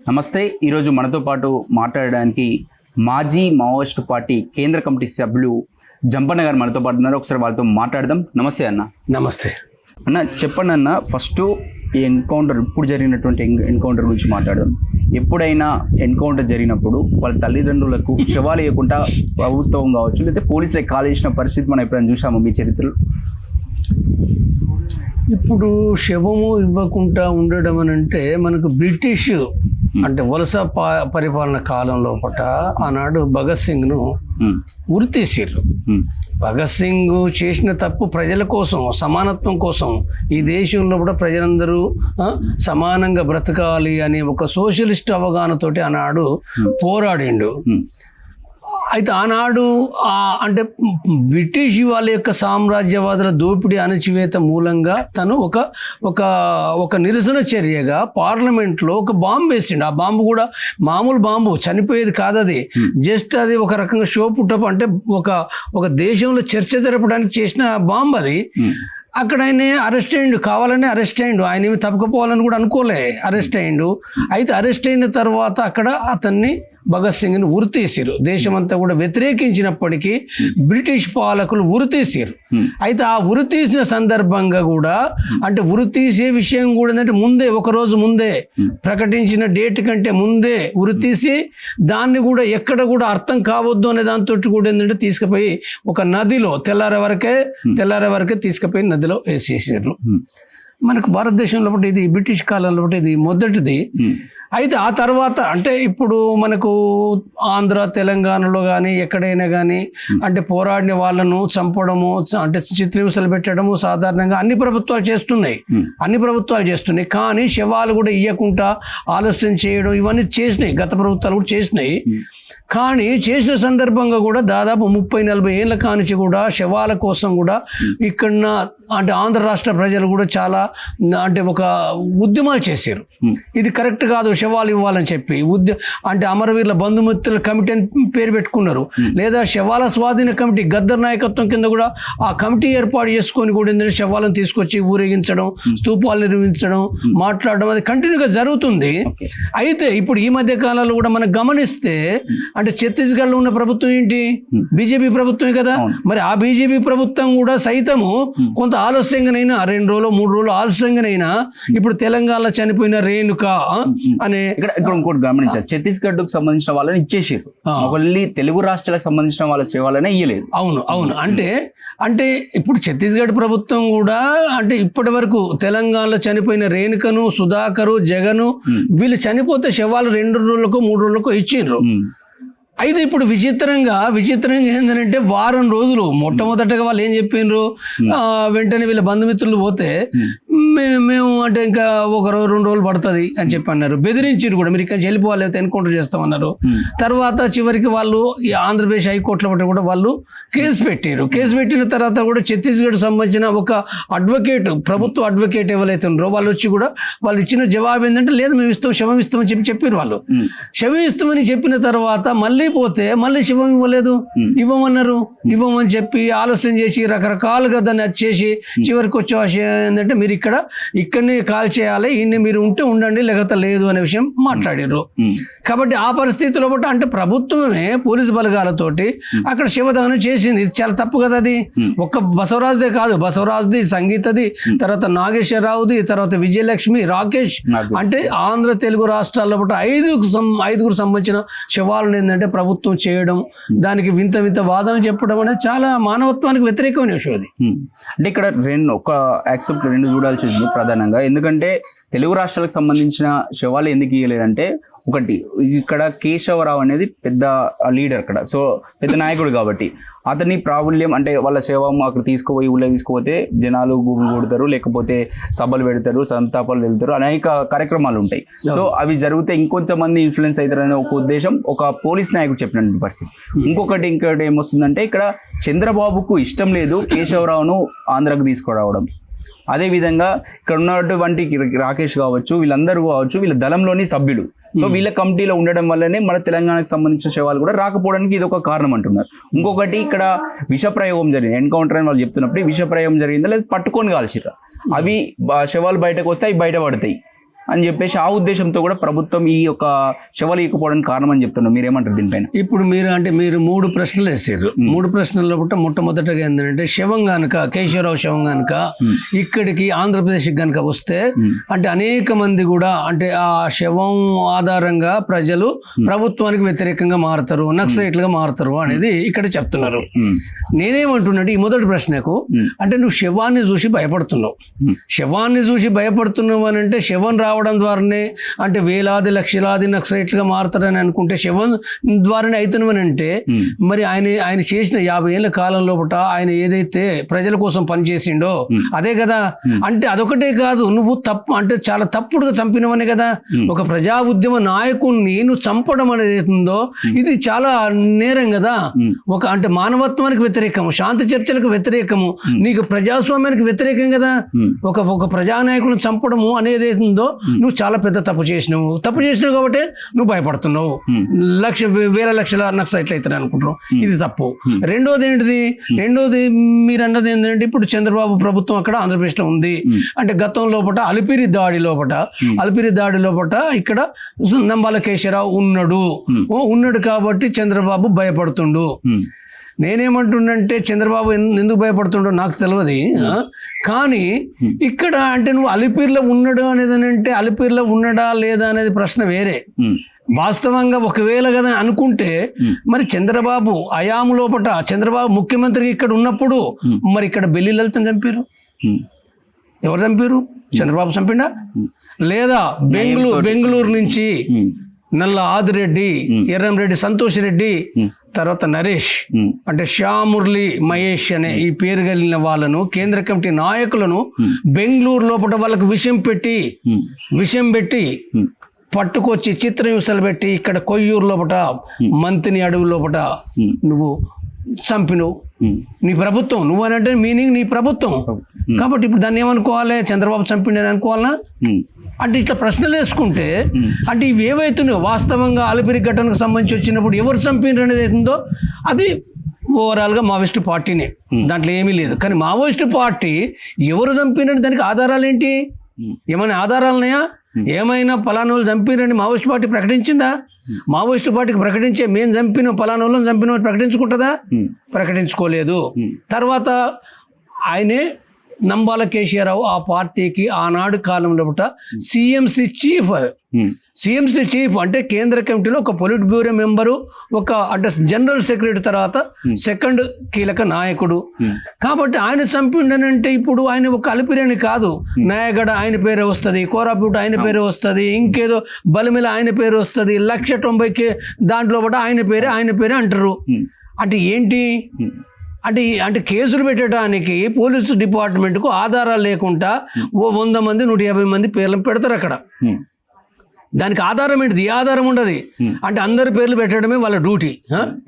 నమస్తే. ఈరోజు మనతో పాటు మాట్లాడడానికి మాజీ మావోయిస్టు పార్టీ కేంద్ర కమిటీ సభ్యులు జంపన్న గారు మనతో పాటు ఉన్నారు. ఒకసారి వాళ్ళతో మాట్లాడదాం. నమస్తే అన్న. నమస్తే అన్న, చెప్పండి అన్న. ఫస్ట్ ఈ ఎన్కౌంటర్, ఇప్పుడు జరిగినటువంటి ఎన్కౌంటర్ గురించి మాట్లాడదాం. ఎప్పుడైనా ఎన్కౌంటర్ జరిగినప్పుడు వాళ్ళ తల్లిదండ్రులకు శవాలు ఇవ్వకుండా ప్రభుత్వం కావచ్చు లేకపోతే పోలీసులకు కాల్ చేసిన పరిస్థితి మనం ఎప్పుడైనా చూసాము మీ చరిత్రలో? ఇప్పుడు శవము ఇవ్వకుండా ఉండడం అని అంటే మనకు బ్రిటిష్ అంటే వలస పరిపాలన కాలంలో పట ఆనాడు భగత్ సింగ్ను ఉరి తీసిర్రు. భగత్ సింగ్ చేసిన తప్పు ప్రజల కోసం, సమానత్వం కోసం, ఈ దేశంలో కూడా ప్రజలందరూ సమానంగా బ్రతకాలి అనే ఒక సోషలిస్ట్ అవగాహనతోటి ఆనాడు పోరాడిండు. అయితే ఆనాడు అంటే బ్రిటిష్ వాళ్ళ యొక్క సామ్రాజ్యవాదుల దోపిడీ అణచివేత మూలంగా తను ఒక నిరసన చర్యగా పార్లమెంట్లో ఒక బాంబు వేసిండు. ఆ బాంబు కూడా మామూలు బాంబు, చనిపోయేది కాదు అది. జస్ట్ అది ఒక రకంగా షో పుట్టప్ అంటే ఒక దేశంలో చర్చ జరపడానికి చేసిన బాంబు అది. అక్కడ ఆయన అరెస్ట్ అయ్యిండు, కావాలనే అరెస్ట్ అయ్యిండు. ఆయన ఏమి తప్పకపోవాలని కూడా అనుకోలే, అరెస్ట్ అయ్యిండు. అయితే అరెస్ట్ అయిన తర్వాత అక్కడ అతన్ని భగత్ సింగ్ని ఉరితీసారు. దేశమంతా కూడా వ్యతిరేకించినప్పటికీ బ్రిటిష్ పాలకులు ఉరితీసారు. అయితే ఆ ఉరితీసిన సందర్భంగా కూడా అంటే ఉరితీసే విషయం కూడా ఏంటంటే ముందే, ఒక రోజు ముందే ప్రకటించిన డేట్ కంటే ముందే ఉరితీసి దాన్ని కూడా ఎక్కడ కూడా అర్థం కావద్దు అనే దాంతో కూడా ఏంటంటే తీసుకుపోయి ఒక నదిలో తెల్లారే వరకే తీసుకుపోయి నదిలో వేసేసారు. మనకు భారతదేశంలో ఇది బ్రిటిష్ కాలంలో ఇది మొదటిది. అయితే ఆ తర్వాత అంటే ఇప్పుడు మనకు ఆంధ్ర తెలంగాణలో కానీ ఎక్కడైనా కానీ అంటే పోరాడిన వాళ్ళను చంపడము, అంటే చిత్రహింసలు పెట్టడము సాధారణంగా అన్ని ప్రభుత్వాలు చేస్తున్నాయి. కానీ శవాలు కూడా ఇవ్వకుండా ఆలస్యం చేయడం ఇవన్నీ చేసినాయి, గత ప్రభుత్వాలు కూడా చేసినాయి. కానీ చేసిన సందర్భంగా కూడా దాదాపు 30-40 ఏళ్ళ కానించి కూడా శవాల కోసం కూడా ఇక్కడ అంటే ఆంధ్ర రాష్ట్ర ప్రజలు కూడా చాలా అంటే ఒక ఉద్యమాలు చేశారు. ఇది కరెక్ట్ కాదు, శవాలు ఇవ్వాలని చెప్పి అంటే అమరవీరుల బంధుమిత్రుల కమిటీ అని పేరు పెట్టుకున్నారు. లేదా శవాల స్వాధీన కమిటీ గద్దర్ నాయకత్వం కింద కూడా ఆ కమిటీ ఏర్పాటు చేసుకొని కూడా ఏంటంటే శవాలను తీసుకొచ్చి ఊరేగించడం, స్తూపాలు నిర్మించడం, మాట్లాడడం అది కంటిన్యూగా జరుగుతుంది. అయితే ఇప్పుడు ఈ మధ్య కాలంలో కూడా మనం గమనిస్తే అంటే ఛత్తీస్గఢ్లో ఉన్న ప్రభుత్వం ఏంటి? బీజేపీ ప్రభుత్వమే కదా. మరి ఆ బీజేపీ ప్రభుత్వం కూడా సైతము కొంత ఆలస్యంగానైనా 2 రోజులు 3 రోజులు ఆలస్యంగానైనా ఇప్పుడు తెలంగాణలో చనిపోయిన రేణుక అనే ఇక్కడ ఇంకోటి గమనించారు, ఛత్తీస్గఢ్ కు సంబంధించిన వాళ్ళని ఇచ్చేసారు, ఒకళ్ళని తెలుగు రాష్ట్రాలకు సంబంధించిన వాళ్ళ సేవలనే ఇయ్యలేదు. అవును అంటే ఇప్పుడు ఛత్తీస్గఢ్ ప్రభుత్వం కూడా అంటే ఇప్పటి వరకు తెలంగాణలో చనిపోయిన రేణుకను, సుధాకరు, జగను వీళ్ళు చనిపోతే శవాలు 2 రోజులకు 3 రోజులకు ఇచ్చిండ్రు. అయితే ఇప్పుడు విచిత్రంగా ఏంటంటే వారం రోజులు మొట్టమొదటగా వాళ్ళు ఏం చెప్పిండ్రు, వెంటనే వీళ్ళ బంధుమిత్రులు పోతే మేము అంటే ఇంకా 1-2 రోజులు పడుతుంది అని చెప్పి అన్నారు. బెదిరించారు కూడా, మీరు ఇక్కడ వెళ్ళిపోవాలి లేకపోతే ఎన్కౌంటర్ చేస్తామన్నారు. తర్వాత చివరికి వాళ్ళు ఈ ఆంధ్రప్రదేశ్ హైకోర్టులో బట్టి కూడా వాళ్ళు కేసు పెట్టారు. కేసు పెట్టిన తర్వాత కూడా ఛత్తీస్గఢ్ సంబంధించిన ఒక అడ్వకేట్, ప్రభుత్వ అడ్వకేట్ ఎవరైతే ఉన్నారో వాళ్ళు వచ్చి కూడా వాళ్ళు ఇచ్చిన జవాబు ఏంటంటే లేదు మేము ఇస్తాం, శవం ఇస్తామని చెప్పారు. వాళ్ళు శవం ఇస్తామని చెప్పిన తర్వాత మళ్ళీ పోతే మళ్ళీ శవం ఇవ్వమని చెప్పి ఆలస్యం చేసి రకరకాలుగా దాన్ని వచ్చేసి చివరికి వచ్చే విషయం ఏంటంటే మీరు ఇక్కడనే కాల్ చేయాలి, ఈయన మీరు ఉండండి లేకపోతే లేదు అనే విషయం మాట్లాడారు. కాబట్టి ఆ పరిస్థితిలో బట్టి అంటే ప్రభుత్వమే పోలీసు బలగాలతోటి అక్కడ శవదహనం చేసింది. ఇది చాలా తప్పు కదా. అది ఒక్క బసవరాజుదే కాదు, బసవరాజుది, సంగీతది, తర్వాత నాగేశ్వరరావుది, తర్వాత విజయలక్ష్మి, రాకేష్, అంటే ఆంధ్ర తెలుగు రాష్ట్రాల్లో బట్టి 5గురు సంబంధించిన శవాలను ఏంటంటే ప్రభుత్వం చేయడం, దానికి వింత వాదన చెప్పడం అనేది చాలా మానవత్వానికి వ్యతిరేకమైన విషయం. అది అంటే ఇక్కడ ఒక యాక్సెప్ట్ చూడాల్సి ఉంది ప్రధానంగా. ఎందుకంటే తెలుగు రాష్ట్రాలకు సంబంధించిన శవాలు ఎందుకు ఇవ్వలేదంటే, ఒకటి ఇక్కడ కేశవరావు అనేది పెద్ద లీడర్ అక్కడ, సో పెద్ద నాయకుడు కాబట్టి అతని ప్రాబల్యం అంటే వాళ్ళ శవం అక్కడ తీసుకుపోయి ఊళ్ళో తీసుకుపోతే జనాలు గూగుల్ కొడతారు, లేకపోతే సభలు పెడతారు, సంతాపాలు వెళ్తారు, అనేక కార్యక్రమాలు ఉంటాయి. సో అవి జరిగితే ఇంకొంతమంది ఇన్ఫ్లుయెన్స్ అవుతారనే ఒక ఉద్దేశం ఒక పోలీస్ నాయకుడు చెప్పినటువంటి పరిస్థితి. ఇంకొకటి ఏమొస్తుందంటే, ఇక్కడ చంద్రబాబుకు ఇష్టం లేదు కేశవరావును ఆంధ్రాకు తీసుకురావడం. అదేవిధంగా ఇక్కడ ఉన్నటువంటి రాకేష్ కావచ్చు, వీళ్ళందరూ కావచ్చు వీళ్ళ దళంలోని సభ్యులు. సో వీళ్ళ కమిటీలో ఉండడం వల్లనే మన తెలంగాణకు సంబంధించిన శవాలు కూడా రాకపోవడానికి ఇది ఒక కారణం అంటున్నారు. ఇంకొకటి ఇక్కడ విషప్రయోగం జరిగింది, ఎన్కౌంటర్ అని వాళ్ళు చెప్తున్నప్పుడు విషప్రయోగం జరిగిందా లేదా పట్టుకొని కాల్చిరా, అవి శవాలు బయటకు వస్తే అవి బయటపడతాయి. అని చెప్పేసి ఆ ఉద్దేశంతో కూడా ప్రభుత్వం ఈ యొక్క శవాలు ఇవ్వకపోవడానికి కారణం అని చెప్తున్నారు. మీరేమంటారు దీనిపైన? ఇప్పుడు మీరు 3 ప్రశ్నలు వేసారు. 3 ప్రశ్నల్లో మొట్టమొదటగా ఏంటంటే శవం గనుక కేశవరావు శవం గనుక ఇక్కడికి ఆంధ్రప్రదేశ్ గనుక వస్తే అంటే అనేక మంది కూడా అంటే ఆ శవం ఆధారంగా ప్రజలు ప్రభుత్వానికి వ్యతిరేకంగా మారుతారు, నక్సలైట్లుగా మారుతారు అనేది ఇక్కడ చెప్తున్నారు. నేనేమంటున్నట్టు ఈ మొదటి ప్రశ్నకు అంటే నువ్వు శవాన్ని చూసి భయపడుతున్నావు. శవాన్ని చూసి భయపడుతున్నావు అని అంటే శవం రావడం ద్వారానే అంటే వేలాది లక్షలాది నక్సలైట్లుగా మారుతారని అనుకుంటే శవం ద్వారానే అవుతున్నామని అంటే మరి ఆయన చేసిన 50 ఏళ్ల కాలంలో ఆయన ఏదైతే ప్రజల కోసం పనిచేసిండో అదే కదా. అంటే అదొకటే కాదు, నువ్వు అంటే చాలా తప్పుడుగా చంపినవనే కదా. ఒక ప్రజా ఉద్యమ నాయకుడిని నువ్వు చంపడం అనేది ఉందో ఇది చాలా నేరం కదా. అంటే మానవత్వానికి వ్యతిరేకము, శాంతి చర్చలకు వ్యతిరేకము, నీకు ప్రజాస్వామ్యానికి వ్యతిరేకం కదా. ఒక ప్రజానాయకుడిని చంపడము అనేది ఉందో నువ్వు చాలా పెద్ద తప్పు చేసినావు కాబట్టి నువ్వు భయపడుతున్నావు. వేల లక్షల నక్సలైట్లు అవుతారు అనుకుంటున్నావు, ఇది తప్పు. రెండోది మీరు అన్నది ఏంటంటే ఇప్పుడు చంద్రబాబు ప్రభుత్వం అక్కడ ఆంధ్రప్రదేశ్లో ఉంది అంటే గతం లోపల అలిపిరి దాడి లోపల ఇక్కడ నంబాల కేశవరావు ఉన్నాడు కాబట్టి చంద్రబాబు భయపడుతుండు. నేనేమంటుండంటే చంద్రబాబు ఎందుకు భయపడుతుండో నాకు తెలియదు. కానీ ఇక్కడ అంటే నువ్వు అలిపిరిలో ఉన్నాడు అనేది అంటే అలిపిరిలో ఉన్నాడా లేదా అనేది ప్రశ్న వేరే. వాస్తవంగా ఒకవేళ కదా అనుకుంటే మరి చంద్రబాబు హయాము లోపట చంద్రబాబు ముఖ్యమంత్రి ఇక్కడ ఉన్నప్పుడు మరి ఇక్కడ బెల్లి లలితను చంపారు. ఎవరు చంపారు? చంద్రబాబు చంపిండా? లేదా బెంగళూరు నుంచి నల్ల ఆదిరెడ్డి, ఎర్రంరెడ్డి సంతోష్ రెడ్డి, తర్వాత నరేష్ అంటే శ్యామురళి మహేష్ అనే ఈ పేరు కలిగిన వాళ్ళను కేంద్ర కమిటీ నాయకులను బెంగళూరు లోపల వాళ్ళకు విషం పెట్టి పట్టుకొచ్చి చిత్రహింసలు పెట్టి ఇక్కడ కొయ్యూరు లోపల మంతిని అడవి లోపల నువ్వు చంపినవు. నీ ప్రభుత్వం, నువ్వు అని అంటే మీనింగ్ నీ ప్రభుత్వం కాబట్టి ఇప్పుడు దాన్ని ఏమనుకోవాలి? చంద్రబాబు చంపిండని అనుకోవాలనా? అంటే ఇట్లా ప్రశ్నలు వేసుకుంటే అంటే ఇవి ఏవైతున్నాయో వాస్తవంగా అలిపిరి ఘటనకు సంబంధించి వచ్చినప్పుడు ఎవరు చంపినారు అనేది అవుతుందో అది ఓవరాల్గా మావోయిస్టు పార్టీనే, దాంట్లో ఏమీ లేదు. కానీ మావోయిస్టు పార్టీ ఎవరు చంపినట్టు దానికి ఆధారాలు ఏంటి? ఏమైనా ఆధారాలు ఉన్నాయా? ఏమైనా పలానోళ్ళు చంపినని మావోయిస్టు పార్టీ ప్రకటించిందా? మావోయిస్టు పార్టీకి ప్రకటించే మేము పలానోళ్ళని చంపిన ప్రకటించుకుంటుందా? ప్రకటించుకోలేదు. తర్వాత ఆయనే నంబాల కేశవరావు ఆ పార్టీకి ఆనాడు కాలంలో సిఎంసి చీఫ్ అంటే కేంద్ర కమిటీలో ఒక పొలిట్ బ్యూరో మెంబరు, ఒక అంటే జనరల్ సెక్రటరీ, తర్వాత సెకండ్ కీలక నాయకుడు. కాబట్టి ఆయన చంపిండనంటే ఇప్పుడు ఆయన ఒక అలిపిరిని కాదు, నాయగడ ఆయన పేరే వస్తుంది, కోరాపుట్ ఆయన పేరే వస్తుంది, ఇంకేదో బలిమిల ఆయన పేరు వస్తుంది, 190K దాంట్లో ఆయన పేరే అంటారు. అంటే ఏంటి అంటే కేసులు పెట్టడానికి పోలీసు డిపార్ట్మెంట్కు ఆధారాలు లేకుండా 100 మంది 150 మంది పేర్లను పెడతారు అక్కడ. దానికి ఆధారం ఏంటిది? ఏ ఆధారం ఉండదు. అంటే అందరి పేర్లు పెట్టడమే వాళ్ళ డ్యూటీ.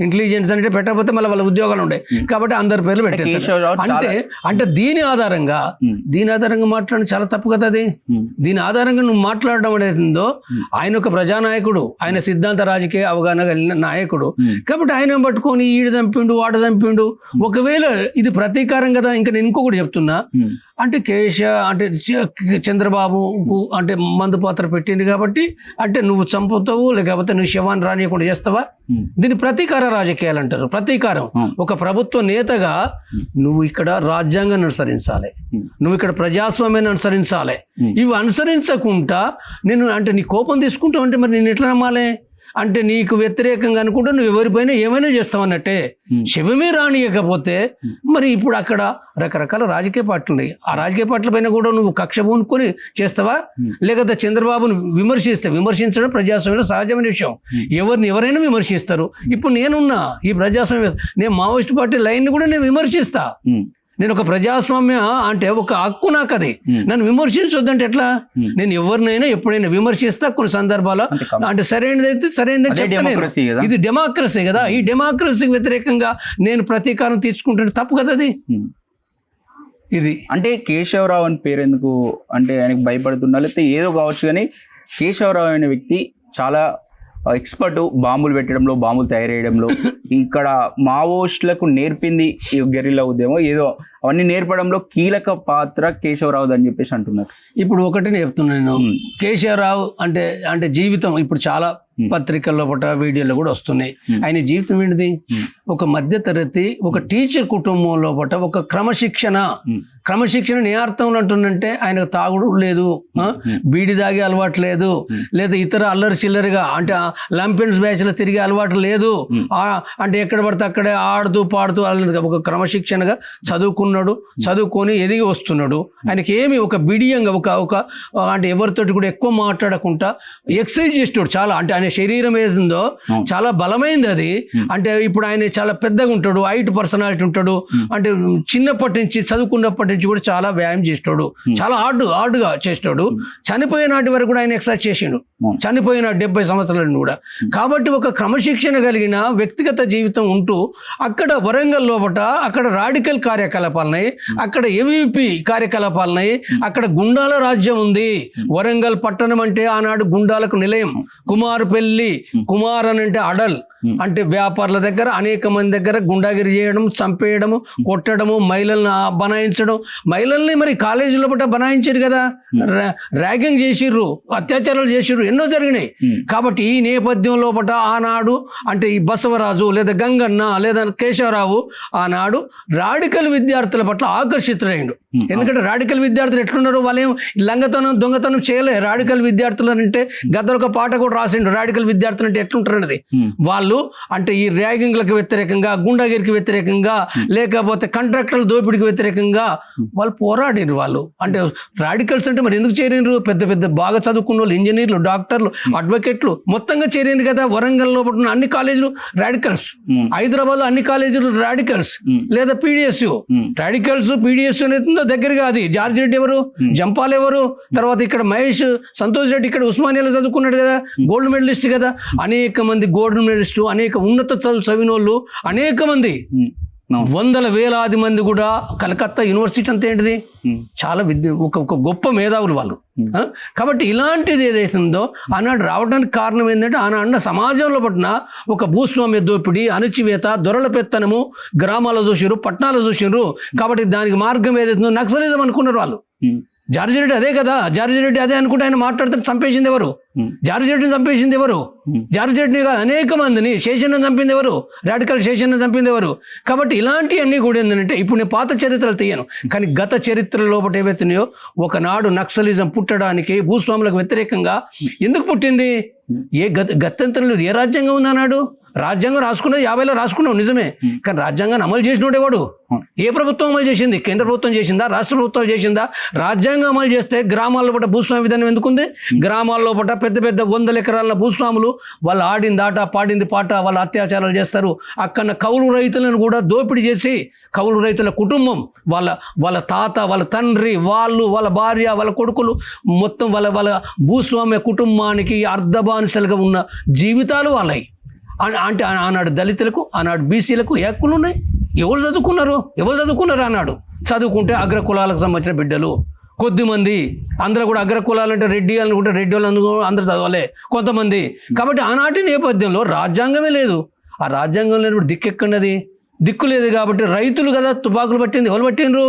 ఇంటెలిజెన్స్ అంటే పెట్టకపోతే మళ్ళీ వాళ్ళ ఉద్యోగాలు ఉంటాయి కాబట్టి అందరి పేర్లు పెట్టేస్తారు. అంటే దీని ఆధారంగా మాట్లాడడం చాలా తప్పు కదా. అది దీని ఆధారంగా నువ్వు మాట్లాడడం అనేది ఉందో, ఆయన ఒక ప్రజానాయకుడు, ఆయన సిద్ధాంత రాజకీయ అవగాహన కలిగిన నాయకుడు కాబట్టి ఆయన పట్టుకొని ఈడు చంపిండు వాడు చంపిండు. ఒకవేళ ఇది ప్రతీకారం కదా. ఇంకా నేను ఇంకొకటి చెప్తున్నా, అంటే చంద్రబాబు అంటే మందు పాత్ర పెట్టింది కాబట్టి అంటే నువ్వు చంపుతావు, లేకపోతే నువ్వు శవాన్ని రానియకుండా చేస్తావా? దీన్ని ప్రతీకార రాజకీయాలు అంటారు. ప్రతీకారం. ఒక ప్రభుత్వ నేతగా నువ్వు ఇక్కడ రాజ్యాంగాన్ని అనుసరించాలి, నువ్వు ఇక్కడ ప్రజాస్వామ్యాన్ని అనుసరించాలి. ఇవి అనుసరించకుండా నేను అంటే నీ కోపం తీసుకుంటావు అంటే మరి నేను ఎట్లా నమ్మాలి? అంటే నీకు వ్యతిరేకంగా అనుకుంటా నువ్వు ఎవరిపైన ఏమైనా చేస్తావన్నట్టే. శవమే రానియకపోతే మరి ఇప్పుడు అక్కడ రకరకాల రాజకీయ పార్టీలు ఉన్నాయి. ఆ రాజకీయ పార్టీల పైన కూడా నువ్వు కక్ష పూనుకొని చేస్తావా? లేకపోతే చంద్రబాబును విమర్శించడం ప్రజాస్వామ్యంలో సహజమైన విషయం. ఎవరైనా విమర్శిస్తారు. ఇప్పుడు నేనున్నా ఈ ప్రజాస్వామ్య, నేను మావోయిస్ట్ పార్టీ లైన్ని కూడా నేను విమర్శిస్తా. నేను ఒక ప్రజాస్వామ్య అంటే ఒక హక్కు నాకు అది. నన్ను విమర్శించొద్దంటే ఎట్లా? నేను ఎవరినైనా ఎప్పుడైనా విమర్శిస్తా. కొన్ని సందర్భాలు అంటే సరైనదైతే చెప్తాను. ఇది డెమోక్రసీ కదా. ఈ డెమోక్రసీకి వ్యతిరేకంగా నేను ప్రతీకారం తీర్చుకుంటే తప్పు కదా అది. ఇది అంటే కేశవరావు అని పేరు ఎందుకు అంటే ఆయనకు భయపడుతున్నా లేకపోతే ఏదో కావచ్చు, కానీ కేశవరావు అనే వ్యక్తి చాలా ఎక్స్పర్ట్ బాంబులు పెట్టడంలో, బాంబులు తయారు చేయడంలో. ఇక్కడ మావోయిస్టులకు నేర్పింది ఈ గెరిల్లా ఉద్యమం, ఏదో అవన్నీ నేర్పడంలో కీలక పాత్ర కేశవరావు అని చెప్పేసి అంటున్నారు. ఇప్పుడు ఒకటి చెప్తున్నాను నేను, కేశవరావు అంటే అంటే జీవితం ఇప్పుడు చాలా పత్రికల్లో పట్ల వీడియోలో కూడా వస్తున్నాయి. ఆయన జీవితం ఏంటిది? ఒక మధ్య తరగతి ఒక టీచర్ కుటుంబంలో పట్ల ఒక క్రమశిక్షణ ఏ అర్థంలో అంటుందంటే ఆయనకు తాగుడు లేదు, బీడి తాగే అలవాటు లేదు, లేదా ఇతర అల్లరి చిల్లరిగా అంటే లంపెన్స్ బ్యాచ్లో తిరిగే అలవాటు లేదు, అంటే ఎక్కడ పడితే అక్కడే ఆడుతూ పాడుతూ ఒక క్రమశిక్షణగా చదువుకొని ఎదిగి వస్తున్నాడు. ఆయనకి ఏమి ఒక బిడియంగా ఒక అంటే ఎవరితోటి కూడా ఎక్కువ మాట్లాడకుండా ఎక్సర్సైజ్ చేస్తాడు చాలా. అంటే ఆయన శరీరం ఏదిందో చాలా బలమైంది అది. అంటే ఇప్పుడు ఆయన చాలా పెద్దగా ఉంటాడు, హైట్ పర్సనాలిటీ ఉంటాడు. అంటే చిన్నప్పటి నుంచి చదువుకున్నప్పటి నుంచి కూడా చాలా వ్యాయామం చేస్తాడు, చాలా హార్డ్గా చేస్తాడు. చనిపోయే నాటి వరకు కూడా ఆయన ఎక్సర్సైజ్ చేసిండు, చనిపోయిన 70 సంవత్సరాలను కూడా. కాబట్టి ఒక క్రమశిక్షణ కలిగిన వ్యక్తిగత జీవితం ఉంటూ అక్కడ వరంగల్ లోపట అక్కడ రాడికల్ కార్యకలాపాలున్నాయి, అక్కడ ఏవీపీ కార్యకలాపాలున్నాయి, అక్కడ గుండాల రాజ్యం ఉంది. వరంగల్ పట్టణం అంటే ఆనాడు గుండాలకు నిలయం. కుమారుపల్లి, కుమార్ అని అంటే అడల్ అంటే వ్యాపారుల దగ్గర అనేక మంది దగ్గర గుండాగిరి చేయడం, చంపేయడము, కొట్టడము, మహిళలను బనాయించడం. మహిళల్ని మరి కాలేజీలో పట్ల బనాయించారు కదా, ర్యాగింగ్ చేసిర్రు, అత్యాచారాలు చేసిర్రు, ఎన్నో జరిగినాయి. కాబట్టి ఈ నేపథ్యంలో పట్ల ఆనాడు అంటే ఈ బసవరాజు లేదా గంగన్న లేదా కేశవరావు ఆనాడు రాడికల్ విద్యార్థుల పట్ల ఆకర్షితులైండు. ఎందుకంటే రాడికల్ విద్యార్థులు ఎట్లున్నారు, వాళ్ళేం లంగతనం దొంగతనం చేయలే. రాడికల్ విద్యార్థులు అంటే గద్దరు ఒక పాట కూడా రాసిండు, రాడికల్ విద్యార్థులు అంటే ఎట్లుంటారు అన్నది. వాళ్ళు అంటే ఈ ర్యాగింగ్లకు వ్యతిరేకంగా, గుండాగిరికి వ్యతిరేకంగా, లేకపోతే కాంట్రాక్టర్ల దోపిడికి వ్యతిరేకంగా వాళ్ళు పోరాడిరు. వాళ్ళు అంటే రాడికల్స్ అంటే మరి ఎందుకు చేరినరు? పెద్ద పెద్ద బాగా చదువుకున్న వాళ్ళు, ఇంజనీర్లు, డాక్టర్లు, అడ్వకేట్లు మొత్తంగా చేరినారు కదా. వరంగల్లో ఉన్న అన్ని కాలేజీలు రాడికల్స్, హైదరాబాద్ లో అన్ని కాలేజీలు రాడికల్స్ లేదా పీడిఎస్యు. రాడికల్స్ పీడిఎస్యు అనేది దగ్గరగా అది. జార్జ్ రెడ్డి ఎవరు, జంపాల్ ఎవరు, తర్వాత ఇక్కడ మహేష్ సంతోష్ రెడ్డి ఇక్కడ ఉస్మానియాలో చదువుకున్నాడు కదా, గోల్డ్ మెడలిస్ట్ కదా. అనేక మంది గోల్డ్ మెడలిస్టు, అనేక ఉన్నత చదివిన వాళ్ళు అనేక మంది, వందల వేలాది మంది కూడా. కలకత్తా యూనివర్సిటీ అంతా ఏంటిది, చాలా ఒక గొప్ప మేధావులు వాళ్ళు. కాబట్టి ఇలాంటిది ఏదైతే ఉందో ఆనాడు రావడానికి కారణం ఏంటంటే ఆనాడు సమాజంలో పట్టిన ఒక భూస్వామ్య దోపిడీ, అణచివేత, దొరల పెత్తనము గ్రామాల్లో చూసిర్రు, పట్టణాలు చూసిర్రు. కాబట్టి దానికి మార్గం ఏదైతుందో నక్సలిజం అనుకున్నారు వాళ్ళు. జార్జి రెడ్డి అదే కదా, జార్జి రెడ్డి అదే అనుకుంటే ఆయన మాట్లాడితే చంపేసింది ఎవరు? జార్జి రెడ్డిని చంపేసింది ఎవరు? జార్జి రెడ్డిని కాదు, అనేక మందిని. శేషన్ను చంపింది ఎవరు? రాడికల్ శేషన్ను చంపింది ఎవరు? కాబట్టి ఇలాంటివన్నీ కూడా ఏంటంటే ఇప్పుడు నేను పాత చరిత్రలు తీయను, కానీ గత చరిత్ర లోపల ఏవైతున్నాయో ఒకనాడు నక్సలిజం పుట్టడానికి, భూస్వాములకు వ్యతిరేకంగా ఎందుకు పుట్టింది? గత్యంతరం లేదు. ఏ రాజ్యాంగం ఉంది అన్నాడు? రాజ్యాంగం రాసుకున్నది 50లో రాసుకున్నావు నిజమే, కానీ రాజ్యాంగాన్ని అమలు చేసినోడే వాడు. ఏ ప్రభుత్వం అమలు చేసింది? కేంద్ర ప్రభుత్వం చేసిందా? రాష్ట్ర ప్రభుత్వం చేసిందా? రాజ్యాంగం అమలు చేస్తే గ్రామాల్లో పట్ల భూస్వామి విధానం ఎందుకుంది? గ్రామాల్లో పట్ల పెద్ద పెద్ద 100 ఎకరాల భూస్వాములు వాళ్ళు ఆడింది ఆట, పాడింది పాట, వాళ్ళు అత్యాచారాలు చేస్తారు. అక్కడ కౌలు రైతులను కూడా దోపిడీ చేసి, కౌలు రైతుల కుటుంబం, వాళ్ళ తాత, వాళ్ళ తండ్రి, వాళ్ళ భార్య, వాళ్ళ కొడుకులు, మొత్తం వాళ్ళ భూస్వామ్య కుటుంబానికి అర్ధబానిసలుగా ఉన్న జీవితాలు వాళ్ళవి. అంటే ఆనాడు దళితులకు, ఆనాడు బీసీలకు ఏ హక్కులు ఉన్నాయి? ఎవరు చదువుకున్నారు ఆనాడు? చదువుకుంటే అగ్ర కులాలకు సంబంధించిన బిడ్డలు కొద్దిమంది. అందులో కూడా అగ్ర కులాలంటే రెడ్డి అనుకుంటే రెడ్డి వాళ్ళు అందరూ చదవాలి కొంతమంది. కాబట్టి ఆనాటి నేపథ్యంలో రాజ్యాంగమే లేదు. ఆ రాజ్యాంగం లేనప్పుడు దిక్కెక్కన్నది? దిక్కు లేదు. కాబట్టి రైతులు కదా తుపాకులు పట్టింది. ఎవరు పట్టిండ్రు?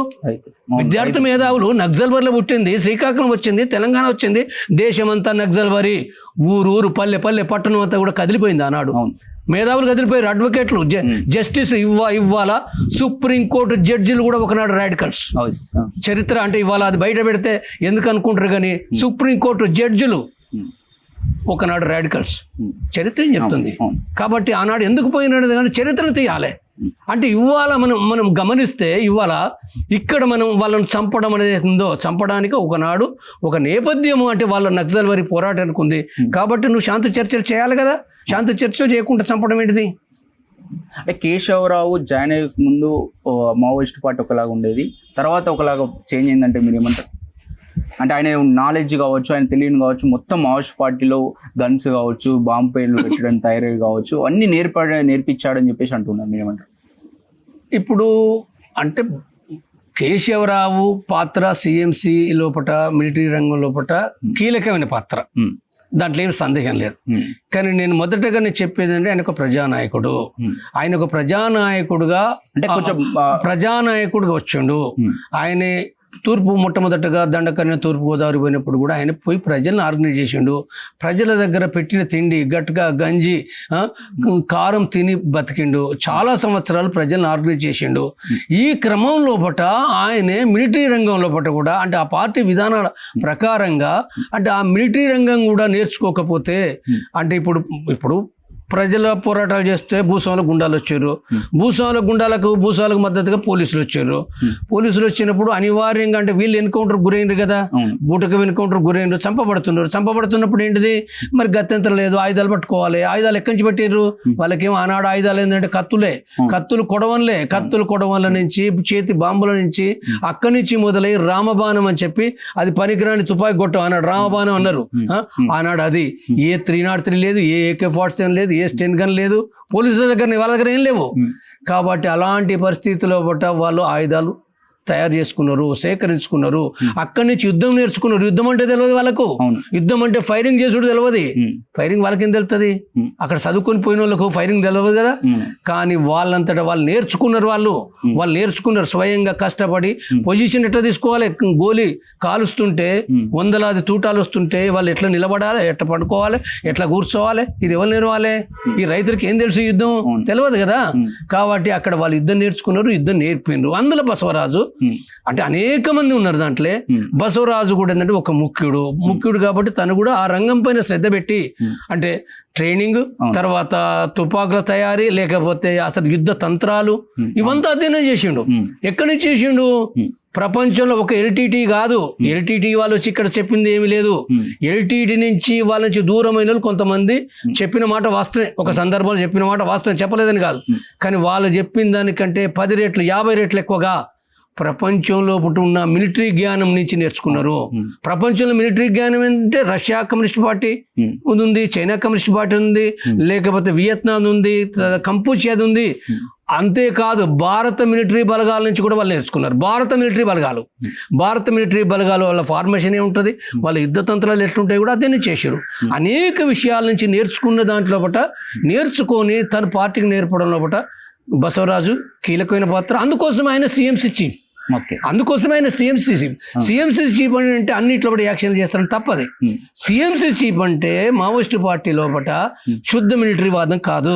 విద్యార్థి మేధావులు. నక్సల్బరిలో పుట్టింది, శ్రీకాకుళం వచ్చింది, తెలంగాణ వచ్చింది, దేశమంతా నక్సల్బరి. ఊరు పల్లె పట్టణం అంతా కూడా కదిలిపోయింది ఆనాడు. మేధావులు కదిలిపోయారు, అడ్వకేట్లు. జస్టిస్ ఇవ్వాలా సుప్రీంకోర్టు జడ్జిలు కూడా ఒకనాడు రాడికల్స్. చరిత్ర అంటే ఇవాళ అది బయట పెడితే ఎందుకు అనుకుంటారు, కానీ సుప్రీంకోర్టు జడ్జిలు ఒకనాడు రాడికల్స్. చరిత్ర ఏం చెప్తుంది? కాబట్టి ఆనాడు ఎందుకు పోయినాడు కానీ చరిత్రను తీయాలి. అంటే ఇవాళ మనం గమనిస్తే ఇవాళ ఇక్కడ మనం వాళ్ళని చంపడం అనేది ఉందో, చంపడానికి ఒకనాడు ఒక నేపథ్యము అంటే వాళ్ళ నక్సల్బరి పోరాటానికి ఉంది. కాబట్టి నువ్వు శాంతి చర్చలు చేయాలి కదా. శాంతి చర్చలు చేయకుండా చంపడం ఏంటిది? అంటే కేశవరావు జాయిన్ అయ్యే ముందు మావోయిస్ట్ పార్టీ ఒకలాగా ఉండేది, తర్వాత ఒకలాగా చేంజ్ అయిందంటే మీరు ఏమంటారు? అంటే ఆయన నాలెడ్జ్ కావచ్చు, ఆయన తెలియని కావచ్చు, మొత్తం మావోయిస్ట్ పార్టీలో గన్స్ కావచ్చు, బాంబు పేర్లు పెట్టడం, తయారీ కావచ్చు, అన్నీ నేర్పించాడని చెప్పేసి అంటున్నారు. మీరేమంటారు? ఇప్పుడు అంటే కేశవరావు పాత్ర సిఎంసి లోపల, మిలిటరీ రంగం లోపల కీలకమైన పాత్ర. దాంట్లో ఏం సందేహం లేదు. కానీ నేను మొదటగా నేను చెప్పేది అంటే ఆయన ఒక ప్రజానాయకుడు. ఆయన ఒక ప్రజానాయకుడుగా అంటే కొంచెం ప్రజానాయకుడుగా వచ్చిండు. ఆయనే మొట్టమొదటగా దండకర్ణ తూర్పు గోదావరి పోయినప్పుడు కూడా ఆయన పోయి ప్రజలను ఆర్గనైజ్ చేసిండు. ప్రజల దగ్గర పెట్టిన తిండి గట్గా గంజి కారం తిని బతికిండు. చాలా సంవత్సరాలు ప్రజలను ఆర్గనైజ్ చేసిండు. ఈ క్రమం లోపట ఆయనే మిలిటరీ రంగం లోపట కూడా అంటే ఆ పార్టీ విధానాల ప్రకారంగా అంటే ఆ మిలిటరీ రంగం కూడా నేర్చుకోకపోతే అంటే ఇప్పుడు ప్రజల పోరాటాలు చేస్తే భూస్వాముల గుండాలు వచ్చారు. భూస్వాములకు మద్దతుగా పోలీసులు వచ్చారు. పోలీసులు వచ్చినప్పుడు అనివార్యంగా అంటే వీళ్ళు ఎన్కౌంటర్ గురైనరు కదా, బూటకం ఎన్కౌంటర్ గురైనరు, చంపబడుతున్నప్పుడు ఏంటిది మరి గత్యంతరం లేదు, ఆయుధాలు పట్టుకోవాలి. ఆయుధాలు ఎక్కడి నుంచి పెట్టారు? వాళ్ళకేమో ఆనాడు ఆయుధాలు ఏంటంటే కత్తులు కొడవన్ల నుంచి చేతి బాంబుల నుంచి అక్కడి నుంచి మొదలై రామబాణం అని చెప్పి అది పనికిరాని తుపాకి గొట్టం అన్నాడు, రామబాణం అన్నారు ఆనాడు. అది ఏ 303 లేదు, ఏ AK-47 లేదు, ఏ స్టెన్ గన్ లేదు, పోలీసుల దగ్గర వాళ్ళ దగ్గర ఏం లేవు. కాబట్టి అలాంటి పరిస్థితుల్లో వాళ్ళు ఆయుధాలు తయారు చేసుకున్నారు, సేకరించుకున్నారు. అక్కడి నుంచి యుద్ధం నేర్చుకున్నారు. యుద్ధం అంటే తెలియదు వాళ్ళకు. యుద్ధం అంటే ఫైరింగ్ చేసుడు తెలియదు. ఫైరింగ్ వాళ్ళకేం తెలుస్తుంది? అక్కడ చదువుకొని పోయిన వాళ్ళకు ఫైరింగ్ తెలియదు కదా. కానీ వాళ్ళంతటా వాళ్ళు నేర్చుకున్నారు. వాళ్ళు నేర్చుకున్నారు స్వయంగా కష్టపడి. పొజిషన్ ఎట్లా తీసుకోవాలి, గోలి కాలుస్తుంటే వందలాది తూటాలు వస్తుంటే వాళ్ళు ఎట్లా నిలబడాలి, ఎట్లా పడుకోవాలి, ఎట్లా కూర్చోవాలి, ఇది ఎవరు నేర్వాలి? ఈ రైతులకి ఏం తెలుసు? యుద్ధం తెలియదు కదా. కాబట్టి అక్కడ వాళ్ళు యుద్ధం నేర్చుకున్నారు, యుద్ధం నేర్పిండ్రు. అందులో బసవరాజు అంటే అనేక మంది ఉన్నారు దాంట్లో. బసవరాజు కూడా ఏంటంటే ఒక ముఖ్యుడు కాబట్టి తను కూడా ఆ రంగం పైన శ్రద్ధ పెట్టి అంటే ట్రైనింగ్, తర్వాత తుపాకుల తయారీ, లేకపోతే అసలు యుద్ధ తంత్రాలు ఇవంతా అధ్యయనం చేసిండు. ఎక్కడి నుంచి చేసిండు? ప్రపంచంలో ఒక LTT కాదు, LTT వాళ్ళు వచ్చి ఇక్కడ చెప్పింది ఏమీ లేదు. LTT నుంచి వాళ్ళ నుంచి దూరమైన వాళ్ళు కొంతమంది చెప్పిన మాట వాస్తవమే, ఒక సందర్భంలో చెప్పిన మాట వాస్తవం, చెప్పలేదని కాదు. కానీ వాళ్ళు చెప్పిన దానికంటే 10 రెట్లు 50 రెట్లు ఎక్కువగా ప్రపంచంలో ఉన్న మిలిటరీ జ్ఞానం నుంచి నేర్చుకున్నారు. ప్రపంచంలో మిలిటరీ జ్ఞానం ఏంటంటే రష్యా కమ్యూనిస్ట్ పార్టీ ఉంది, చైనా కమ్యూనిస్ట్ పార్టీ ఉంది, లేకపోతే వియత్నాం ఉంది, కంపూచియాది ఉంది. అంతేకాదు భారత మిలిటరీ బలగాల నుంచి కూడా వాళ్ళు నేర్చుకున్నారు. భారత మిలిటరీ బలగాలు వాళ్ళ ఫార్మేషన్ ఏముంటుంది, వాళ్ళ యుద్ధ తంత్రాలు ఎట్లుంటాయి కూడా అదే చేశారు. అనేక విషయాల నుంచి నేర్చుకున్న దాంట్లో నేర్చుకొని తన పార్టీకి నేర్పడం లోపల బసవరాజు కీలకమైన పాత్ర. అందుకోసం ఆయన CMC చీఫ్. సిఎంసి చీఫ్ అంటే అన్నిట్లో యాక్షన్ చేస్తారని తప్పది. CMC చీఫ్ అంటే మావోయిస్ట్ పార్టీ లోపల శుద్ధ మిలిటరీ వాదం కాదు.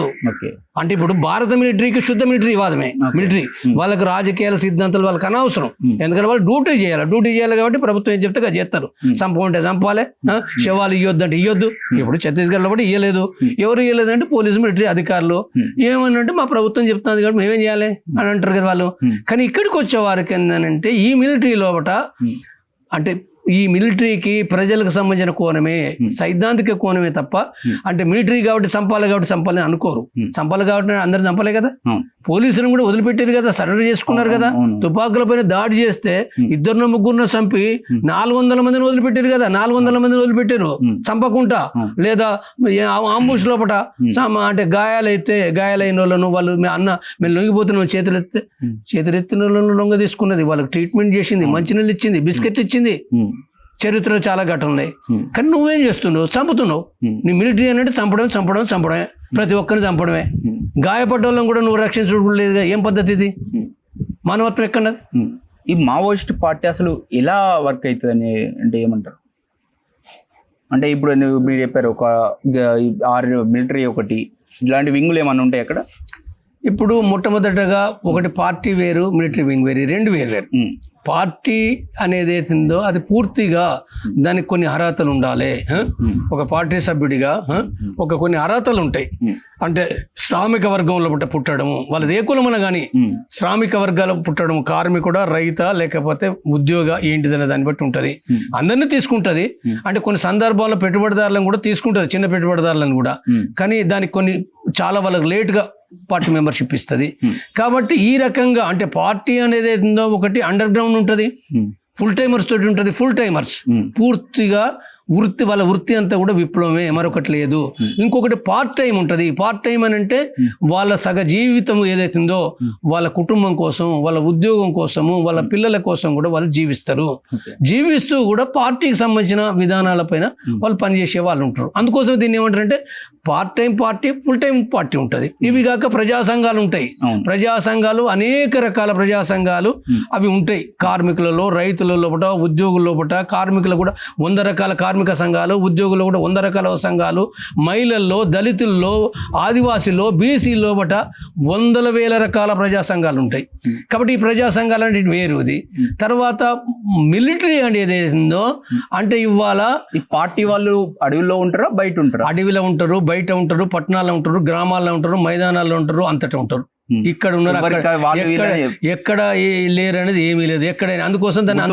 అంటే ఇప్పుడు భారత మిలిటరీకి శుద్ధ మిలిటరీ వాదమే. మిలిటరీ వాళ్ళకి రాజకీయాల సిద్ధాంతాలు వాళ్ళకి అనవసరం. ఎందుకంటే వాళ్ళు డ్యూటీ చేయాలి కాబట్టి ప్రభుత్వం ఏం చెప్తే చేస్తారు. చంపమంటే చంపాలి, శవాలు ఇవ్వద్దు అంటే ఇవ్వద్దు. ఇప్పుడు ఛత్తీస్గఢ్ లో కూడా ఇవ్వలేదు. ఎవరు ఇవ్వలేదంటే పోలీసు మిలిటరీ అధికారులు ఏమన్నంటే మా ప్రభుత్వం చెప్తుంది కాబట్టి మేమేం చేయాలి అని అంటారు కదా వాళ్ళు. కానీ ఇక్కడికి వచ్చే వారికి ఏంటంటే ఈ మిలిటరీ లోపల అంటే ఈ మిలిటరీకి ప్రజలకు సంబంధించిన కోణమే, సైద్ధాంతిక కోణమే తప్ప అంటే మిలిటరీ కాబట్టి చంపాలని అనుకోరు. చంపాలి కాబట్టి అందరు చంపలే కదా. పోలీసులను కూడా వదిలిపెట్టారు కదా, సరెండర్ చేసుకున్నారు కదా. తుపాకుల పైన దాడి చేస్తే 2-3 చంపి 400 మందిని వదిలిపెట్టారు కదా. 400 మందిని వదిలిపెట్టారు చంపకుండా. లేదా ఆంబుష్ లోపల అంటే గాయాలైన వాళ్ళను వాళ్ళు మేము లొంగిపోతున్నాం చేతులెత్తిన వాళ్ళను లొంగ తీసుకున్నది, వాళ్ళకి ట్రీట్మెంట్ చేసింది, మంచినీళ్ళు ఇచ్చింది, బిస్కెట్లు ఇచ్చింది. చరిత్రలో చాలా ఘటనలు ఉన్నాయి. కానీ నువ్వేం చేస్తున్నావు? చంపుతున్నావు. నీ మిలిటరీ అంటే చంపడమే, ప్రతి ఒక్కరిని చంపడమే. గాయపడ్డ వాళ్ళని కూడా నువ్వు రక్షించడం లేదు. ఏం పద్ధతి ఇది? మానవత్వం ఎక్కడది? ఈ మావోయిస్ట్ పార్టీ అసలు ఎలా వర్క్ అవుతుంది అని అంటే ఏమంటారు? అంటే ఇప్పుడు మీరు చెప్పారు ఒక 6 మిలిటరీ, ఒకటి ఇలాంటి వింగులు ఏమన్నా ఉంటాయి అక్కడ? ఇప్పుడు మొట్టమొదటగా ఒకటి పార్టీ వేరు, మిలిటరీ వింగ్ వేరు, 2 వేరు. పార్టీ అనేది ఏదో అది పూర్తిగా దానికి కొన్ని అర్హతలు ఉండాలి. ఒక పార్టీ సభ్యుడిగా కొన్ని అర్హతలు ఉంటాయి. అంటే శ్రామిక వర్గంలో పుట్టడము, వాళ్ళది ఏ కులమన కానీ శ్రామిక వర్గాలు పుట్టడం, కార్మికుడా, రైతా, లేకపోతే ఉద్యోగ ఏంటిదనే దాన్ని బట్టి ఉంటుంది. అందరినీ తీసుకుంటుంది. అంటే కొన్ని సందర్భాల్లో పెట్టుబడిదారులను కూడా తీసుకుంటుంది, చిన్న పెట్టుబడిదారులను కూడా. కానీ దానికి కొన్ని చాలా వాళ్ళకి లేట్గా పార్టీ మెంబర్షిప్ ఇస్తుంది. కాబట్టి ఈ రకంగా అంటే పార్టీ అనేది ఏందో ఒకటి అండర్ గ్రౌండ్ ఉంటుంది, ఫుల్ టైమర్స్ తోటి ఉంటుంది. ఫుల్ టైమర్స్ పూర్తిగా వాళ్ళ వృత్తి అంతా కూడా విప్లవమే, మరొకటి లేదు. ఇంకొకటి పార్ట్ టైం ఉంటుంది. పార్ట్ టైం అని అంటే వాళ్ళ సగ జీవితం ఏదైతుందో వాళ్ళ కుటుంబం కోసం, వాళ్ళ ఉద్యోగం కోసము, వాళ్ళ పిల్లల కోసం కూడా వాళ్ళు జీవిస్తారు. జీవిస్తూ కూడా పార్టీకి సంబంధించిన విధానాలపైన వాళ్ళు పనిచేసే వాళ్ళు ఉంటారు. అందుకోసం దీన్ని ఏమంటారంటే part time party, full time party ఉంటుంది. ఇవి కాక ప్రజా సంఘాలు ఉంటాయి. ప్రజా సంఘాలు అనేక రకాల ప్రజా సంఘాలు అవి ఉంటాయి. కార్మికులలో, రైతుల లోపల, ఉద్యోగుల లోపల, కార్మికులు కూడా 100 రకాల కార్మిక సంఘాలు, ఉద్యోగులు కూడా 100 రకాల సంఘాలు, మహిళల్లో, దళితుల్లో, ఆదివాసీల్లో, బీసీ లోపల వందల వేల రకాల ప్రజా సంఘాలు ఉంటాయి. కాబట్టి ఈ ప్రజా సంఘాలు అంటే వేరుది. తర్వాత మిలిటరీ అనేది ఏదో అంటే ఇవాళ ఈ పార్టీ వాళ్ళు అడవిలో ఉంటారా, బయట ఉంటారా? అడవిలో ఉంటారు, బయట ఉంటారు, పట్టణాల్లో ఉంటారు, గ్రామాల్లో ఉంటారు, మైదానాల్లో ఉంటారు, అంతటా ఉంటారు. ఇక్కడ ఉన్నారు, ఎక్కడ లేరు అనేది ఏమీ లేదు ఎక్కడైనా. అందుకోసం దాన్ని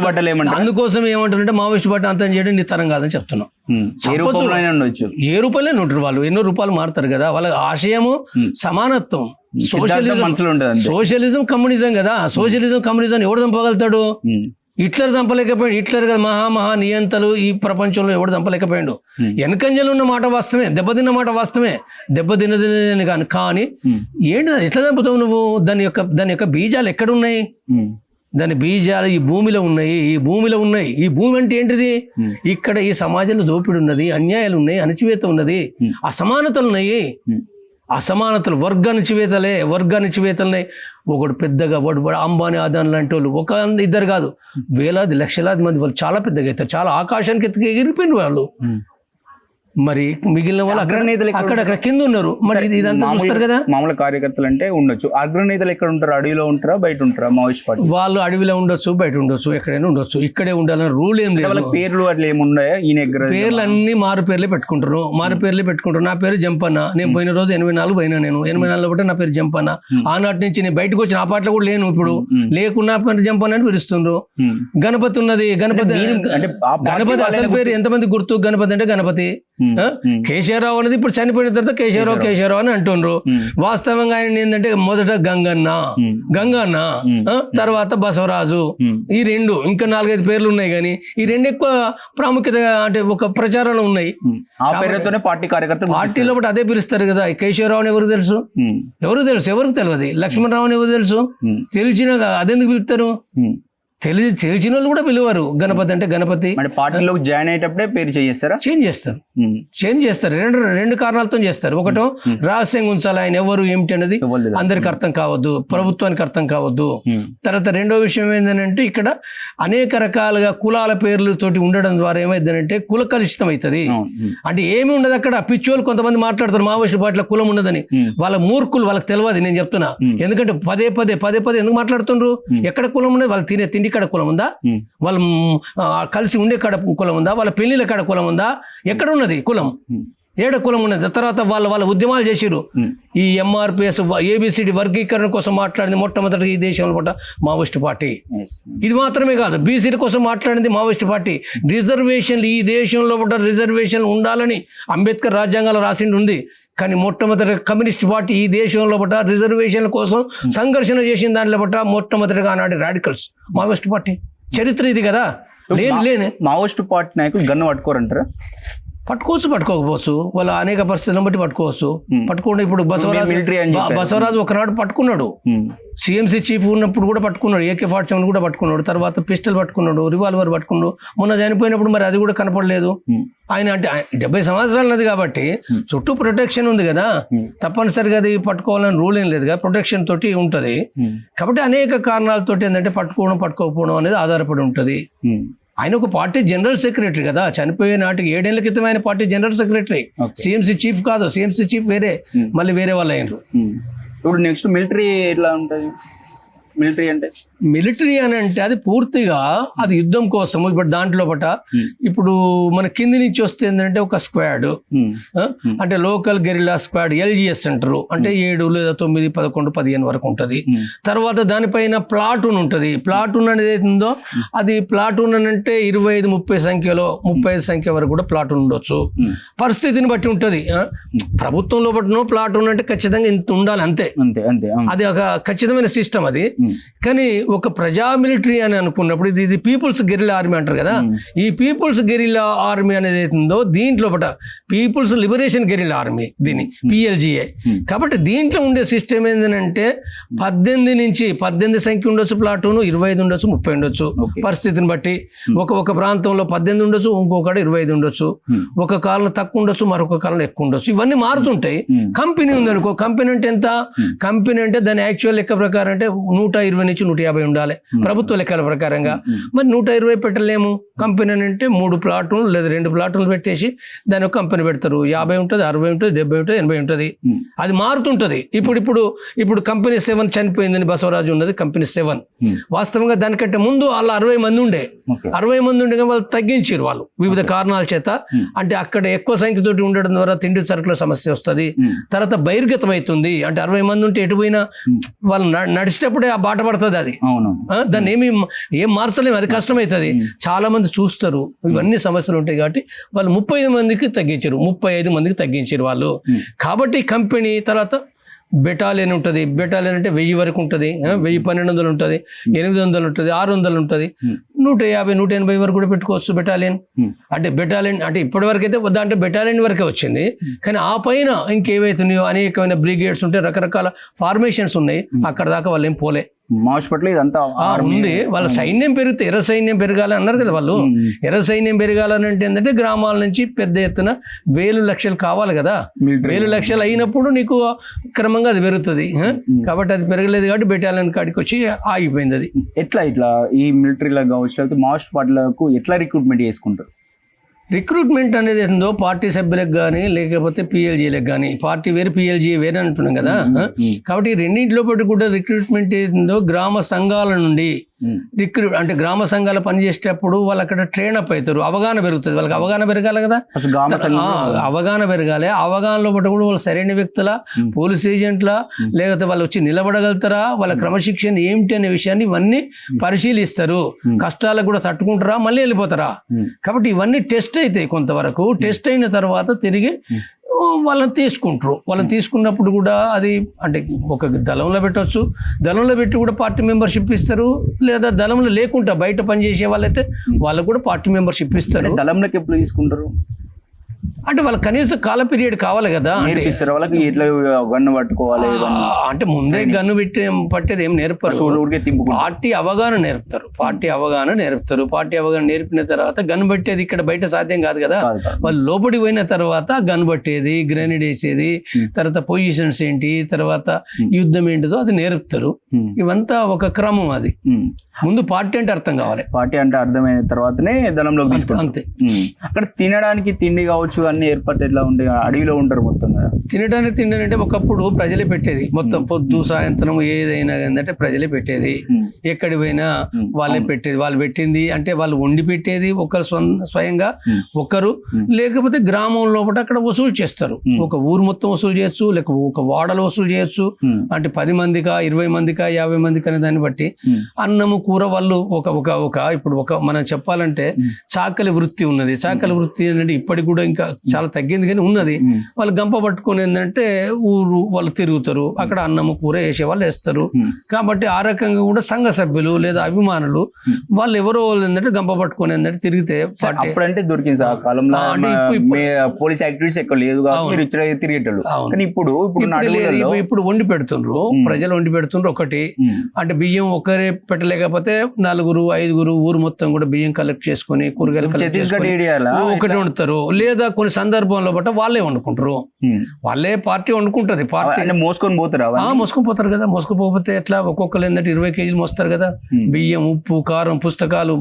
అందుకోసం ఏమంటారంటే మావోయిస్ట్ పార్టీ అంతం చేయడం నీ తరం కాదని చెప్తున్నాం. ఏ రూపాయలైనా ఉంటారు వాళ్ళు, ఎన్నో రూపాయలు మారుతారు కదా. వాళ్ళ ఆశయము సమానత్వం, సోషలిజం కమ్యూనిజం కదా. సోషలిజం కమ్యూనిజం ఎవడు చంపగలుగుతాడు? హిట్లర్ చంపలేకపోయాడు. హిట్లర్ కదా మహా నియంతలు ఈ ప్రపంచంలో ఎవడు చంపలేకపోయాడు. వెనకంజలు ఉన్న మాట వాస్తవమే, దెబ్బతిన్న మాట వాస్తవమే, దెబ్బతిన్నది కానీ ఏంటి ఎట్లా చంపుతావు నువ్వు? దాని యొక్క బీజాలు ఎక్కడున్నాయి? దాని బీజాలు ఈ భూమిలో ఉన్నాయి. ఈ భూమి అంటే ఏంటిది? ఇక్కడ ఈ సమాజంలో దోపిడి ఉన్నది, అన్యాయాలు ఉన్నాయి, అణచివేత ఉన్నది, అసమానతలు ఉన్నాయి. అసమానతలు, వర్గ అణచివేతలనే ఒకడు పెద్దగా వాడు అంబానీ, అదాని లాంటి వాళ్ళు 1-2 కాదు, వేలాది లక్షలాది మంది వాళ్ళు చాలా పెద్దగా అవుతారు. చాలా ఆకాశానికి ఎగిరిపోయిన వాళ్ళు. మరి మిగిలిన వాళ్ళు అగ్రనేతలు అక్కడక్కడ కింద ఉన్నారు. మరి ఇదంతా చూస్తారు కదా. మామూలు కార్యకర్తలు అంటే ఉండొచ్చు, అగ్రనేతలు ఎక్కడ ఉంటారు? అడవిలో ఉంటారా, బయట ఉంటారా మావోయిస్ట్ పార్టీ వాళ్ళు? అడవిలో ఉండొచ్చు, బయట ఉండొచ్చు, ఎక్కడైనా ఉండొచ్చు. ఇక్కడే ఉండాలని రూల్ ఏం లేదు. పేర్లు అట్లా ఏమున్నాయా? ఈయన పేర్లు అన్ని మారు పేర్లే పెట్టుకుంటారు. నా పేరు జంపన్న. నేను పోయిన రోజు 84 పోయినా. నేను 84 బట్టి నా పేరు జంపన్న. ఆనాటి నుంచి నేను బయటకు వచ్చిన ఆ పాటలో కూడా లేను. ఇప్పుడు లేకున్నా పేరు జంపన్న అని పిలుస్తుండ్రు. గణపతి ఉన్నది, గణపతి అసలు పేరు ఎంతమంది గుర్తు? గణపతి అంటే గణపతి. కేశవరావు అనేది ఇప్పుడు చనిపోయిన తర్వాత కేశవరావు అని అంటుండ్రు. వాస్తవంగా ఆయన ఏంటంటే మొదట గంగన్న, తర్వాత బసవరాజు. ఈ 2 ఇంకా 4-5 పేర్లు ఉన్నాయి, కానీ ఈ 2 ఎక్కువ ప్రాముఖ్యత అంటే ఒక ప్రచారంలో ఉన్నాయి. ఆ పేరుతోనే పార్టీ కార్యకర్త పార్టీలో బట్టి అదే పిలుస్తారు కదా. కేశవరావు ఎవరికి తెలుసు? ఎవరికి తెలియదు. లక్ష్మణరావు ఎవరు తెలుసు? తెలిసిన అదెందుకు పిలుస్తారు? తెలిసిన వాళ్ళు కూడా పిలువారు. గణపతి అంటే గణపతి. పార్టీలో జాయిన్ అయ్యేటప్పుడే పేరు చేంజ్ చేస్తారు. రెండు కారణాలతో చేస్తారు. ఒకటో రహస్యంగా ఉంచాలి, ఆయన ఎవరు ఏమిటి అనేది అందరికి అర్థం కావద్దు, ప్రభుత్వానికి అర్థం కావద్దు. తర్వాత రెండో విషయం ఏంటంటే ఇక్కడ అనేక రకాలుగా కులాల పేర్లతోటి ఉండడం ద్వారా ఏమైందంటే కుల కలుషితం అవుతుంది. అంటే ఏమి ఉండదు అక్కడ. పిచ్చోళ్ళు కొంతమంది మాట్లాడతారు మావోయిస్ట్ పార్టీలో కులం ఉండదని. వాళ్ళ మూర్ఖులు, వాళ్ళకి తెలియదు. నేను చెప్తున్నా, ఎందుకంటే పదే పదే ఎందుకు మాట్లాడుతుండ్రు? ఎక్కడ కులం ఉండదు? వాళ్ళు తినే తిండి కాడ కులం ఉందా? వాళ్ళు కలిసి ఉండే కాడ కులం ఉందా? వాళ్ళ పెళ్లిల కాడ కులం ఉందా? ఎక్కడ ఉన్నది కులం? ఏడ కులం ఉన్నది? తర్వాత వాళ్ళ ఉద్యమాలు చేసిరు. ఈ ఎంఆర్పిఎస్ ఏబిసిడి వర్గీకరణ కోసం మాట్లాడింది మొట్టమొదటి ఈ దేశంలో పట్ల మావోయిస్ట్ పార్టీ. ఇది మాత్రమే కాదు, బీసీల కోసం మాట్లాడింది మావోయిస్ట్ పార్టీ. రిజర్వేషన్లు ఈ దేశంలో పట్ల రిజర్వేషన్లు ఉండాలని అంబేద్కర్ రాజ్యాంగంలో రాసింది ఉంది. కానీ మొట్టమొదటి కమ్యూనిస్ట్ పార్టీ ఈ దేశంలో పట్ల రిజర్వేషన్ల కోసం సంఘర్షణ చేసిన దాంట్లో పట్ల మొట్టమొదటిగా ఆనాటి రాడికల్స్ మావోయిస్ట్ పార్టీ. చరిత్ర ఇది కదా. లేని మావోయిస్ట్ పార్టీ నాయకులు గన్ను పట్టుకోరంటారా? పట్టుకోవచ్చు. వాళ్ళ అనేక పరిస్థితులను బట్టి పట్టుకోవచ్చు. పట్టుకోండి. ఇప్పుడు బసవరాజు ఒకనాడు పట్టుకున్నాడు. సిఎంసీ చీఫ్ ఉన్నప్పుడు కూడా పట్టుకున్నాడు. AK-47 కూడా పట్టుకున్నాడు. తర్వాత పిస్టల్ పట్టుకున్నాడు, రివాల్వర్ పట్టుకున్నాడు. మొన్న చనిపోయినప్పుడు మరి అది కూడా కనపడలేదు. ఆయన అంటే 70 సంవత్సరాలు ఉన్నది కాబట్టి చుట్టూ ప్రొటెక్షన్ ఉంది కదా. తప్పనిసరిగా అది పట్టుకోవాలని రూల్ ఏం లేదు కదా, ప్రొటెక్షన్ తోటి ఉంటది. కాబట్టి అనేక కారణాలతోటి ఏంటంటే పట్టుకోకపోవడం అనేది ఆధారపడి ఉంటది. ఆయన ఒక పార్టీ జనరల్ సెక్రటరీ కదా. చనిపోయే నాటికి 7 ఏళ్ల క్రితం ఆయన party general secretary. CMC chief కాదు. సిఎంసీ చీఫ్ వేరే, మళ్ళీ వేరే వాళ్ళు అయినరు. ఇప్పుడు నెక్స్ట్ మిలిటరీ ఎట్లా ఉంటుంది? మిలిటరీ అని అంటే అది పూర్తిగా అది యుద్ధం కోసం. ఇప్పుడు దాంట్లో పట ఇప్పుడు మన కింది నుంచి వస్తే ఏంటంటే ఒక స్క్వాడ్, అంటే లోకల్ గెరిల్లా స్క్వాడ్, LGS అంటారు. అంటే 7 లేదా 9, 11, 15 వరకు ఉంటుంది. తర్వాత దానిపైన ప్లాటూన్ ఉంటుంది. ప్లాటూన్ అనేది ఏందో అది ప్లాటూన్ అని అంటే 25-30 సంఖ్యలో 35 సంఖ్య వరకు కూడా ప్లాటూన్ ఉండొచ్చు. పరిస్థితిని బట్టి ఉంటుంది. ప్రభుత్వంలో పట్టిన ప్లాటూన్ అంటే ఖచ్చితంగా ఇంత ఉండాలి, అంతే. అది ఒక ఖచ్చితమైన సిస్టమ్ అది. కానీ ఒక ప్రజా మిలిటరీ అని అనుకున్నప్పుడు ఇది పీపుల్స్ గెరిల్లా ఆర్మీ అంటారు కదా, ఈ పీపుల్స్ గెరిల్లా ఆర్మీ అనేది ఏతుందో దీంట్లో పీపుల్స్ లిబరేషన్ గెరిల్లా ఆర్మీ, దీన్ని PLGA. కాబట్టి దీంట్లో ఉండే సిస్టమ్ ఏంటంటే 18 సంఖ్య ఉండొచ్చు ప్లాటూను, 25 ఉండొచ్చు, 30 ఉండొచ్చు, పరిస్థితిని బట్టి. ఒక ప్రాంతంలో 18 ఉండొచ్చు, ఇంకొకటి 25 ఉండొచ్చు, ఒక కాలం తక్కువ ఉండొచ్చు, మరొక కాలం ఎక్కువ ఉండొచ్చు. ఇవన్నీ మారుతుంటాయి. కంపెనీ ఉందనుకో, కంపెనీ అంటే ఎంత? కంపెనీ అంటే దాని యాక్చువల్ లెక్క ప్రకారం అంటే 120 నుంచి 150 ఉండాలి ప్రభుత్వ లెక్కల ప్రకారంగా. మరి 120 పెట్టలేము. కంపెనీ అంటే 3 ప్లాటూన్లు లేదా 2 ప్లాటూన్లు పెట్టేసి దాని ఒక కంపెనీ పెడతారు. 50 ఉంటుంది, 60 ఉంటుంది, 70 ఉంటుంది, 80 ఉంటుంది. అది మారుతుంటది. ఇప్పుడు కంపెనీ 7 చనిపోయిందని బసవరాజు ఉన్నది కంపెనీ 7. వాస్తవంగా దానికంటే ముందు వాళ్ళు 60 మంది ఉండే, 60 మంది ఉండే వాళ్ళు తగ్గించారు వాళ్ళు వివిధ కారణాల చేత. అంటే అక్కడ ఎక్కువ సంఖ్యతోటి ఉండడం ద్వారా తిండి సరుకుల సమస్య వస్తుంది. తర్వాత బహిర్గతం అవుతుంది. అంటే 60 మంది ఉంటే ఎటు పోయినా వాళ్ళు నడిచేటప్పుడే ఆ బాట పడుతుంది. అది దాన్ని ఏం మార్చలేము, అది కష్టమవుతుంది. చాలా మంది చూస్తారు, ఇవన్నీ సమస్యలు ఉంటాయి. కాబట్టి వాళ్ళు 35 మందికి తగ్గించారు, 35 మందికి తగ్గించారు వాళ్ళు. కాబట్టి కంపెనీ తర్వాత బెటాలియన్ ఉంటుంది. బెటాలియన్ అంటే 1000 వరకు ఉంటుంది, 1200 ఉంటుంది, 800 ఉంటుంది, 600 ఉంటుంది, 150, 180 వరకు కూడా పెట్టుకోవచ్చు బెటాలియన్. అంటే బెటాలియన్ అంటే ఇప్పటి వరకు అయితే దాంట్లో బెటాలియన్ వరకే వచ్చింది. కానీ ఆ పైన ఇంకేవైతున్నాయో అనేకమైన బ్రిగేడ్స్ ఉంటాయి, రకరకాల ఫార్మేషన్స్ ఉన్నాయి. అక్కడ దాకా వాళ్ళు ఏం పోలే. హాస్పిటల్ ఇదంతా ఉంది. వాళ్ళ సైన్యం పెరిగితే ఎర్ర సైన్యం పెరగాలి అన్నారు కదా వాళ్ళు. ఎర్ర సైన్యం పెరగాలని అంటే ఏంటంటే గ్రామాల నుంచి పెద్ద ఎత్తున 1000 లక్షలు కావాలి కదా. 1000 లక్షలు అయినప్పుడు నీకు క్రమంగా అది పెరుగుతుంది. కాబట్టి అది పెరగలేదు కాబట్టి బెటాలియన్ కాడికి వచ్చి ఆగిపోయింది. అది ఇట్లా ఈ మిలిటరీలకు కావచ్చు, లేకపోతే మావోయిస్ట్ పార్టీలకు ఎట్లా రిక్రూట్మెంట్ చేసుకుంటారు? రిక్రూట్మెంట్ అనేది ఏందో పార్టీ సభ్యులకు కానీ లేకపోతే PLGలకు కానీ, పార్టీ వేరు PLG వేరే అంటున్నాం కదా. కాబట్టి రెండింటిలో పాటు కూడా రిక్రూట్మెంట్ ఏందో గ్రామ సంఘాల నుండి అంటే గ్రామ సంఘాలు పనిచేసేటప్పుడు వాళ్ళు అక్కడ ట్రైన్ అప్ అవుతారు, అవగాహన పెరుగుతుంది. వాళ్ళకి అవగాహన పెరగాలి కదా, అవగాహన పెరగాలి. అవగాహనలో పాటు కూడా వాళ్ళు సరైన వ్యక్తుల, పోలీస్ ఏజెంట్ల, లేకపోతే వాళ్ళు వచ్చి నిలబడగలుగుతారా, వాళ్ళ క్రమశిక్షణ ఏమిటి అనే విషయాన్ని ఇవన్నీ పరిశీలిస్తారు. కష్టాలకు కూడా తట్టుకుంటారా, మళ్ళీ వెళ్ళిపోతారా. కాబట్టి ఇవన్నీ టెస్ట్ అవుతాయి. కొంతవరకు టెస్ట్ అయిన తర్వాత తిరిగి వాళ్ళని తీసుకుంటారు. వాళ్ళని తీసుకున్నప్పుడు కూడా అది అంటే ఒక దళంలో పెట్టవచ్చు, దళంలో పెట్టి కూడా పార్టీ మెంబర్షిప్ ఇస్తారు. లేదా దళంలో లేకుండా బయట పనిచేసే వాళ్ళైతే వాళ్ళకు కూడా పార్టీ మెంబర్షిప్ ఇస్తారు. దళంలోకి ఎప్పుడు తీసుకుంటారు అంటే వాళ్ళ కనీస కాల పీరియడ్ కావాలి కదా. వాళ్ళకి ఎట్లా గన్ను పట్టుకోవాలి అంటే ముందే గన్ను పట్టేది ఏం నేర్పరు, పార్టీ అవగాహన నేర్పుతారు. పార్టీ అవగాహన నేర్పిన తర్వాత గన్ను పట్టేది ఇక్కడ బయట సాధ్యం కాదు కదా. వాళ్ళు లోపలికి పోయిన తర్వాత గన్ను పట్టేది, గ్రెనేడ్ వేసేది, తర్వాత పొజిషన్స్ ఏంటి, తర్వాత యుద్ధం ఏంటిదో అది నేర్పుతారు. ఇవంతా ఒక క్రమం. అది ముందు పార్టీ అంటే అర్థం కావాలి. పార్టీ అంటే అర్థమైన తర్వాతనే దళంలోకి తీసుకుంటారు. అంతే. అక్కడ తినడానికి తిండి కావచ్చు అన్ని ఏర్పాటు ఎట్లా ఉంటాయి? అడవిలో ఉంటారు మొత్తం కదా. తినడానికి అంటే ఒకప్పుడు ప్రజలే పెట్టేది మొత్తం, పొద్దు సాయంత్రం ఏదైనా ఏంటంటే ప్రజలే పెట్టేది. ఎక్కడి పోయినా వాళ్ళే పెట్టేది. వాళ్ళు పెట్టింది అంటే వాళ్ళు వండి పెట్టేది ఒకరు స్వయంగా, ఒకరు లేకపోతే గ్రామం లోపల అక్కడ వసూలు చేస్తారు. ఒక ఊరు మొత్తం వసూలు చేయొచ్చు, లేక ఒక వాడలో వసూలు చేయొచ్చు. అంటే 10 మందికా 20 మందికా 50 మందికి అనే దాన్ని బట్టి అన్నము కూర వాళ్ళు ఇప్పుడు మనం చెప్పాలంటే చాకలి వృత్తి ఉన్నది. చాకలి వృత్తి ఏంటంటే ఇప్పటికి కూడా ఇంకా చాలా తగ్గింది కానీ ఉన్నది. వాళ్ళు గంప పట్టుకొని ఏంటంటే ఊరు వాళ్ళు తిరుగుతారు, అక్కడ అన్నము కూర వేసే వాళ్ళు వేస్తారు. కాబట్టి ఆ రకంగా కూడా సంఘ సభ్యులు లేదా అభిమానులు వాళ్ళు ఎవరో ఏంటంటే గంప పట్టుకొని ఏంటంటే తిరిగితే అప్పుడంటే దొరికింది ఆ కాలంలో పోలీస్ యాక్టివిటీస్ ఎక్కువ లేదు తిరిగేటోళ్ళు. కానీ ఇప్పుడు వండి పెడుతుండ్రు, ప్రజలు వండి పెడుతుండ్రు. ఒకటి అంటే బియ్యం ఒకరే పెట్టలేకపోతే 4, 5 ఊరు మొత్తం కూడా బియ్యం కలెక్ట్ చేసుకుని కూరగాయలు ఒకటి వండుతారు. లేదా కొన్ని సందర్భంలో బట్ట వాళ్ళే వండుకుంటారు. వాళ్ళే పార్టీ వండుకుంటది. పార్టీ మోసుకొని పోతారు కదా. మోసుకుపోతే ఎట్లా? ఒక్కొక్కరు ఏంటంటే 20 కేజీలు మోస్తారు కదా. బియ్యం, ఉప్పు, కారం, పుస్తకాలు,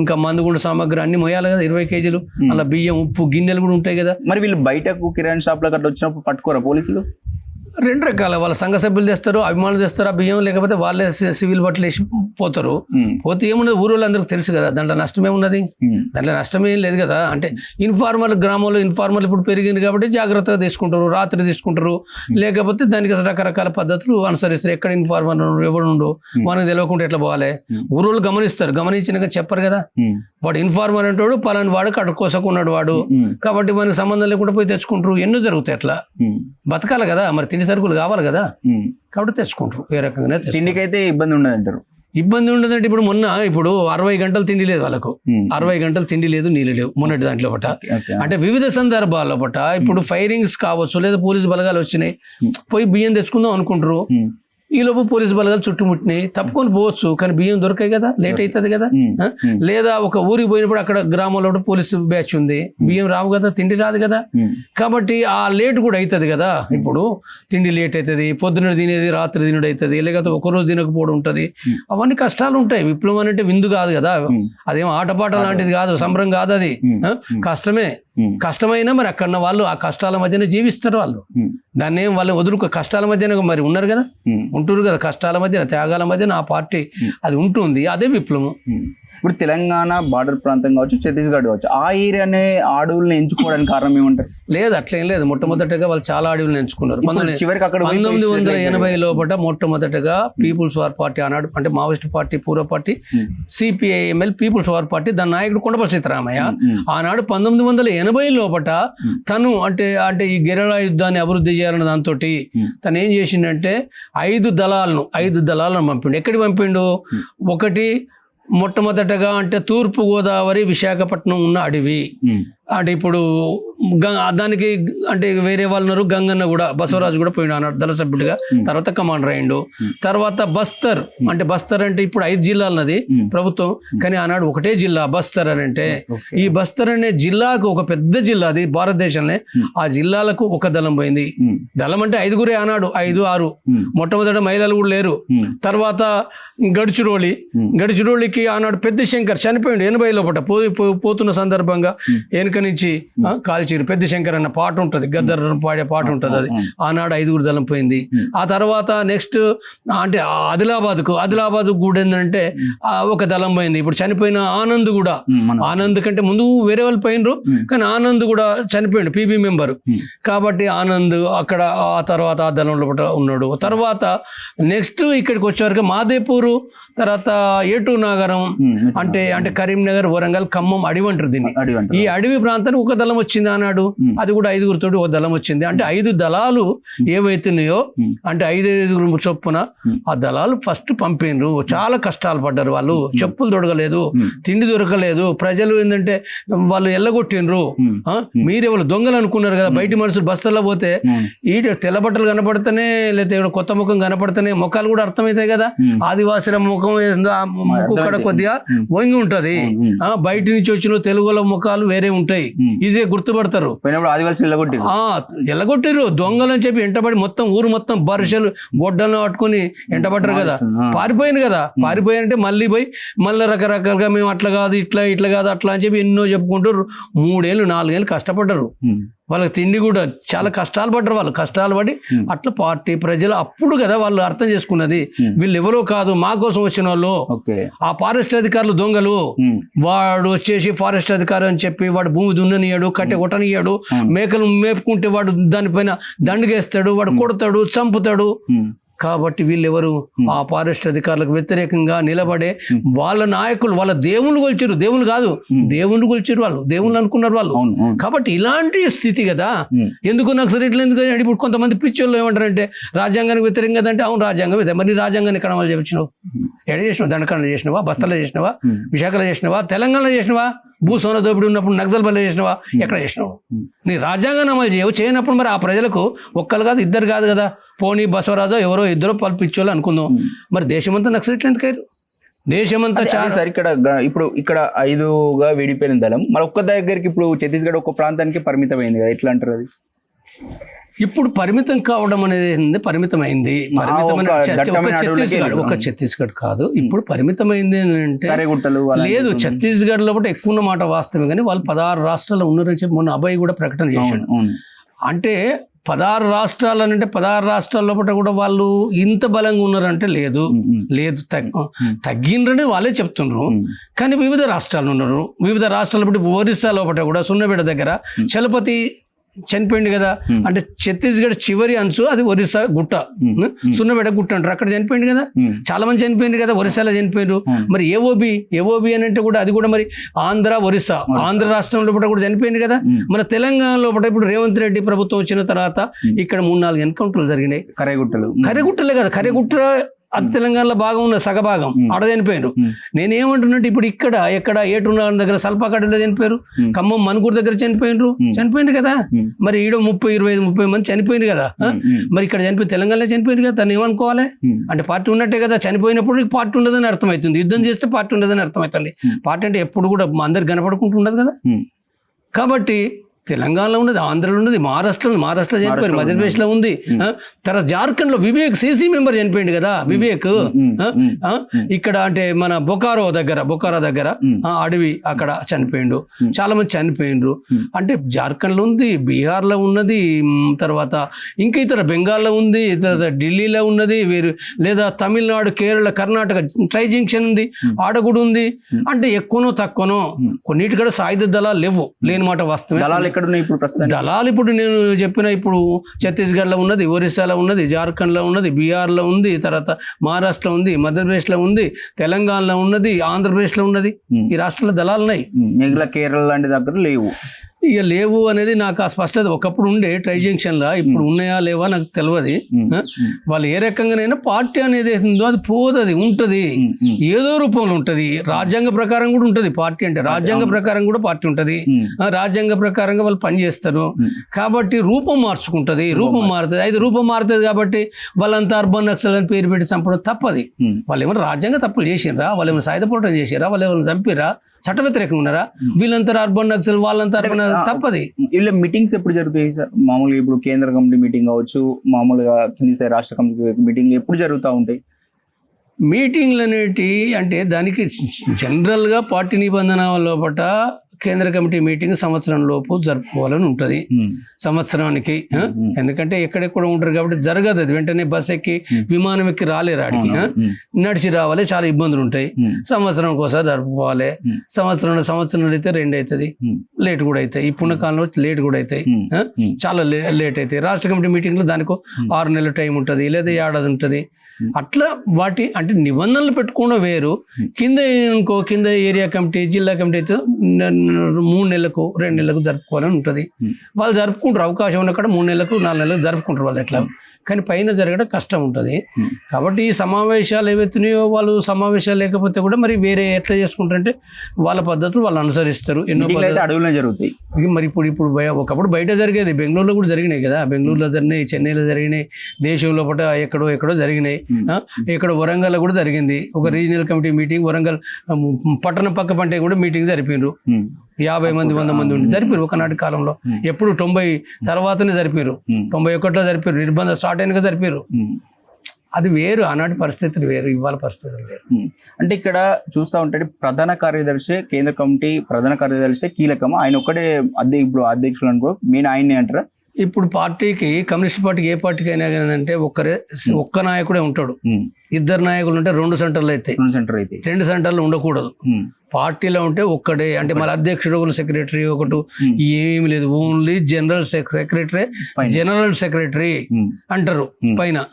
ఇంకా మందుగుండు సామాగ్రి అన్ని మోయాలి కదా 20 కేజీలు. అలా బియ్యం, ఉప్పు, గిన్నెలు కూడా ఉంటాయి కదా. మరి వీళ్ళు బయటకు కిరాణా షాప్ లో వచ్చినప్పుడు పట్టుకోరా పోలీసులు? 2 రకాల వాళ్ళ సంఘ సభ్యులు తెస్తారు, అభిమానులు తెస్తారు ఆ బియ్యం, లేకపోతే వాళ్ళే సివిల్ బట్టలు వేసి పోతారు. పోతే ఏమున్నది ఊరు వాళ్ళందరికీ తెలుసు కదా, దాంట్లో నష్టమే ఉన్నది, దాంట్లో నష్టమే లేదు కదా. అంటే ఇన్ఫార్మల్ గ్రామంలో ఇన్ఫార్మల్ ఇప్పుడు పెరిగింది కాబట్టి జాగ్రత్తగా తీసుకుంటారు, రాత్రి తీసుకుంటారు, లేకపోతే దానికి రకరకాల పద్ధతులు అనుసరిస్తారు. ఎక్కడ ఇన్ఫార్మల్ ఎవరు ఉండు మనకు తెలియకుండా ఎట్లా పోవాలి ఊరోళ్ళు గమనిస్తారు. గమనించినాక చెప్పరు కదా, వాడు ఇన్ఫార్మర్ అంటాడు పలాని వాడు కడుకోసకున్నాడు వాడు, కాబట్టి మనకి సంబంధం లేకుండా పోయి తెచ్చుకుంటారు. ఎన్నో జరుగుతాయి అట్లా. బతకాలి కదా మరి. తిండి సరుకులు కావాలి కదా, కాబట్టి తెచ్చుకుంటారు. ఏ రకంగానే తెచ్చుకుంటారు. తిండికైతే ఇబ్బంది ఉండదు అంటారు. ఇబ్బంది ఉండదంటే ఇప్పుడు 60 గంటలు తిండి లేదు వాళ్ళకు, 60 గంటలు తిండి లేదు, నీళ్ళు లేవు మొన్నటి దాంట్లో పట. అంటే వివిధ సందర్భాల్లో పట ఇప్పుడు ఫైరింగ్స్ కావచ్చు, లేదా పోలీసు బలగాలు వచ్చినాయి, పోయి బియ్యం తెచ్చుకుందాం అనుకుంటారు, ఈ లోపు పోలీసు బలగాలు చుట్టుముట్టినాయి, తప్పుకొని పోవచ్చు, కానీ బియ్యం దొరకాయి కదా, లేట్ అవుతుంది కదా. లేదా ఒక ఊరికి పోయినప్పుడు అక్కడ గ్రామంలో పోలీసు బ్యాచ్ ఉంది, బియ్యం రావు కదా, తిండి రాదు కదా, కాబట్టి ఆ లేట్ కూడా అవుతుంది కదా. ఇప్పుడు తిండి లేట్ అవుతుంది, పొద్దున తినేది రాత్రి తినడు అవుతుంది, లేకపోతే ఒకరోజు తినకపోవడం ఉంటుంది, అవన్నీ కష్టాలు ఉంటాయి. విప్లవం అంటే విందు కాదు కదా, అదేం ఆటపాట లాంటిది కాదు, సంబరం కాదు, అది కష్టమే. కష్టమైనా మరి అక్కడ వాళ్ళు ఆ కష్టాల మధ్యన జీవిస్తారు, వాళ్ళు దాన్ని ఏం వాళ్ళు వదులుకో, కష్టాల మధ్యన మరి ఉన్నారు కదా, ఉంటున్నారు కదా, కష్టాల మధ్యన త్యాగాల మధ్యన ఆ పార్టీ అది ఉంటుంది, అదే విప్లవం. ఇప్పుడు తెలంగాణ బార్డర్ ప్రాంతం కావచ్చు, ఛత్తీస్గఢ్ కావచ్చు, ఆ ఏరియానే అడవుల్ని ఎంచుకోవడానికి కారణం ఏమంటారు? లేదు, అట్లేం లేదు. మొట్టమొదటిగా వాళ్ళు చాలా అడవులను ఎంచుకున్నారు. చివరికి అక్కడ 1980 లోపల మొట్టమొదటిగా పీపుల్స్ వార్ పార్టీ ఆనాడు, అంటే మావోయిస్ట్ పార్టీ, పూర్వ party, CPIML People's war party, దాని నాయకుడు కొండపల్లి సీతారామయ్య ఆనాడు 1980 లోపల తను అంటే ఈ గెరిల్లా యుద్ధాన్ని అభివృద్ధి చేయాలన్న దాంతో తను ఏం చేసిండంటే 5 దళాలను పంపిండు. ఎక్కడికి పంపిండు? ఒకటి మొట్టమొదటగా అంటే తూర్పు గోదావరి విశాఖపట్నం ఉన్న అడవి, అంటే ఇప్పుడు దానికి అంటే వేరే వాళ్ళు ఉన్నారు, గంగన్న కూడా, బసవరాజు కూడా పోయిండు అన్నాడు దళ సభ్యుడిగా, తర్వాత కమాండర్ అయ్యిండు. తర్వాత బస్తర్ అంటే ఇప్పుడు 5 జిల్లాలన్నది ప్రభుత్వం, కానీ ఆనాడు ఒకటే జిల్లా బస్తర్ అని. అంటే ఈ బస్తర్ అనే జిల్లాకు ఒక పెద్ద జిల్లా, అది భారతదేశంలో, ఆ జిల్లాలకు ఒక దళం పోయింది. దళం అంటే 5గురే ఆనాడు, 5, 6. మొట్టమొదట మహిళలు కూడా లేరు. తర్వాత గడిచిరోళికి ఆనాడు పెద్ద శంకర్ చనిపోయిండు 80 లోపల, పోతున్న సందర్భంగా వెనుక నుంచి కాల్చిరు. పెద్ద శంకర్ అన్న పాట ఉంటుంది, గద్దర్ పాడే పాట ఉంటుంది, అది ఆనాడు 5గురు దళం పోయింది. ఆ తర్వాత నెక్స్ట్ అంటే ఆదిలాబాద్ కూడా ఏంటంటే ఒక దళం పోయింది. ఇప్పుడు చనిపోయిన ఆనంద్ కంటే ముందు వేరే వాళ్ళు పోయినరు, కానీ ఆనంద్ కూడా చనిపోయిండు, పీబీ మెంబర్. కాబట్టి ఆనంద్ అక్కడ ఆ తర్వాత ఆ దళంలో ఉన్నాడు. తర్వాత నెక్స్ట్ ఇక్కడికి వచ్చేవరకు మాదేపూరు, తర్వాత ఏటూ నాగరం, అంటే కరీంనగర్, వరంగల్, ఖమ్మం అడవి అంటారు దీన్ని. ఈ అడవి ప్రాంతానికి ఒక దళం వచ్చింది ఆనాడు, అది కూడా 5గురితో ఒక దళం వచ్చింది. అంటే 5 దళాలు ఏవైతున్నాయో, అంటే 5 చొప్పున ఆ దళాలు ఫస్ట్ పంపినరు. చాలా కష్టాలు పడ్డారు వాళ్ళు, చెప్పులు దొరకలేదు, తిండి దొరకలేదు, ప్రజలు ఏంటంటే వాళ్ళు ఎల్లగొట్టినరు. మీరెవరు దొంగలు అనుకున్నారు కదా, బయటి మనుషులు బస్తల్లో పోతే ఈ తెల్ల బట్టలు కనపడితేనే, లేకపోతే కొత్త ముఖం కనపడితేనే ముఖాలు కూడా అర్థమవుతాయి కదా. ఆదివాసుల ముఖం ఇక్కడ కొద్దిగా వంగి ఉంటది, బయట నుంచి వచ్చిన తెలుగుల ముఖాలు వేరే ఉంటాయి, ఈజీగా గుర్తుపడతారు. ఎల్లగొట్టారు దొంగలు అని చెప్పి ఎంటబడి మొత్తం ఊరు మొత్తం బరుషలు గొడ్డలను పట్టుకుని ఎంటబడ్డారు కదా, పారిపోయింది కదా. పారిపోయారంటే మళ్ళీ రకరకాలుగా మేము అట్లా కాదు ఇట్లా కాదు అట్లా అని చెప్పి ఎన్నో చెప్పుకుంటారు. 3 ఏళ్ళు 4 ఏళ్ళు కష్టపడ్డారు. వాళ్ళకి తిండి కూడా చాలా కష్టాలు పడ్డారు. వాళ్ళు కష్టాలు పడి అట్లా పార్టీ ప్రజలు అప్పుడు కదా వాళ్ళు అర్థం చేసుకున్నది, వీళ్ళు ఎవరో కాదు మా కోసం వచ్చిన వాళ్ళు. ఆ ఫారెస్ట్ అధికారులు దొంగలు, వాడు వచ్చేసి ఫారెస్ట్ అధికారి అని చెప్పి వాడు భూమి దున్ననియాడు, కట్టె కొట్టనియాడు, మేకలు మేపుకుంటే వాడు దానిపైన దండగేస్తాడు, వాడు కొడతాడు, చంపుతాడు. కాబట్టి వీళ్ళెవరు? ఆ ఫారెస్ట్ అధికారులకు వ్యతిరేకంగా నిలబడే వాళ్ళ నాయకులు, వాళ్ళ దేవుళ్ళు కొలిచారు. దేవుళ్ళు కాదు, దేవుళ్ళు కొలిచారు, వాళ్ళు దేవుళ్ళు అనుకున్నారు వాళ్ళు. కాబట్టి ఇలాంటి స్థితి కదా. ఎందుకు నక్సలైట్లు ఎందుకు? ఇప్పుడు కొంతమంది పిచ్చోళ్ళు ఏమంటారంటే రాజ్యాంగానికి వ్యతిరేకం కదంటే, అవును రాజ్యాంగం వ్యతిరేకం. మరి రాజ్యాంగాన్ని ఎక్కడ అమలు చేయించినావు? ఎడ చేసినావు? దండకాండ చేసినావా? బస్తలో చేసినావా? విశాఖలో చేసినావా? తెలంగాణలో చేసినావా? భూసోన దోపిడీ ఉన్నప్పుడు నక్సల్ బల్ల చేసినావా? ఎక్కడ చేసినావు? నీ రాజ్యాంగాన్ని అమలు చేయనప్పుడు మరి ఆ ప్రజలకు ఒక్కరు కాదు, 2 కాదు కదా, పోనీ బసవరాజో ఎవరో 2 పల్పించోళ్ళు అనుకుందాం. మరి దేశమంతా నక్సలైట్లు ఎందుకయ్యారు? దేశమంతా చాలా సార్. ఇప్పుడు ఇక్కడ 5గా విడిపోయిన దళం మరి ఒక్క దగ్గరికి ఇప్పుడు ఛత్తీస్గఢ్ ఒక్క ప్రాంతానికి పరిమితమైంది కదా, ఎట్లా అంటారు అది? ఇప్పుడు పరిమితం కావడం అనేది పరిమితమైంది. ఒక ఛత్తీస్గఢ్ కాదు, ఇప్పుడు పరిమితమైంది అంటే లేదు. ఛత్తీస్గఢ్ లోపల ఎక్కువ ఉన్న మాట వాస్తవమే, కానీ వాళ్ళు 16 రాష్ట్రాల్లో ఉన్నారని చెప్పి మొన్న అభయ్ కూడా ప్రకటన చేశాడు. అంటే 16 రాష్ట్రాలు అంటే 16 రాష్ట్రాల లోపల కూడా వాళ్ళు ఇంత బలంగా ఉన్నారంటే లేదు, తగ్గిండ్రని వాళ్ళే చెప్తున్నారు. కానీ వివిధ రాష్ట్రాలు ఉన్నారు. వివిధ రాష్ట్రాలు బట్టి ఒరిస్సా లోపల కూడా సున్నబెడ దగ్గర చలపతి చనిపోయింది కదా, అంటే ఛత్తీస్గఢ్ చివరి అంచు అది ఒరిస్సా గుట్ట, సున్నబెడ గుట్ట అంటారు, అక్కడ చనిపోయింది కదా, చాలా మంది చనిపోయింది కదా, ఒరిస్సాలో చనిపోయినారు. మరి ఏఓబి అని అంటే కూడా అది కూడా మరి ఆంధ్ర ఒరిస్సా, ఆంధ్ర రాష్ట్రం లోపల కూడా చనిపోయింది కదా. మన తెలంగాణ లోపల ఇప్పుడు రేవంత్ రెడ్డి ప్రభుత్వం వచ్చిన తర్వాత ఇక్కడ 3-4 ఎన్కౌంటర్లు జరిగినాయి. కర్రెగుట్టలే కదా, కర్రెగుట్ట అది తెలంగాణలో భాగం ఉన్న సగభాగం ఆడ చనిపోయారు. నేనేమంటున్నట్టు ఇప్పుడు ఎక్కడ ఏటున్న దగ్గర సల్పాకడ్డలో చనిపోయారు, ఖమ్మం మనుకూరు దగ్గర చనిపోయింది కదా. మరి ఈడో 30 మంది చనిపోయింది కదా. మరి ఇక్కడ తెలంగాణలో చనిపోయింది కదా, తను ఏమనుకోవాలి? అంటే పార్టీ ఉన్నట్టే కదా, చనిపోయినప్పుడు పార్టీ ఉండదని అర్థమవుతుంది, యుద్ధం చేస్తే పార్టీ ఉండదని అర్థమవుతుంది. పార్టీ అంటే ఎప్పుడు కూడా అందరు కనపడుకుంటూ ఉండదు కదా. కాబట్టి తెలంగాణలో ఉన్నది, ఆంధ్రలో ఉన్నది, మహారాష్ట్రలో చనిపోయారు, మధ్యప్రదేశ్లో ఉంది, తర్వాత జార్ఖండ్లో వివేక్ సిసి మెంబర్ చనిపోయింది కదా, వివేక్. ఇక్కడ అంటే మన బొకారో దగ్గర అడవి అక్కడ చనిపోయిండు, చాలా మంది చనిపోయిండ్రు. అంటే జార్ఖండ్లో ఉంది, బీహార్లో ఉన్నది, తర్వాత ఇంకా ఇతర బెంగాల్లో ఉంది, ఢిల్లీలో ఉన్నది, లేదా తమిళనాడు, కేరళ, కర్ణాటక ట్రై జంక్షన్ ఉంది, ఆడ కూడా ఉంది. అంటే ఎక్కువనో తక్కువనో కొన్నిటి కూడా సాయుధ దళాలు లేని మాట వాస్తవమే. దళాలు ఇప్పుడు నేను చెప్పిన ఇప్పుడు ఛత్తీస్గఢ్లో ఉన్నది, ఒరిస్సాలో ఉన్నది, జార్ఖండ్లో ఉన్నది, బీహార్లో ఉంది, తర్వాత మహారాష్ట్రలో ఉంది, మధ్యప్రదేశ్లో ఉంది, తెలంగాణలో ఉన్నది, ఆంధ్రప్రదేశ్లో ఉన్నది. ఈ రాష్ట్రాల్లో దళాలు ఉన్నాయి. మిగిలిన కేరళ లాంటి దగ్గర లేవు. ఇక లేవు అనేది నాకు ఆ స్పష్టత ఒకప్పుడు ఉండే ట్రై జంక్షన్లో, ఇప్పుడు ఉన్నాయా లేవా నాకు తెలియదు. వాళ్ళు ఏ రకంగానైనా పార్టీ అనేది ఉందో అది పోతుంది, ఉంటుంది, ఏదో రూపంలో ఉంటుంది. రాజ్యాంగ ప్రకారం కూడా ఉంటుంది పార్టీ అంటే, రాజ్యాంగ ప్రకారం కూడా పార్టీ ఉంటుంది, రాజ్యాంగ ప్రకారంగా వాళ్ళు పనిచేస్తారు. కాబట్టి రూపం మారుతుంది రూపం మారుతుంది కాబట్టి వాళ్ళంతా అర్బన్ నక్సల్ అని పేరు పెట్టి చంపడం తప్పది. వాళ్ళు ఏమైనా రాజ్యాంగ తప్పులు చేసినరా, వాళ్ళు ఏమైనా సాయుధ పోరాటం చేసిరా, వాళ్ళు ఏమైనా చంపిరా, చట్ట వ్యతిరేకంగా ఉన్నారా, వీళ్ళంతా అర్బన్ నక్సల్ వాళ్ళంతా అర్బన్ తప్పది. వీళ్ళ మీటింగ్స్ ఎప్పుడు జరుగుతాయి సార్? మామూలుగా ఇప్పుడు కేంద్ర కమిటీ మీటింగ్ కావచ్చు, మామూలుగా కింది స్థాయి రాష్ట్ర కమిటీ మీటింగ్లు ఎప్పుడు జరుగుతూ ఉంటాయి? మీటింగ్లు అనేటి అంటే దానికి జనరల్గా పార్టీ నిబంధన లోపల కేంద్ర కమిటీ మీటింగ్ సంవత్సరం లోపు జరుపుకోవాలని ఉంటుంది, సంవత్సరానికి. ఎందుకంటే ఎక్కడెక్కడ ఉంటారు కాబట్టి జరగదు అది వెంటనే బస్ ఎక్కి విమానం ఎక్కి రాలేరు ఆడికి, నడిచి రావాలి, చాలా ఇబ్బందులు ఉంటాయి. సంవత్సరం ఒకసారి జరుపుకోవాలి. సంవత్సరం అయితే 2 అవుతుంది, లేట్ కూడా అవుతాయి. ఇప్పుడున్న కాలంలో లేట్ కూడా అవుతాయి, చాలా లేట్ అవుతాయి. రాష్ట్ర కమిటీ మీటింగ్లో దానికి 6 నెలల టైం ఉంటుంది, లేదా ఏడాది ఉంటుంది. అట్లా వాటి అంటే నిబంధనలు పెట్టుకోవడం వేరు. కింద ఏరియా కమిటీ, జిల్లా కమిటీ అయితే 3 నెలలకు 2 నెలలకు జరుపుకోవాలని ఉంటుంది. వాళ్ళు జరుపుకుంటారు, అవకాశం ఉన్న కాడ 3 నెలలకు 4 నెలలకు జరుపుకుంటారు వాళ్ళు ఎట్లా. కానీ పైన జరగడం కష్టం ఉంటుంది. కాబట్టి ఈ సమావేశాలు ఏవైతున్నాయో వాళ్ళు సమావేశాలు లేకపోతే కూడా మరి వేరే ఎట్లా చేసుకుంటారంటే వాళ్ళ పద్ధతులు వాళ్ళు అనుసరిస్తారు. ఎన్నో అడవుల్లో జరుగుతాయి. మరి ఇప్పుడు ఒకప్పుడు బయట జరిగేది, బెంగళూరులో కూడా జరిగినాయి కదా, బెంగళూరులో జరిగినాయి, చెన్నైలో జరిగినాయి, దేశంలో పట ఎక్కడో జరిగినాయి. ఇక్కడ వరంగల్లో కూడా జరిగింది ఒక రీజనల్ కమిటీ మీటింగ్. వరంగల్ పట్టణ పక్క పంటే కూడా మీటింగ్ జరిపారు. 50 మంది 100 మంది ఉండి జరిపారు ఒకనాటి కాలంలో. ఎప్పుడు 90 తర్వాతనే జరిపారు, 91లో జరిపారు, నిర్బంధం స్టార్ట్ అయినగా జరిపారు. అది వేరు, ఆనాటి పరిస్థితులు వేరు, ఇవాళ పరిస్థితులు వేరు. అంటే ఇక్కడ చూస్తూ ఉంటే ప్రధాన కార్యదర్శి, కేంద్ర కమిటీ ప్రధాన కార్యదర్శి కీలకం, ఆయన ఒక్కడే ఇప్పుడు అధ్యక్షులు అనుకో, మెయిన్ ఆయనే అంటారా? ఇప్పుడు పార్టీకి, కమ్యూనిస్ట్ పార్టీకి ఏ పార్టీకి అయినా అంటే ఒక్క నాయకుడే ఉంటాడు. 2 నాయకులు ఉంటే 2 సెంటర్లు అవుతాయి, 2 సెంటర్లు ఉండకూడదు. పార్టీలో ఉంటే ఒక్కడే, అంటే మళ్ళీ అధ్యక్షుడు సెక్రటరీ ఒకటి ఏమి లేదు, ఓన్లీ జనరల్ సెక్రటరీ అంటారు పైన.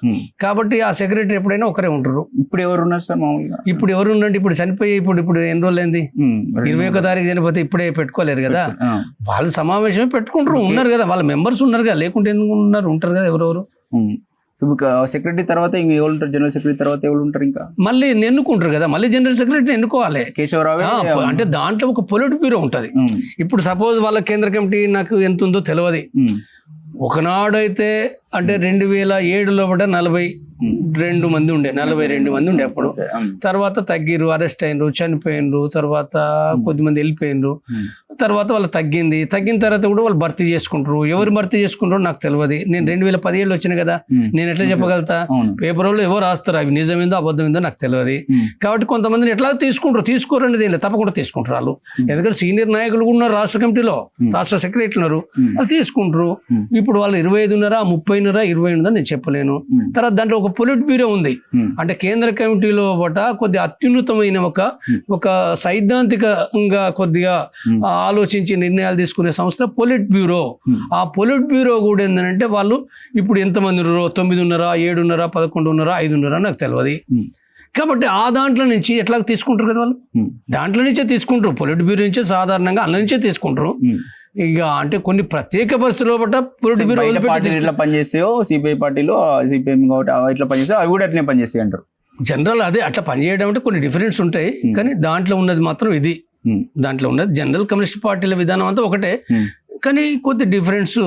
కాబట్టి ఆ సెక్రటరీ ఎప్పుడైనా ఒకరే ఉంటారు. ఇప్పుడు ఎవరు ఉన్నారు సార్ మామూలుగా? ఇప్పుడు ఎవరు ఉన్నారంటే ఇప్పుడు చనిపోయి ఇప్పుడు ఎన్ని రోజులు అయింది, 21వ తారీఖు చనిపోతే ఇప్పుడే పెట్టుకోలేరు కదా. వాళ్ళు సమావేశమే పెట్టుకుంటారు, ఉన్నారు కదా, వాళ్ళ మెంబర్స్ ఉన్నారు కదా, లేకుంటే ఎందుకు ఉంటారు కదా ఎవరెవరు. సెక్రటరీ తర్వాత ఇంకా ఎవరు ఉంటారు? జనరల్ సెక్రటరీ తర్వాత ఎవరు ఉంటారు? ఇంకా మళ్ళీ ఎన్నుకుంటారు కదా, మళ్ళీ జనరల్ సెక్రటరీ ఎన్నుకోవాలి. కేశవరావు అంటే దాంట్లో ఒక పొలిట్ బ్యూరో ఉంటుంది. ఇప్పుడు సపోజ్ వాళ్ళ కేంద్ర కమిటీ నాకు ఎంత ఉందో తెలియదు. ఒకనాడైతే అంటే 2007లో 42 మంది ఉండే, 42 మంది ఉండే అప్పుడు. తర్వాత తగ్గిరు, అరెస్ట్ అయినరు, చనిపోయినరు, తర్వాత కొద్దిమంది వెళ్ళిపోయినరు. తర్వాత వాళ్ళు తగ్గిన తర్వాత కూడా వాళ్ళు భర్తీ చేసుకుంటారు. ఎవరు భర్తీ చేసుకుంటారో నాకు తెలియదు. నేను 2017 వచ్చిన కదా, నేను ఎట్లా చెప్పగలుగుతా? పేపర్లో ఎవరు రాస్తారు, అవి నిజమేందో అబద్ధమేందో నాకు తెలియదు. కాబట్టి కొంతమందిని ఎట్లా తీసుకోరండి, దీనిలో తప్పకుండా తీసుకుంటారు వాళ్ళు. ఎందుకంటే సీనియర్ నాయకులు కూడా ఉన్నారు రాష్ట్ర కమిటీలో, రాష్ట్ర సెక్రటరీ ఉన్నారు, వాళ్ళు తీసుకుంటారు. ఇప్పుడు వాళ్ళు 25 ఉన్నారా, 30 ఉన్నారా, 20 ఉందా నేను చెప్పలేను. తర్వాత దాంట్లో ఒక పొలిట్ బ్యూరో ఉంది. అంటే కేంద్ర కమిటీలో బట కొద్ది అత్యున్నతమైన ఒక సైద్ధాంతికంగా కొద్దిగా ఆలోచించి నిర్ణయాలు తీసుకునే సంస్థ పొలిట్ బ్యూరో. ఆ పొలిట్ బ్యూరో కూడా ఏంటంటే వాళ్ళు ఇప్పుడు ఎంతమంది ఉన్నారో 9:30, 7:30, 11:30, 5:30 నాకు తెలియదు. కాబట్టి ఆ దాంట్లో నుంచి ఎట్లా తీసుకుంటారు కదా వాళ్ళు, దాంట్లో నుంచే తీసుకుంటారు. పొలిట్ బ్యూరో నుంచే సాధారణంగా అందులో నుంచే తీసుకుంటారు. ఇక అంటే కొన్ని ప్రత్యేక పరిస్థితుల్లో బట్ట పొలిట్ బ్యూరో ఇట్లా పనిచేస్తాయో సిపిఐ పార్టీలో సిపిఎం కాబట్టి ఇట్లా పనిచేస్తాయో అవి కూడా అట్లనే పనిచేస్తాయి అంటారు. జనరల్ అదే అట్లా పనిచేయడం అంటే కొన్ని డిఫరెన్స్ ఉంటాయి, కానీ దాంట్లో ఉన్నది మాత్రం ఇది. దాంట్లో ఉన్నది జనరల్ కమ్యూనిస్ట్ పార్టీల విధానం అంతా ఒకటే, కానీ కొద్ది డిఫరెన్స్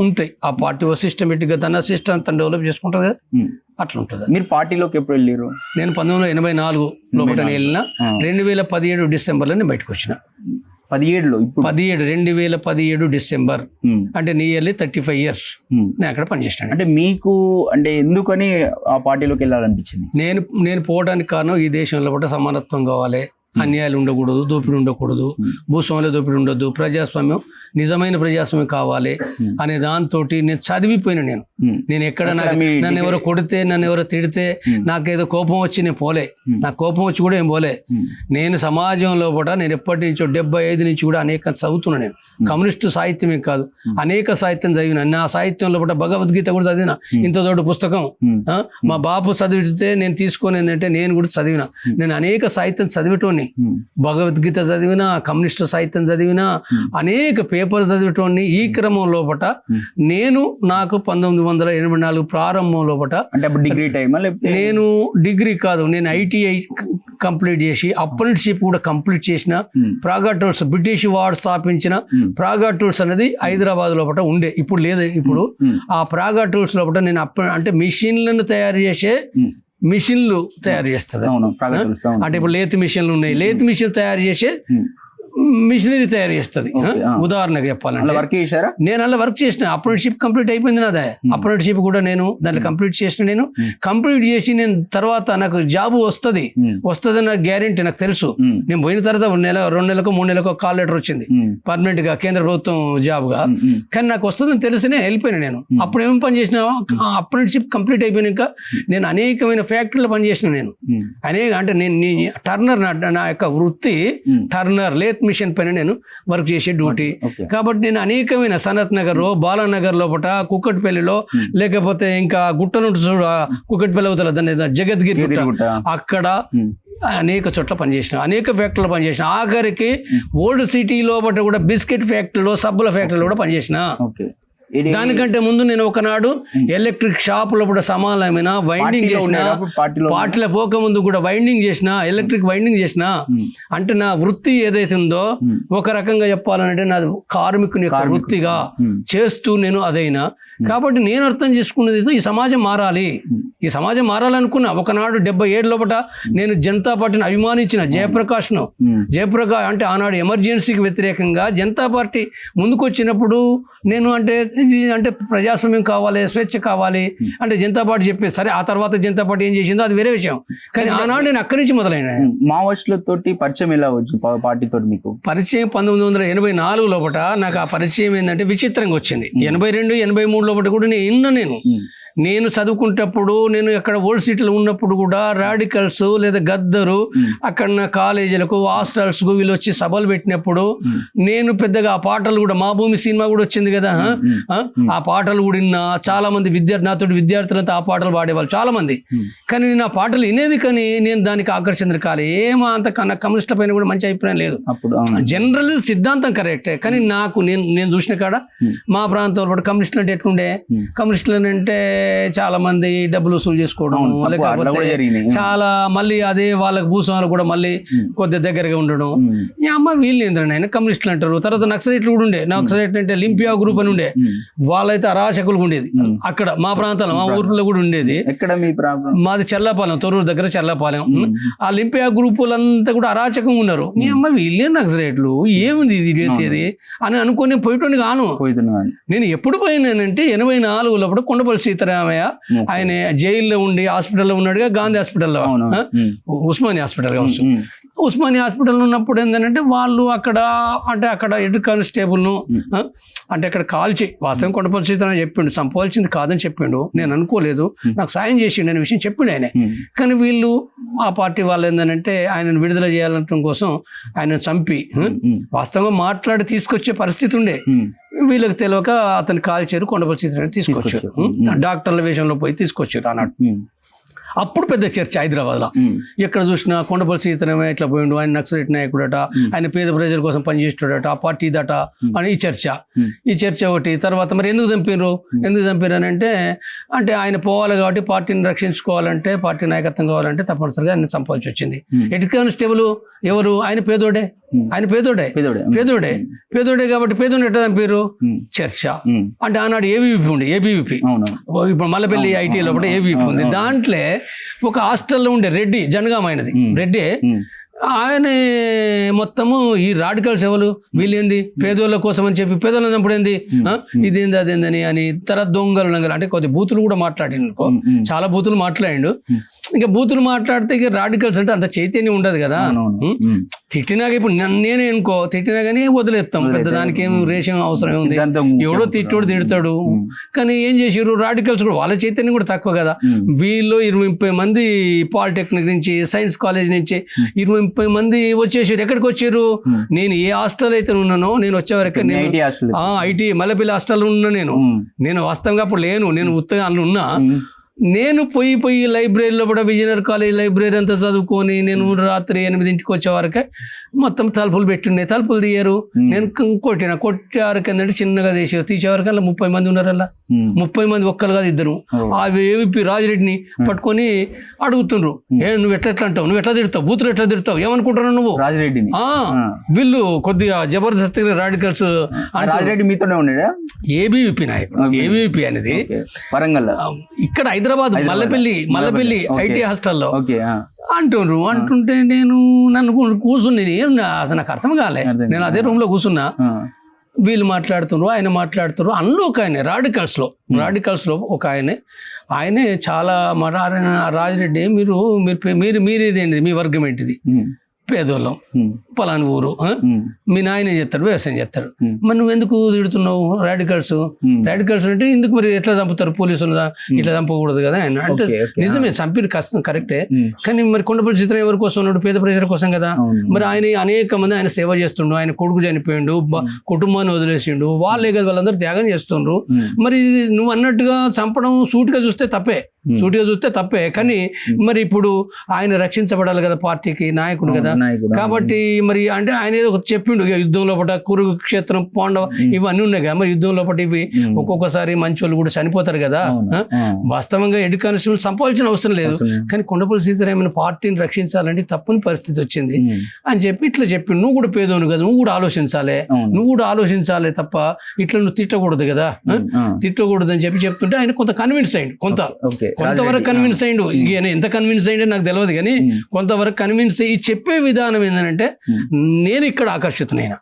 ఉంటాయి. ఆ పార్టీ సిస్టమేటిక్ గా తన సిస్టమ్ తను డెవలప్ చేసుకుంటుంది కదా, అట్లా ఉంటుంది. మీరు పార్టీలోకి ఎప్పుడు వెళ్ళారు? నేను 1984 లోపల వెళ్ళిన 2017 డిసెంబర్లో నేను బయటకు వచ్చిన. 2017 డిసెంబర్ అంటే నియర్లీ 35 years నేను అక్కడ పనిచేసినాను. అంటే మీకు అంటే ఎందుకని ఆ పార్టీలోకి వెళ్ళాలనిపించింది? నేను పోవడానికి కారణం ఈ దేశంలో కూడా సమానత్వం కావాలి, అన్యాయాలు ఉండకూడదు, దోపిడీ ఉండకూడదు, భూస్వామ్య దోపిడీ ఉండదు, ప్రజాస్వామ్యం నిజమైన ప్రజాస్వామ్యం కావాలి అనే దాంతో నేను చదివిపోయినా. నేను ఎక్కడ నన్ను ఎవరో కొడితే, నన్ను ఎవరో తిడితే నాకేదో కోపం వచ్చి నేను పోలే, నాకు కోపం వచ్చి కూడా ఏం పోలే. నేను సమాజంలో కూడా నేను ఎప్పటి నుంచో 75 నుంచి కూడా అనేక చదువుతున్నా. నేను కమ్యూనిస్టు సాహిత్యమే కాదు అనేక సాహిత్యం చదివిన. నా సాహిత్యంలో కూడా భగవద్గీత కూడా చదివిన, ఇంత దొడ్డు పుస్తకం. మా బాపు చదివితే నేను తీసుకొని ఏంటంటే నేను కూడా చదివిన. నేను అనేక సాహిత్యం చదివేటోని, భగవద్గీత చదివిన, కమ్యూనిస్టు సాహిత్యం చదివిన, అనేక పేపర్ చదివేటోని. ఈ క్రమం లోపట నేను నాకు 1984 ప్రారంభం లోపట అంటే డిగ్రీ టైం నేను డిగ్రీ కాదు, నేను ITI కంప్లీట్ చేసి అప్రెంటిస్షిప్ కూడా కంప్లీట్ చేసిన. ప్రాగా టూల్స్ బ్రిటిష్ వాడు స్థాపించిన ప్రాగా టూల్స్ అనేది హైదరాబాద్ లోపల ఉండే, ఇప్పుడు లేదు. ఇప్పుడు ఆ ప్రాగా టూల్స్ లోపల నేను అంటే మిషన్లను తయారు చేసే మిషన్లు తయారు చేస్తుంది. అంటే ఇప్పుడు లేత్ మిషన్లు ఉన్నాయి, లేత్ మిషన్ తయారు చేసే మిషనరీ తయారు చేస్తుంది. ఉదాహరణకు చెప్పాలంటే వర్క్ చేశారా? నేను అలా వర్క్ చేసిన. అప్రెంటిస్షిప్ కంప్లీట్ అయిపోయింది నాదే. అప్రెంటిస్షిప్ కూడా నేను దాంట్లో కంప్లీట్ చేసిన. నేను కంప్లీట్ చేసి నేను తర్వాత నాకు జాబ్ వస్తుంది నాకు గ్యారెంటీ నాకు తెలుసు. నేను పోయిన తర్వాత 1 నెల 2 నెలలకు 3 నెలలకు కాల్ లెటర్ వచ్చింది పర్మనెంట్ గా కేంద్ర ప్రభుత్వం జాబ్ గా. కానీ నాకు వస్తుందని తెలిసినే వెళ్ళిపోయినా. నేను అప్పుడు ఏం పని చేసిన, అప్రెంటిస్షిప్ కంప్లీట్ అయిపోయినాక నేను అనేకమైన ఫ్యాక్టరీలో పనిచేసిన. నేను అంటే నేను టర్నర్, నా యొక్క వృత్తి టర్నర్, లేత్ మిషన్ పైన నేను వర్క్ చేసే డ్యూటీ. కాబట్టి నేను అనేకమైన సనత్ నగర్, బాలానగర్ లోపల, కుక్కట్పల్లిలో, లేకపోతే ఇంకా గుట్టలు చూడ కుక్కట్పల్లి అవుతారు దాన్ని జగద్గిరి అక్కడ అనేక చోట్ల పనిచేసిన, అనేక ఫ్యాక్టరీలో పనిచేసిన. ఆఖరికి ఓల్డ్ సిటీ లోపల కూడా బిస్కెట్ ఫ్యాక్టరీలో, సబ్బుల ఫ్యాక్టరీలో కూడా పనిచేసిన. దానికంటే ముందు నేను ఒకనాడు ఎలక్ట్రిక్ షాప్ లో కూడా సమానమైన వైండింగ్ చేసిన, పార్టీలో పోక ముందు కూడా వైండింగ్ చేసిన, ఎలక్ట్రిక్ వైండింగ్ చేసిన. అంటే నా వృత్తి ఏదైతే ఉందో ఒక రకంగా చెప్పాలంటే నా కార్మికుని యొక్క వృత్తిగా చేస్తూ నేను అదైనా. కాబట్టి నేను అర్థం చేసుకున్నది ఈ సమాజం మారాలి, ఈ సమాజం మారాలనుకున్నా. ఒకనాడు 77 లోపల నేను జనతా పార్టీని అభిమానించిన జయప్రకాష్ అంటే ఆనాడు ఎమర్జెన్సీకి వ్యతిరేకంగా జనతా పార్టీ ముందుకు వచ్చినప్పుడు నేను అంటే ప్రజాస్వామ్యం కావాలి, స్వేచ్ఛ కావాలి అంటే జనతా పార్టీ చెప్పేది సరే. ఆ తర్వాత జనతా పార్టీ ఏం చేసిందో అది వేరే విషయం. కానీ ఆనాడు నేను అక్కడి నుంచి మొదలైన. మావోయిస్టులతోటి పరిచయం ఎలా వచ్చింది పార్టీతో? మీకు పరిచయం 1984 లోపల నాకు ఆ పరిచయం ఏంటంటే విచిత్రంగా వచ్చింది. 82, 83 లోపల కూడా నేను చదువుకుంటప్పుడు, నేను ఎక్కడ ఓల్డ్ సిటీలో ఉన్నప్పుడు కూడా రాడికల్స్ లేదా గద్దరు అక్కడ కాలేజీలకు, హాస్టల్స్కు వీళ్ళు వచ్చి సభలు పెట్టినప్పుడు నేను పెద్దగా ఆ పాటలు కూడా, మా భూమి సినిమా కూడా వచ్చింది కదా, ఆ పాటలు కూడా విన్నా. చాలా మంది నాతో విద్యార్థులంతా ఆ పాటలు పాడేవాళ్ళు చాలా మంది. కానీ నేను ఆ పాటలు వినేది, కానీ నేను దానికి ఆకర్షణ కాలే. ఏమో అంత కమ్యూనిస్టుల పైన కూడా మంచి అభిప్రాయం లేదు. జనరల్ సిద్ధాంతం కరెక్టే, కానీ నాకు నేను చూసిన కాడ మా ప్రాంతంలో కూడా కమ్యూనిస్టులు అంటే ఎట్లుండే, కమ్యూనిస్టులు అంటే చాలా మంది డబ్బులు వసూలు చేసుకోవడం, లేకపోతే చాలా మళ్ళీ అదే వాళ్ళకి భూస్వాములు కూడా మళ్ళీ కొద్దిగా దగ్గరగా ఉండడం. ఈ అమ్మ వీళ్ళు ఏంటంటే ఆయన కమ్యూనిస్టులు అంటారు. తర్వాత నక్సలైట్లు కూడా ఉండే. నక్సలైట్ అంటే లింపియా గ్రూప్ అని ఉండే, వాళ్ళైతే అరాచకులు ఉండేది. అక్కడ మా ప్రాంతాల్లో, మా ఊర్లో కూడా ఉండేది. ఎక్కడ మీ మాది చెర్లాపాలెం, తొర్రూరు దగ్గర చెర్లాపాలెం. ఆ లింపియా గ్రూపులంతా కూడా అరాచకంగా ఉన్నారు. ఈ అమ్మ వీళ్ళే నక్సలైట్లు, ఏముంది ఇది చేసేది అని అనుకుని పోయేటోని కాను. నేను ఎప్పుడు పోయినానంటే 84లో కొండపల్లి సీతారామయ్య ఆయన జైల్లో ఉండి హాస్పిటల్లో ఉన్నాడుగా, గాంధీ హాస్పిటల్లో, ఉస్మానియా హాస్పిటల్ కావచ్చు. ఉస్మానియా హాస్పిటల్ ఉన్నప్పుడు ఏంటంటే వాళ్ళు అక్కడ హెడ్ కానిస్టేబుల్ను అంటే అక్కడ కాల్చి వాస్తవం కొండపల్లి సీతారాం చెప్పిండు, చంపవలసింది కాదని చెప్పిండు, నేను అనుకోలేదు, నాకు సాయం చేసిండు అనే విషయం చెప్పిండు ఆయన. కానీ వీళ్ళు ఆ పార్టీ వాళ్ళు ఏంటంటే ఆయనను విడుదల చేయాలనటం కోసం ఆయనను చంపి వాస్తవంగా మాట్లాడి తీసుకొచ్చే పరిస్థితి ఉండే. వీళ్ళకి తెలియక అతను కాల్చారు, కొండపల్లి సీతారాం తీసుకొచ్చారు, డాక్టర్ల విషయంలో పోయి తీసుకొచ్చారు అన్నాడు. అప్పుడు పెద్ద చర్చ హైదరాబాద్లో, ఎక్కడ చూసినా కొండపల్లి సీతారాం ఇట్లా పోయిండు, ఆయన నక్సలైట్ నాయకుడట, ఆయన పేద ప్రజల కోసం పనిచేస్తాడట, ఆ పార్టీ దట అని ఈ చర్చ ఒకటి. తర్వాత మరి ఎందుకు చంపారు అని అంటే ఆయన పోవాలి కాబట్టి, పార్టీని రక్షించుకోవాలంటే, పార్టీ నాయకత్వం కావాలంటే తప్పనిసరిగా ఆయన చంపాల్సి వచ్చింది. హెడ్ కానిస్టేబుల్ ఎవరు? ఆయన పేదోడే కాబట్టి పేదోడు ఎట్లా చంపారు? చర్చ. అంటే ఆనాడు ఏబీవీపీ ఇప్పుడు మల్లపల్లి ఐటీ లోపల ఏబీవీపీ ఉంది. దాంట్లో ఒక హాస్టల్లో ఉండే రెడ్డి, జనగాం ఆయనది రెడ్డి, ఆయన మొత్తము ఈ రాడికల్స్ ఎవరు వీళ్ళేంది పేదోళ్ళ కోసం అని చెప్పి పేదోళ్ళని చంపుడేంది, ఇదేంది అదేందని అని. తర్వాత దొంగలు అంటే కొద్ది బూతులు కూడా మాట్లాడిండు, చాలా బూతులు మాట్లాడిండు. ఇంకా బూతులు మాట్లాడితే ఇక రాడికల్స్ అంటే అంత చైతన్యం ఉండదు కదా. తిట్టినాక ఇప్పుడు నేనే అనుకో తిట్టినా కానీ వదిలేస్తాం, పెద్ద దానికి ఏం రేషం అవసరం ఉంది, ఎవడో తిడతాడు. కానీ ఏం చేసారు రాడికల్స్ కూడా, వాళ్ళ చైతన్యం కూడా తక్కువ కదా. వీళ్ళు 20-30 మంది పాలిటెక్నిక్ నుంచి, సైన్స్ కాలేజ్ నుంచి 20-30 మంది వచ్చేసారు. ఎక్కడికి వచ్చారు? నేను ఏ హాస్టల్ అయితే ఉన్నానో నేను వచ్చేవరకు ఐటీ మల్లెపల్లి హాస్టల్ ఉన్నా. నేను వాస్తవంగా అప్పుడు లేను, నేను ఉత్తగా అందులో ఉన్నా. నేను పోయి లైబ్రరీలో కూడా విజయనగర్ కాలేజ్ లైబ్రరీ అంతా చదువుకొని నేను రాత్రి 8ంటికి వచ్చే వరకే మొత్తం తలుపులు పెట్టిండే, తలుపులు తీయరు. నేను కొట్టారు కిందంటే చిన్నగా తీసేవరకల్లా 30 మంది ఉన్నారు. అలా 30 మంది ఒక్కరు కాదు, ఇద్దరు. ఆ ఏవిపి రాజిరెడ్డిని పట్టుకొని అడుగుతుండ్రు, నువ్వు ఎట్లా అంటావు, నువ్వు ఎట్లా తిడతావు, బూతులు ఎట్లా తిడతావు, ఏమనుకుంటున్నావు నువ్వు రాజిరెడ్డిని? వీళ్ళు కొద్దిగా జబర్దస్తిగా రాడికల్స్. రాజిరెడ్డి మీతోనే ఉన్నాడా? ఏబీవీపీ నాయకుడు. ఏబీవీపీ అనేది వరంగల్, ఇక్కడ హైదరాబాద్ మల్లపల్లి ఐటీ హాస్టల్లో అంటుంటే నన్ను కూర్చుని అసలు నాకు అర్థం కాలే. నేను అదే రూమ్ లో కూర్చున్నా, వీళ్ళు మాట్లాడుతున్నారు, ఆయన మాట్లాడుతున్నారు. అందులో ఒక ఆయన రాడికల్స్ లో ఒక ఆయనే చాలా రాజిరెడ్డి మీరు ఇదేంటి, మీ వర్గం ఏంటిది, పేదోళ్ళం, పలాని ఊరు, మీ నాయన ఏం చేస్తాడు, వ్యవసాయం చేస్తాడు, మరి నువ్వు ఎందుకు తిడుతున్నావు రాడికల్స్ అంటే ఎందుకు, మరి ఎట్లా చంపుతారు పోలీసులు, ఇట్లా చంపకూడదు కదా ఆయన అంటే. నిజమే, చంపిన కష్టం కరెక్టే, కానీ మరి కొండపల్లి సీతారాం ఎవరి కోసం ఉన్నాడు? పేద ప్రజల కోసం కదా. మరి ఆయన అనేక మంది ఆయన సేవ చేస్తుండు, ఆయన కొడుకు చనిపోయిండు, కుటుంబాన్ని వదిలేసిండు, వాళ్ళే కదా వాళ్ళందరూ త్యాగం చేస్తుండ్రు. మరి నువ్వు అన్నట్టుగా చంపడం సూటిగా చూస్తే తప్పే, కానీ మరి ఇప్పుడు ఆయన రక్షించబడాలి కదా, పార్టీకి నాయకుడు కదా. కాబట్టి మరి అంటే ఆయన ఏదో చెప్పిండు, యుద్ధంలో పట కురుక్షేత్రం, పాండవ ఇవన్నీ ఉన్నాయి కదా. మరి యుద్ధంలో పట ఇవి ఒక్కొక్కసారి మంచి వాళ్ళు కూడా చనిపోతారు కదా. వాస్తవంగా హెడ్ కానిస్టేబుల్ చంపాల్సిన అవసరం లేదు, కానీ కొండపల్లి సీతారాం పార్టీని రక్షించాలంటే తప్పని పరిస్థితి వచ్చింది అని చెప్పి ఇట్లా చెప్పిండు. నువ్వు కూడా పేదోను కదా, నువ్వు కూడా ఆలోచించాలి తప్ప ఇట్లా నువ్వు తిట్టకూడదు కదా, తిట్టకూడదు అని చెప్పి చెప్తుంటే ఆయన కొంత కన్విన్స్ అయ్యిండు. కొంతవరకు కన్విన్స్ అయ్యిండు. ఎంత కన్విన్స్ అయ్యిండే నాకు తెలియదు, కానీ కొంతవరకు కన్విన్స్ అయ్యి చెప్పే విధానం ఏంటంటే, నేను ఇక్కడ ఆకర్షితునైనా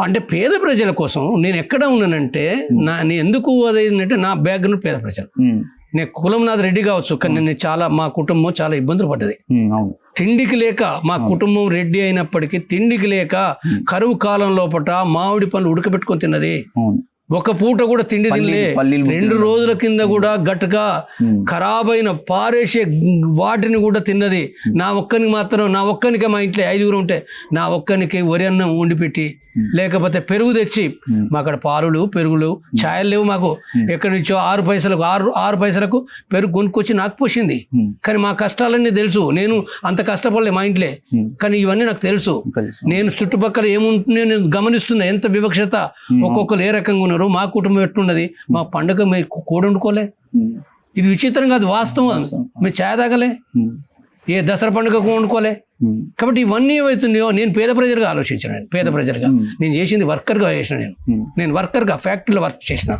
అంటే పేద ప్రజల కోసం నేను ఎక్కడ ఉన్నానంటే, నేను ఎందుకు అదేంటంటే నా బ్యాక్గ్రౌండ్ పేద ప్రజలు. నేను కులం నాది రెడ్డి కావచ్చు, కానీ నేను మా కుటుంబం చాలా ఇబ్బందులు పడ్డది. తిండికి లేక, మా కుటుంబం రెడ్డి అయినప్పటికీ తిండికి లేక కరువు కాలం లోపల మామిడి పండ్లు ఉడకబెట్టుకొని తిన్నది. ఒక పూట కూడా తిండి తినలే. 2 రోజుల కింద కూడా గట్టుగా ఖరాబైన పారేసే వాటిని కూడా తిన్నది. నా ఒక్కనికి మా ఇంట్లో 5గురు ఉంటే నా ఒక్కనికి వరి అన్నం వండి పెట్టి, లేకపోతే పెరుగు తెచ్చి, మా అక్కడ పెరుగులు ఛాయలు లేవు మాకు, ఎక్కడి నుంచో 6 పైసలకు పెరుగు కొనుక్కొచ్చి నాకు పోసింది. కానీ మా కష్టాలన్నీ తెలుసు, నేను అంత కష్టపడలే మా ఇంట్లో, కానీ ఇవన్నీ నాకు తెలుసు. నేను చుట్టుపక్కల ఏముంటుందో నేను గమనిస్తున్నా, ఎంత వివక్షత, ఒక్కొక్కరు ఏ రకంగా ఉన్నారు, మా కుటుంబం ఎట్లున్నది, మా పండుగ మీరు కూడ వండుకోలే. ఇది విచిత్రం కాదు, వాస్తవం. మీరు ఛాయ్ తాగలే, ఏ దసరా పండుగకు వండుకోలే. కాబట్టి ఇవన్నీ ఏమవుతున్నాయో నేను పేద ప్రజలుగా ఆలోచించాను. నేను చేసింది వర్కర్గా చేసిన, నేను వర్కర్గా ఫ్యాక్టరీలో వర్క్ చేసిన.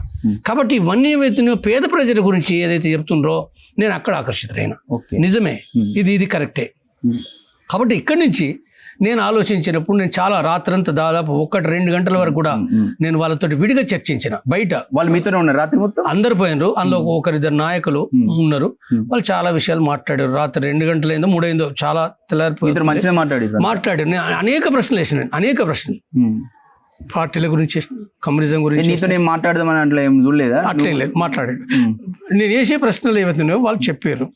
కాబట్టి ఇవన్నీ ఏమవుతున్నాయో పేద ప్రజల గురించి ఏదైతే చెప్తుండ్రో నేను అక్కడ ఆకర్షితులైనా. నిజమే, ఇది కరెక్టే. కాబట్టి ఇక్కడి నుంచి నేను ఆలోచించినప్పుడు నేను చాలా రాత్రంతా దాదాపు 1-2 గంటల వరకు కూడా నేను వాళ్ళతో విడిగా చర్చించిన. బయట వాళ్ళు మీతోనే ఉన్నారు రాత్రి మొత్తం? అందరు పోయినరు, అందులో ఒకరిద్దరు నాయకులు ఉన్నారు. వాళ్ళు చాలా విషయాలు మాట్లాడారు. రాత్రి 2 గంటలైందో 3 అయిందో చాలా తెల్లారిపోయి మంచిగా మాట్లాడారు. నేను అనేక ప్రశ్నలు వేసిన, అనేక ప్రశ్నలు పార్టీల గురించి, కమ్యూనిజం గురించి. నీతో నేను మాట్లాడదామని అట్లా ఏం చూడలేదా? అట్లేం లేదు, మాట్లాడాడు. నేను వేసే ప్రశ్నలు ఏవైతున్నాయో వాళ్ళు చెప్పారు.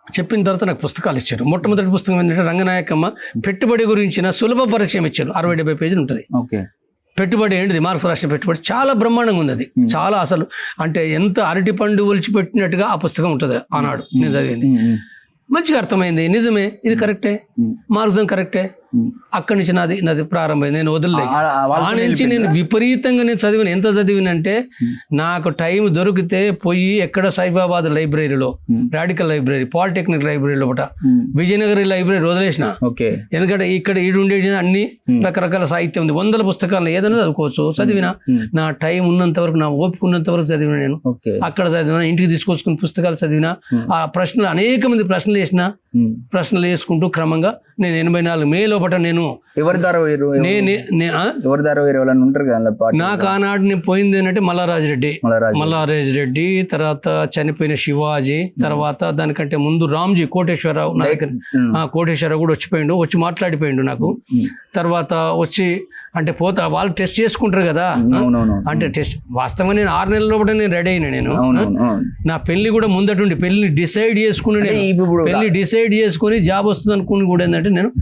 చెప్పిన తర్వాత నాకు పుస్తకాలు ఇచ్చారు. మొట్టమొదటి పుస్తకం ఏంటంటే రంగనాయకమ్మ పెట్టుబడి గురించిన సులభ పరిచయం ఇచ్చారు. 60-70 పేజీలు ఉంటుంది. పెట్టుబడి ఏంటిది, మార్క్స్ రాసిన పెట్టుబడి చాలా బ్రహ్మాండంగా ఉంది. అది చాలా అసలు అంటే ఎంత అరటి పండు ఒలిచిపెట్టినట్టుగా ఆ పుస్తకం ఉంటుంది. ఆనాడు నేను చదివింది మంచిగా అర్థమైంది. నిజమే, ఇది కరెక్టే, మార్క్సిజం కరెక్టే. అక్కడి నుంచి నాది ప్రారంభమైంది. నేను వదిలే ఆ నుంచి నేను విపరీతంగా నేను చదివిన. ఎంత చదివినంటే నాకు టైం దొరికితే పోయి ఎక్కడ సైఫాబాద్ లైబ్రరీలో, రాడికల్ లైబ్రరీ, పాలిటెక్నిక్ లైబ్రరీలో ఒకట, విజయనగర్ లైబ్రరీ వదిలేసిన. ఎందుకంటే ఇక్కడ ఉండేది అన్ని రకరకాల సాహిత్యం ఉంది, 100 పుస్తకాలు ఏదైనా చదువుకోవచ్చు. చదివిన నా టైం ఉన్నంత వరకు, నా ఓపిక ఉన్నంత వరకు చదివిన. నేను అక్కడ చదివిన, ఇంటికి తీసుకొచ్చుకుని పుస్తకాలు చదివిన. ఆ ప్రశ్నలు అనేక మంది ప్రశ్నలు వేసిన, ప్రశ్నలు వేసుకుంటూ క్రమంగా నేను 84 మే లోపల నేను నాకు ఆనాడు నేను పోయింది ఏంటంటే మల్లారాజ్ రెడ్డి, తర్వాత చనిపోయిన శివాజీ, తర్వాత దానికంటే ముందు రామ్జీ కోటేశ్వరరావు, కోటేశ్వరరావు కూడా వచ్చి మాట్లాడిపోయిండు నాకు. తర్వాత వచ్చి అంటే పోతా వాళ్ళు టెస్ట్ చేసుకుంటారు కదా, అంటే టెస్ట్ వాస్తవంగా నేను 6 నెలల లోపల నేను రెడీ అయినా. నేను నా పెళ్లి కూడా ముందటుండి పెళ్లి డిసైడ్ చేసుకుని జాబ్ వస్తుంది అనుకుని కూడా ఏంటంటే నేను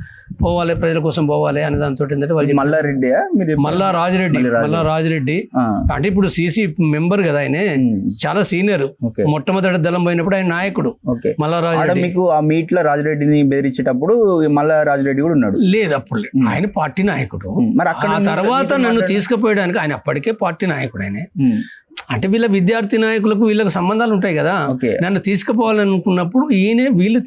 పోవాలి, ప్రజల కోసం పోవాలి అనే దాంతో ఏంటంటే వాళ్ళు మల్లారాజిరెడ్డి అంటే ఇప్పుడు సిసి మెంబర్ కదా, ఆయన చాలా సీనియర్. మొట్టమొదటి దళం పోయినప్పుడు ఆయన నాయకుడు మల్లారాజిరెడ్డి. మీకు ఆ మీట్ లో రాజిరెడ్డిని బెదిరించేటప్పుడు మల్లారాజిరెడ్డి కూడా ఉన్నాడు? లేదు, అప్పుడు ఆయన పార్టీ నాయకుడు. మరి అక్కడ తర్వాత నన్ను తీసుకుపోయడానికి ఆయన అప్పటికే పార్టీ నాయకుడు. ఆయన అంటే వీళ్ళ విద్యార్థి నాయకులకు వీళ్ళకి సంబంధాలు ఉంటాయి కదా, నన్ను తీసుకుపోవాలనుకున్నప్పుడు ఈయనే వీళ్ళు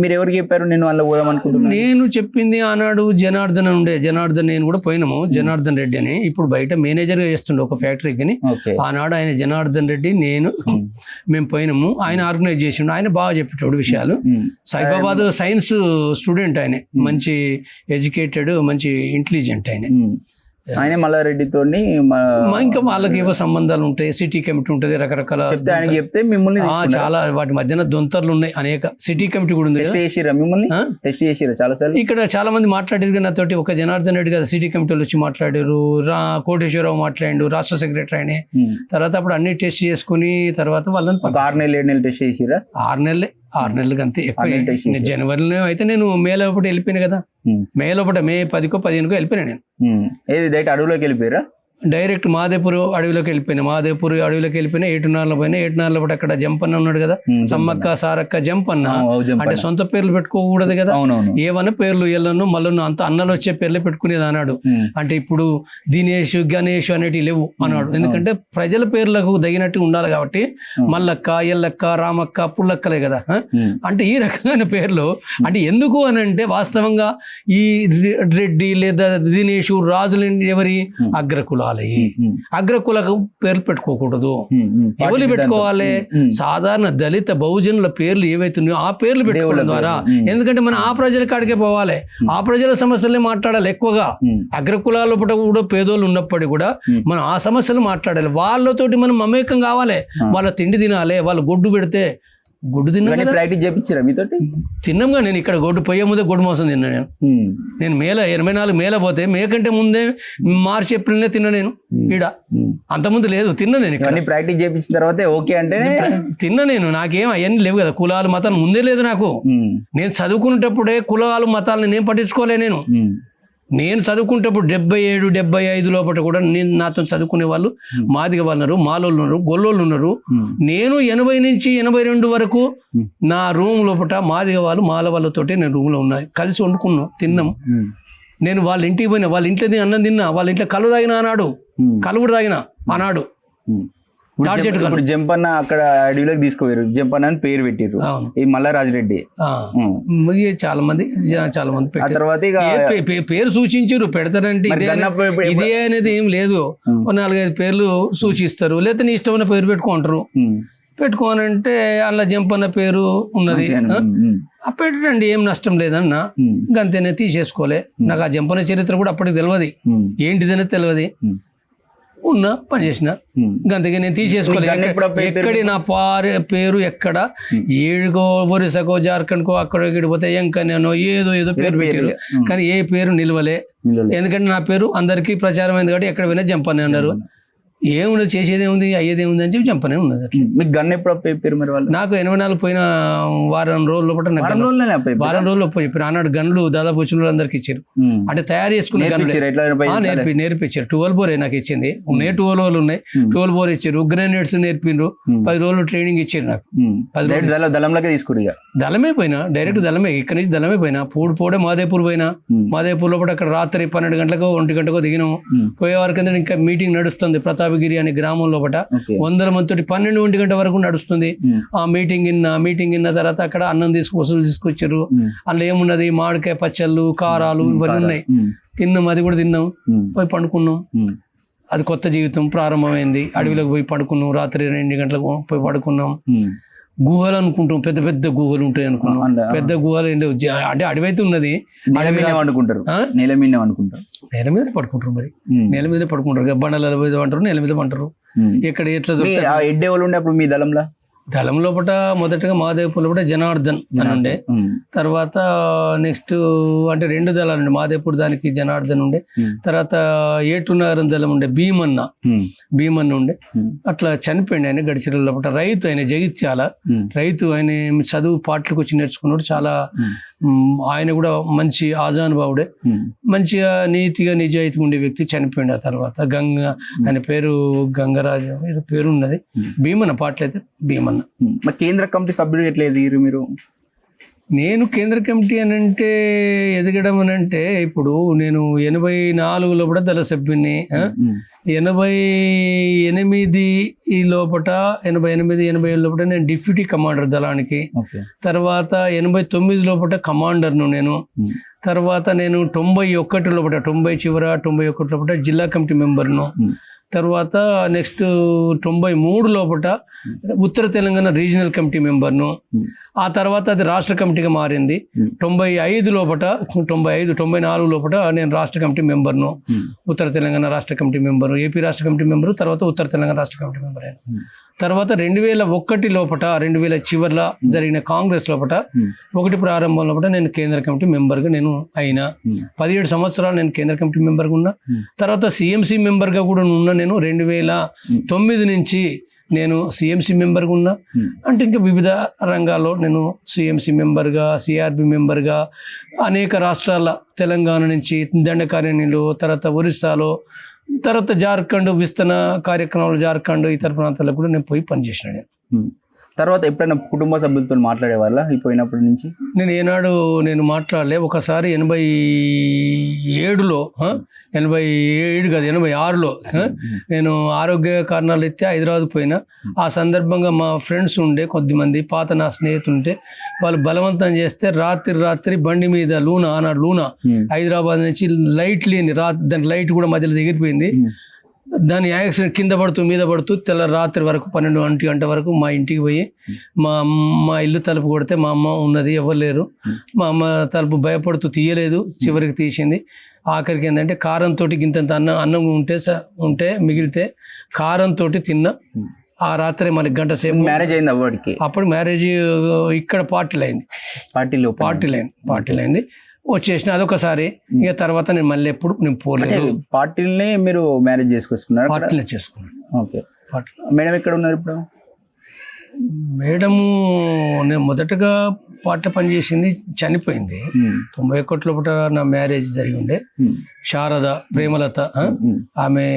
మీరు ఎవరికి చెప్పారు నేను అలా పోదాం అనుకుంటున్నాను? నేను చెప్పింది ఆనాడు జనార్దన్ ఉండే, నేను కూడా పోయినాము. జనార్దన్ రెడ్డి అని ఇప్పుడు బయట మేనేజర్ గా చేస్తుండే ఒక ఫ్యాక్టరీకి. ఆనాడు ఆయన జనార్దన్ రెడ్డి మేము పోయినాము. ఆయన ఆర్గనైజ్ చేసిండు, ఆయన బాగా చెప్పేటోడు విషయాలు. సైఫాబాద్ సైన్స్ స్టూడెంట్ ఆయన, మంచి ఎడ్యుకేటెడ్, మంచి ఇంటెలిజెంట్ ఆయన. ఆయన మల్లారెడ్డితో ఇంకా వాళ్ళకి ఏవో సంబంధాలు ఉంటాయి, సిటీ కమిటీ ఉంటుంది, రకరకాల చెప్తే మిమ్మల్ని చాలా వాటి మధ్యన దొంతర్లు ఉన్నాయి అనేక. సిటీ కమిటీ కూడా ఉంది. టెస్ట్ చేసిరా చాలా సార్లు? ఇక్కడ చాలా మంది మాట్లాడారు నాతోటి. ఒక జనార్దన్ రెడ్డి గారు సిటీ కమిటీలో వచ్చి మాట్లాడారు, కోటేశ్వరరావు మాట్లాడాడు, రాష్ట్ర సెక్రటరీ ఆయన. తర్వాత అప్పుడు అన్ని టెస్ట్ చేసుకుని తర్వాత వాళ్ళని 6 నెలలు 7 నెలలు టెస్ట్ చేసిరా? 6 నెలలకు అంతే. జనవరిలో అయితే నేను మే లోపల వెళ్ళిపోయినా కదా, మే లోపల మే 10కో 15కో వెళ్ళిపోయినా నేను. ఏది డైరెక్ట్ అడవిలోకి వెళ్ళిపోయారా? డైరెక్ట్ మాదేపూర్ అడవిలోకి వెళ్ళిపోయినా. 8 పోయినా. 8 అక్కడ జంపన్న ఉన్నాడు కదా, సమ్మక్క సారక్క జంపన్న. అంటే సొంత పేర్లు పెట్టుకోకూడదు కదా, ఏమన్నా పేర్లు ఎల్లను మళ్ళను అంత అన్నలు వచ్చే పేర్లే పెట్టుకునేది అన్నాడు. అంటే ఇప్పుడు దినేష్ గణేష్ అనేటివి లేవు అన్నాడు. ఎందుకంటే ప్రజల పేర్లకు తగినట్టు ఉండాలి కాబట్టి మల్లక్క, ఎల్లక్క, రామక్క, పుల్లక్కలే కదా. అంటే ఈ రకమైన పేర్లు అంటే ఎందుకు అని అంటే వాస్తవంగా ఈ రెడ్డి లేదా దినేష్ రాజులు ఎవరి అగ్రకుల అగ్రకులకు పేర్లు పెట్టుకోకూడదు. ఎవరు పెట్టుకోవాలి? సాధారణ దళిత బహుజనుల పేర్లు ఏవైతున్నాయో ఆ పేర్లు పెట్టుకోవడం ద్వారా, ఎందుకంటే మనం ఆ ప్రజల కాడికే పోవాలి, ఆ ప్రజల సమస్యలే మాట్లాడాలి ఎక్కువగా. అగ్రకులాల కూడా పేదోళ్ళు ఉన్నప్పటికీ కూడా మనం ఆ సమస్యలు మాట్లాడాలి. వాళ్ళతోటి మనం మమేకం కావాలి. వాళ్ళ తిండి తినాలి. వాళ్ళు గొడ్డు పెడితే గుడ్డు తిన్నా ప్రాక్టీస్ చేయించారా మీతోటి? తిన్నాంగా. నేను ఇక్కడ గొడ్డు పోయే ముందే గొడ్డు మోసం తిన్నా. నేను 84 మేల పోతే మే కంటే ముందే మార్చి ఏప్రిల్నే తిన్నా నేను. ఈడ అంతకుముందు లేదు, తిన్నా నేను. ఇక్కడ ప్రాక్టీస్ చేయించిన తర్వాత ఓకే అంటే తిన్నా నేను. నాకేం అవన్నీ లేవు కదా, కులాలు మతాలు ముందే లేదు నాకు. నేను చదువుకునేటప్పుడే కులాలు మతాలను నేను పట్టించుకోలే. నేను చదువుకుంటప్పుడు 77, 75 లోపల కూడా నేను నాతో చదువుకునే వాళ్ళు మాదిగ వాళ్ళు ఉన్నారు, మాలోళ్ళు ఉన్నారు, గొల్లోళ్ళు ఉన్నారు. నేను 80 నుంచి 82 వరకు నా రూమ్ లోపల మాదిగ వాళ్ళు మాల వాళ్ళతోటి నేను రూమ్లో ఉన్నా. కలిసి వండుకున్నాం, తిన్నాం. నేను వాళ్ళ ఇంటికి పోయినా, వాళ్ళ ఇంట్లో అన్నం తిన్నా, వాళ్ళ ఇంట్లో కళ్ళు తాగిన ఆనాడు, కళ్ళు కూడా తాగిన ఆనాడు. ఇప్పుడు జంపన్న అక్కడ అడవిలోకి తీసుకుపోయారు, జంపన్న అని పేరు పెట్టారు ఈ మల్లారాజిరెడ్డి. చాలా మంది తర్వాత పేరు సూచించారు, పెడతారంటే ఇదే అనేది ఏం లేదు. 4-5 పేర్లు సూచిస్తారు, లేకపోతే నీ ఇష్టమైన పేరు పెట్టుకుంటారు. పెట్టుకోనంటే అలా జంపన్న పేరు ఉన్నది, ఆ పెట్టండి ఏం నష్టం లేదన్నా, గంతేనే తీసేసుకోలే. నాకు ఆ జంపన్న చరిత్ర కూడా అప్పటికి తెలియదు, ఏంటిదనే తెలియదు, ఉన్నా పని చేసిన గంతగా నేను తీసేసుకోలేదు. ఎక్కడి నా పేరు ఎక్కడ ఏడుకో ఒరిస్సాకో జార్ఖండ్కో అక్కడ పోతే ఎంకనేనో ఏదో పేరు పెట్టారు, కానీ ఏ పేరు నిలవలే. ఎందుకంటే నా పేరు అందరికీ ప్రచారం అయింది కాబట్టి ఎక్కడ పోయినా జంపనే అన్నారు. ఏమున్నది, చేసేది ఏముంది, అయ్యేది ఏముంది అని చెప్పి జంపనే ఉన్నది. మీకు గన్ ఎప్పుడు పేరు మరి వాళ్ళు? నాకు 84 పోయిన వారం రోజుల లోపల వారం రోజులు చెప్పారు. ఆనాడు గన్లు దాదాపు వచ్చిన అందరికి ఇచ్చారు, అంటే తయారు చేసుకునే నేర్పించారు. 12 బోర్ నాకు ఇచ్చింది, ఉన్నాయి 12 బోర్లు ఉన్నాయి, 12 బోర్ ఇచ్చారు. గ్రెనేడ్స్ నేర్పిండ్రు, 10 రోజులు ట్రైనింగ్ ఇచ్చారు నాకు. 10 రోజులు దళంలోకి తీసుకురు, దళమే పోయినా, డైరెక్ట్ దళమే, ఇక్కడ నుంచి దళమే పోయినా. పోడే మాదేపూర్ పోయినా, మాదేపూర్ లోపల అక్కడ రాత్రి 12 గంటలకు 1 గంటకో దిగినాము. పోయే వరకు ఇంకా మీటింగ్ నడుస్తుంది ప్రతాపగిరి అనే గ్రామం లోపల, 100 మందితోటి 12-1 గంట వరకు నడుస్తుంది. ఆ మీటింగ్ ఇన్న తర్వాత అక్కడ అన్నం వసూలు తీసుకొచ్చారు. అందులో ఏమున్నది, మామిడికాయ పచ్చళ్ళు, కారాలు ఇవన్నీ ఉన్నాయి. తిన్నాం, అది కూడా తిన్నాం, పోయి పండుకున్నాం. అది కొత్త జీవితం ప్రారంభమైంది. అడవిలోకి పోయి పడుకున్నాం, రాత్రి 2 గంటలకు పోయి పడుకున్నాం. గుహలు అనుకుంటాం, పెద్ద పెద్ద గుహలు ఉంటాయి అనుకున్నాం. పెద్ద గుహలు అంటే అడవి అయితే ఉన్నది, నేల మీద పడుకుంటారు. నేల మీద పడుకుంటారు, మరి నేల మీద పడుకుంటారు. బండల మీద పంటారు, నేల మీద పంటారు. ఇక్కడ ఎట్లా ఎడ్డే వాళ్ళు ఉండే అప్పుడు మీ దళం లోపల మొదటగా మాదేపూర్ లోపల జనార్దన్ అని ఉండే. తర్వాత నెక్స్ట్ అంటే 2 దళాలు, మాదేపూర్ దానికి జనార్దన్ ఉండే. తర్వాత ఏటునగరం దళం ఉండే, భీమన్న ఉండే. అట్లా చనిపోయింది ఆయన గడిచిన లోపల. రైతు ఆయన, జగిత్యాల రైతు ఆయన, చదువు పాటలకు వచ్చి నేర్చుకున్నాడు. చాలా ఆయన కూడా మంచి ఆజానుభావుడే, మంచిగా నీతిగా నిజాయితీగా ఉండే వ్యక్తి. చనిపోయింది ఆ తర్వాత. ఆయన పేరు గంగరాజు ఏదో పేరు ఉన్నది. భీమన్న పాటలు అయితే భీమన్న. కేంద్ర కమిటీ సభ్యుడు ఎట్లా ఎదిగారు మీరు? నేను కేంద్ర కమిటీ అని అంటే ఎదగడం అని అంటే, ఇప్పుడు నేను 84లో కూడా దళ సభ్యుని, 88 లోపల 87 లోపల నేను డిప్యూటీ కమాండర్ దళానికి. తర్వాత 89 లోపల కమాండర్ను నేను. తర్వాత నేను 91 లోపల 91 లోపల జిల్లా కమిటీ మెంబర్ను. తర్వాత నెక్స్ట్ 93 లోపల ఉత్తర తెలంగాణ రీజనల్ కమిటీ మెంబర్ను. ఆ తర్వాత అది రాష్ట్ర కమిటీగా మారింది. 95 లోపల 94 లోపల నేను రాష్ట్ర కమిటీ మెంబర్ను. ఉత్తర తెలంగాణ రాష్ట్ర కమిటీ మెంబరు, ఏపీ రాష్ట్ర కమిటీ మెంబరు, తర్వాత ఉత్తర తెలంగాణ రాష్ట్ర కమిటీ మెంబర్ అయినా. తర్వాత 2001 లోపల 2000 చివర్ల జరిగిన కాంగ్రెస్ లోపల 1 ప్రారంభం లోపల నేను కేంద్ర కమిటీ మెంబర్గా నేను అయినా. 17 సంవత్సరాలు నేను కేంద్ర కమిటీ మెంబర్గా ఉన్నా. తర్వాత సిఎంసి మెంబర్గా కూడా ఉన్నా. నేను 2009 నుంచి నేను సిఎంసి మెంబర్గా ఉన్నా. అంటే ఇంకా వివిధ రంగాల్లో నేను సిఎంసి మెంబర్గా, సిఆర్బి మెంబర్గా అనేక రాష్ట్రాల, తెలంగాణ నుంచి దండకారణ్యంలో, తర్వాత ఒరిస్సాలో, తర్వాత జార్ఖండ్ విస్తరణ కార్యక్రమాలు, జార్ఖండ్ ఇతర ప్రాంతాలకు కూడా నేను పోయి పనిచేసిన. తర్వాత ఎప్పుడైనా కుటుంబ సభ్యులతో మాట్లాడే వాళ్ళ అయిపోయినప్పటి నుంచి? నేను ఏనాడు నేను మాట్లాడలే. ఒకసారి 87లో 86లో నేను ఆరోగ్య కారణాలు ఎత్తే హైదరాబాద్ పోయినా. ఆ సందర్భంగా మా ఫ్రెండ్స్ ఉండే కొద్దిమంది, పాత నా స్నేహితులు ఉంటే, వాళ్ళు బలవంతం చేస్తే రాత్రి బండి మీద ఆనాడు లూనా హైదరాబాద్ నుంచి లైట్ లేని దాని లైట్ కూడా మధ్యలో ఎగిరిపోయింది. దాని యాక్సిడెంట్ కింద మీద పడుతూ రాత్రి వరకు 12 గంట వరకు మా ఇంటికి పోయి మా ఇల్లు తలుపు కొడితే మా అమ్మ ఉన్నది, ఎవరు లేరు. మా అమ్మ తలుపు భయపడుతూ తీయలేదు, చివరికి తీసింది. ఆఖరికి ఏంటంటే కారంతో గింతంత అన్నం ఉంటే మిగిలితే కారంతో తిన్నా. ఆ రాత్రి మళ్ళీ గంట సేపు మ్యారేజ్ అయింది అవ్వడికి. అప్పుడు మ్యారేజ్ ఇక్కడ పార్టీలు అయింది. వచ్చేసిన అదొకసారి. ఇక తర్వాత నేను మళ్ళీ ఎప్పుడు నేను పోలేదు. పార్టీలనే మీరు మ్యారేజ్ చేసుకున్నారు? పార్టీలే చేసుకున్నాను. ఓకే. మేడం ఎక్కడ ఉన్నారు ఇప్పుడు? మేడము నేను మొదటగా పార్టీలో పనిచేసింది, చనిపోయింది. 91 లోపల నా మ్యారేజ్ జరిగి ఉండే. శారద ప్రేమలత, ఆమె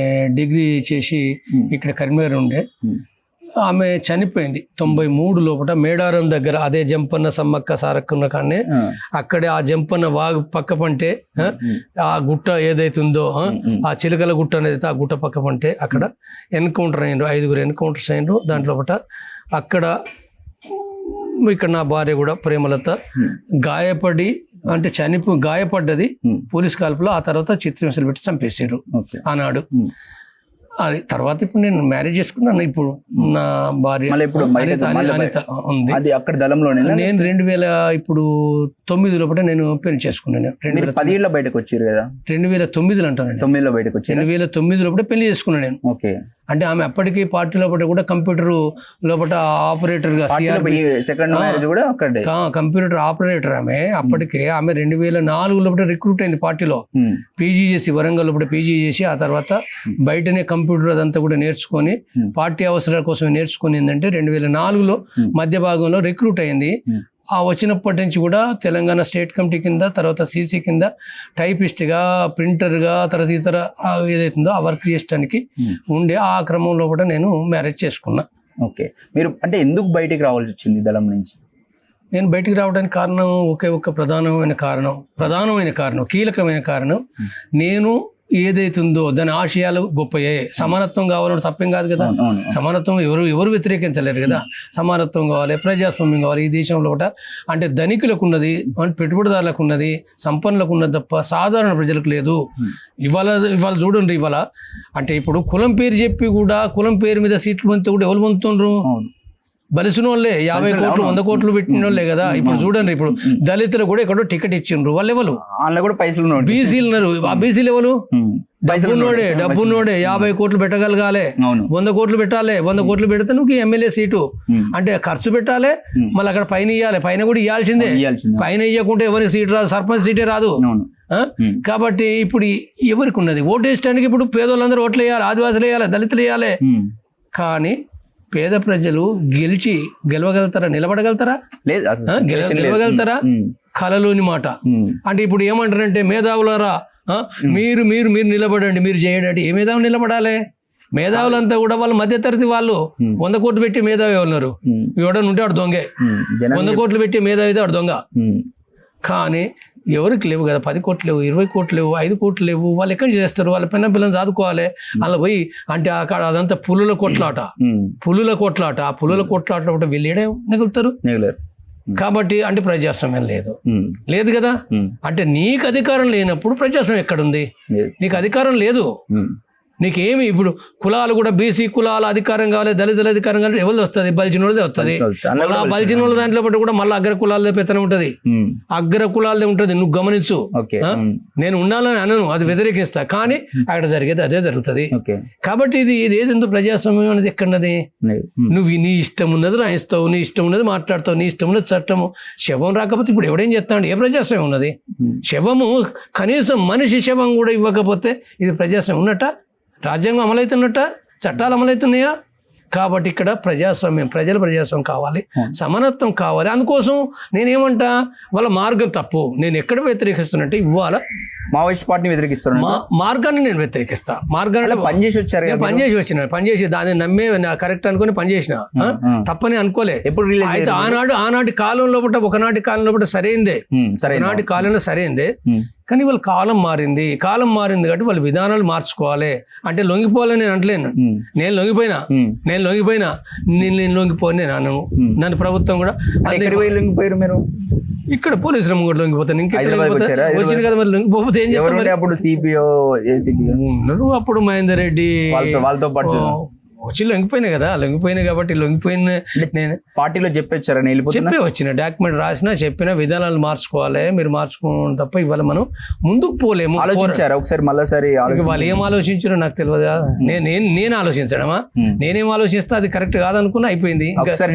డిగ్రీ చేసి ఇక్కడ కరీంనగర్ ఉండే. ఆమె చనిపోయింది 93 లోపల మేడారం దగ్గర. అదే జంపన్న సమ్మక్క సారక్కన్న కానీ అక్కడే ఆ జంపన్న వాగు పక్క పంటే, ఆ గుట్ట ఏదైతే ఉందో ఆ చిలకల గుట్ట అనేది, ఆ గుట్ట పక్క పంటే అక్కడ ఎన్కౌంటర్ అయినరు, 5 ఎన్కౌంటర్స్ అయినరు. దాంట్లో అక్కడ ఇక్కడ నా భార్య కూడా ప్రేమలత గాయపడి, అంటే గాయపడ్డది పోలీస్ కాల్పులో. ఆ తర్వాత చిత్రహింసలు పెట్టి చంపేసారు ఆనాడు. అది తర్వాత ఇప్పుడు నేను మ్యారేజ్ చేసుకున్నాను. ఇప్పుడు నా భార్య మళ్ళీ ఇప్పుడు అనిత ఉంది. అది అక్కడ దళంలోనే నేను 2009 లోపల నేను పెళ్లి చేసుకున్నాను. 10 బయటకు వచ్చారు కదా, 2009 అంటాను. 9 బయటకు వచ్చారు. 2009 లోపల పెళ్లి చేసుకున్నాను నేను. ఓకే. అంటే ఆమె అప్పటికి పార్టీ లోపల కూడా కంప్యూటర్ లోపల ఆపరేటర్ గా సెకండ్ మ్యారేజ్ కూడా అక్కడే కంప్యూటర్ ఆపరేటర్ ఆమె. అప్పటికే ఆమె 2004 లోపల రిక్రూట్ అయింది పార్టీలో. పీజీ చేసి వరంగల్ లోపల పీజీ చేసి ఆ తర్వాత బయటనే కంప్యూటర్ అదంతా కూడా నేర్చుకొని పార్టీ అవసరాల కోసం నేర్చుకుని ఏంటంటే 2004లో మధ్య భాగంలో రిక్రూట్ అయింది. ఆ వచ్చినప్పటి నుంచి కూడా తెలంగాణ స్టేట్ కమిటీ కింద, తర్వాత సీసీ కింద టైపిస్ట్గా, ప్రింటర్గా, తర్వాత ఇతర ఏదైతుందో ఆ వర్క్ చేయడానికి ఉండే ఆ క్రమంలో కూడా నేను మ్యారేజ్ చేసుకున్నా. ఓకే. మీరు అంటే ఎందుకు బయటికి రావాల్సి వచ్చింది దళం నుంచి? నేను బయటికి రావడానికి కారణం ఒకే ఒక్క ప్రధానమైన కారణం, కీలకమైన కారణం, నేను ఏదైతుందో దాని ఆశయాలు గొప్పయే. సమానత్వం కావాలంటే తప్పేం కాదు కదా. సమానత్వం ఎవరు వ్యతిరేకించలేరు కదా. సమానత్వం కావాలి, ప్రజాస్వామ్యం కావాలి. ఈ దేశంలో ఒకట అంటే ధనికులకు ఉన్నది, పెట్టుబడిదారులకు ఉన్నది, సంపన్నులకు ఉన్నది తప్ప సాధారణ ప్రజలకు లేదు. ఇవాళ చూడండి, ఇవాళ అంటే ఇప్పుడు కులం పేరు చెప్పి కూడా కులం పేరు మీద సీట్లు పొందితే కూడా ఎవరు పొందుతుండ్రు? బలిసిన వాళ్ళే. 50 కోట్లు 100 కోట్లు పెట్టిన వాళ్ళే కదా. ఇప్పుడు చూడండి, ఇప్పుడు దళితులు కూడా ఎక్కడో టికెట్ ఇచ్చిండ్రు. వాళ్ళు ఎవరు? కూడా పైసలు బీసీలు ఉన్నారు. ఆ బీసీలు ఎవరు? డబ్బున్నోడే 50 కోట్లు పెట్టగలగాలి, 100 కోట్లు పెట్టాలి. 100 కోట్లు పెడితే నువ్వు ఎమ్మెల్యే సీటు అంటే ఖర్చు పెట్టాలి. మళ్ళీ అక్కడ పైన ఇవ్వాలి, పైన కూడా ఇవ్వాల్సిందే. పైన ఇవ్వకుంటే ఎవరికి సీటు రాదు, సర్పంచ్ సీటే రాదు. కాబట్టి ఇప్పుడు ఎవరికి ఉన్నది ఓటు వేయడానికి? ఇప్పుడు పేదోళ్ళందరూ ఓట్లు వేయాలి, ఆదివాసులు వేయాలి, దళితులు వేయాలి. కానీ పేద ప్రజలు గెలవగలుగుతారా? నిలబడగలుగుతారా? గెలవగలుగుతారా? కలలోని మాట. అంటే ఇప్పుడు ఏమంటారంటే మేధావులారా మీరు మీరు మీరు నిలబడండి, మీరు చేయండి అంటే ఏ మేధావులు నిలబడాలి? మేధావులంతా కూడా వాళ్ళు మధ్యతరగతి వాళ్ళు. 100 కోట్లు పెట్టి మేధావి ఉన్నారు. ఎవడని ఉంటే వాడు దొంగే. 100 కోట్లు పెట్టి మేధావి అయితే వాడు దొంగ. కానీ ఎవరికి లేవు కదా. 10 కోట్లు లేవు, 20 కోట్లు లేవు, 5 కోట్లు లేవు. వాళ్ళు ఎక్కడి నుంచి చేస్తారు? వాళ్ళ పిల్లలను చదువుకోవాలి. అలా పోయి అంటే అక్కడ అదంతా పులుల కొట్లాట. ఆ పులుల కొట్లాట ఒకటి వీళ్ళు ఏడే మిగులుతారు. కాబట్టి అంటే ప్రజాస్వామ్యం లేదు కదా. అంటే నీకు అధికారం లేనప్పుడు ప్రజాస్వామ్యం ఎక్కడుంది? నీకు అధికారం లేదు. నీకేమి ఇప్పుడు కులాలు కూడా బీసీ కులాల అధికారం కావాలి, దళితుల అధికారం కావాలి. ఎవరిది వస్తుంది? బలిచిన వాళ్ళదే వస్తుంది. అలా బలిచిన వాళ్ళ దాంట్లో బట్టి కూడా మళ్ళీ అగ్ర కులాలదే పెత్తనం ఉంటుంది. అగ్ర కులాలదే ఉంటుంది. నువ్వు గమనించు. నేను ఉండాలని అనను, అది వ్యతిరేకిస్తా. కానీ అక్కడ జరిగేది అదే జరుగుతుంది. కాబట్టి ఇది ఏదెందుకు ప్రజాస్వామ్యం అనేది ఎక్కడది? నువ్వు నీ ఇష్టం ఉన్నది రాయిస్తావు, నీ ఇష్టం ఉన్నది మాట్లాడతావు, నీ ఇష్టం ఉన్నది చట్టము. శవం రాకపోతే ఇప్పుడు ఎవడేం చేస్తాడు? ఏ ప్రజాస్వామ్యం ఉన్నది? శవము కనీసం మనిషి శవం కూడా ఇవ్వకపోతే ఇది ప్రజాస్వామ్యం ఉన్నట్ట? రాజ్యాంగం అమలవుతున్నట్ట? చట్టాలు అమలవుతున్నాయా? కాబట్టి ఇక్కడ ప్రజాస్వామ్యం కావాలి, సమానత్వం కావాలి. అందుకోసం నేనేమంటా, వాళ్ళ మార్గం తప్పు. నేను ఎక్కడ వ్యతిరేకిస్తున్నట్టే ఇవాళ మావోయిస్ట్ పార్టీని వ్యతిరేకిస్తాను. మార్గాన్ని నేను వ్యతిరేకిస్తా. మార్గాన్ని పనిచేసి వచ్చారు, పనిచేసి దాన్ని నమ్మే కరెక్ట్ అనుకుని పనిచేసిన, తప్పని అనుకోలే. అయితే ఆనాటి కాలంలో ఒకనాటి కాలంలో సరైందే, ఆనాటి కాలంలో సరైందే. కానీ వాళ్ళ కాలం మారింది కాబట్టి వాళ్ళ విధానాలు మార్చుకోవాలి. అంటే లొంగిపోవాలని నేను అంటలేను. నేను లొంగిపోయినా నేను లొంగిపోయి నన్ను ప్రభుత్వం కూడా లొంగిపోయారు. మీరు ఇక్కడ పోలీసులు కూడా లొంగిపోతాను. వచ్చిన కదా మరి లొంగిపోతే ఏం చేస్తారు? అప్పుడు సిపిఓ అప్పుడు మహేందర్ రెడ్డి వాళ్ళతో పాటు వచ్చి లొంగిపోయినాయి కదా. లొంగిపోయినాయి కాబట్టి లొంగిపోయిన నేను పార్టీలో చెప్పే వచ్చిన డాక్యుమెంట్ రాసినా చెప్పిన విధానాలు మార్చుకోవాలి, మీరు మార్చుకోవడం తప్ప ఇవాళ మనం ముందుకు పోలేము. ఆలోచించారా ఒకసారి? మళ్ళీసారి వాళ్ళు ఏం ఆలోచించారో నాకు తెలియదు. నేను ఆలోచించడమా? నేనేం ఆలోచిస్తే అది కరెక్ట్ కాదనుకున్నా అయిపోయింది.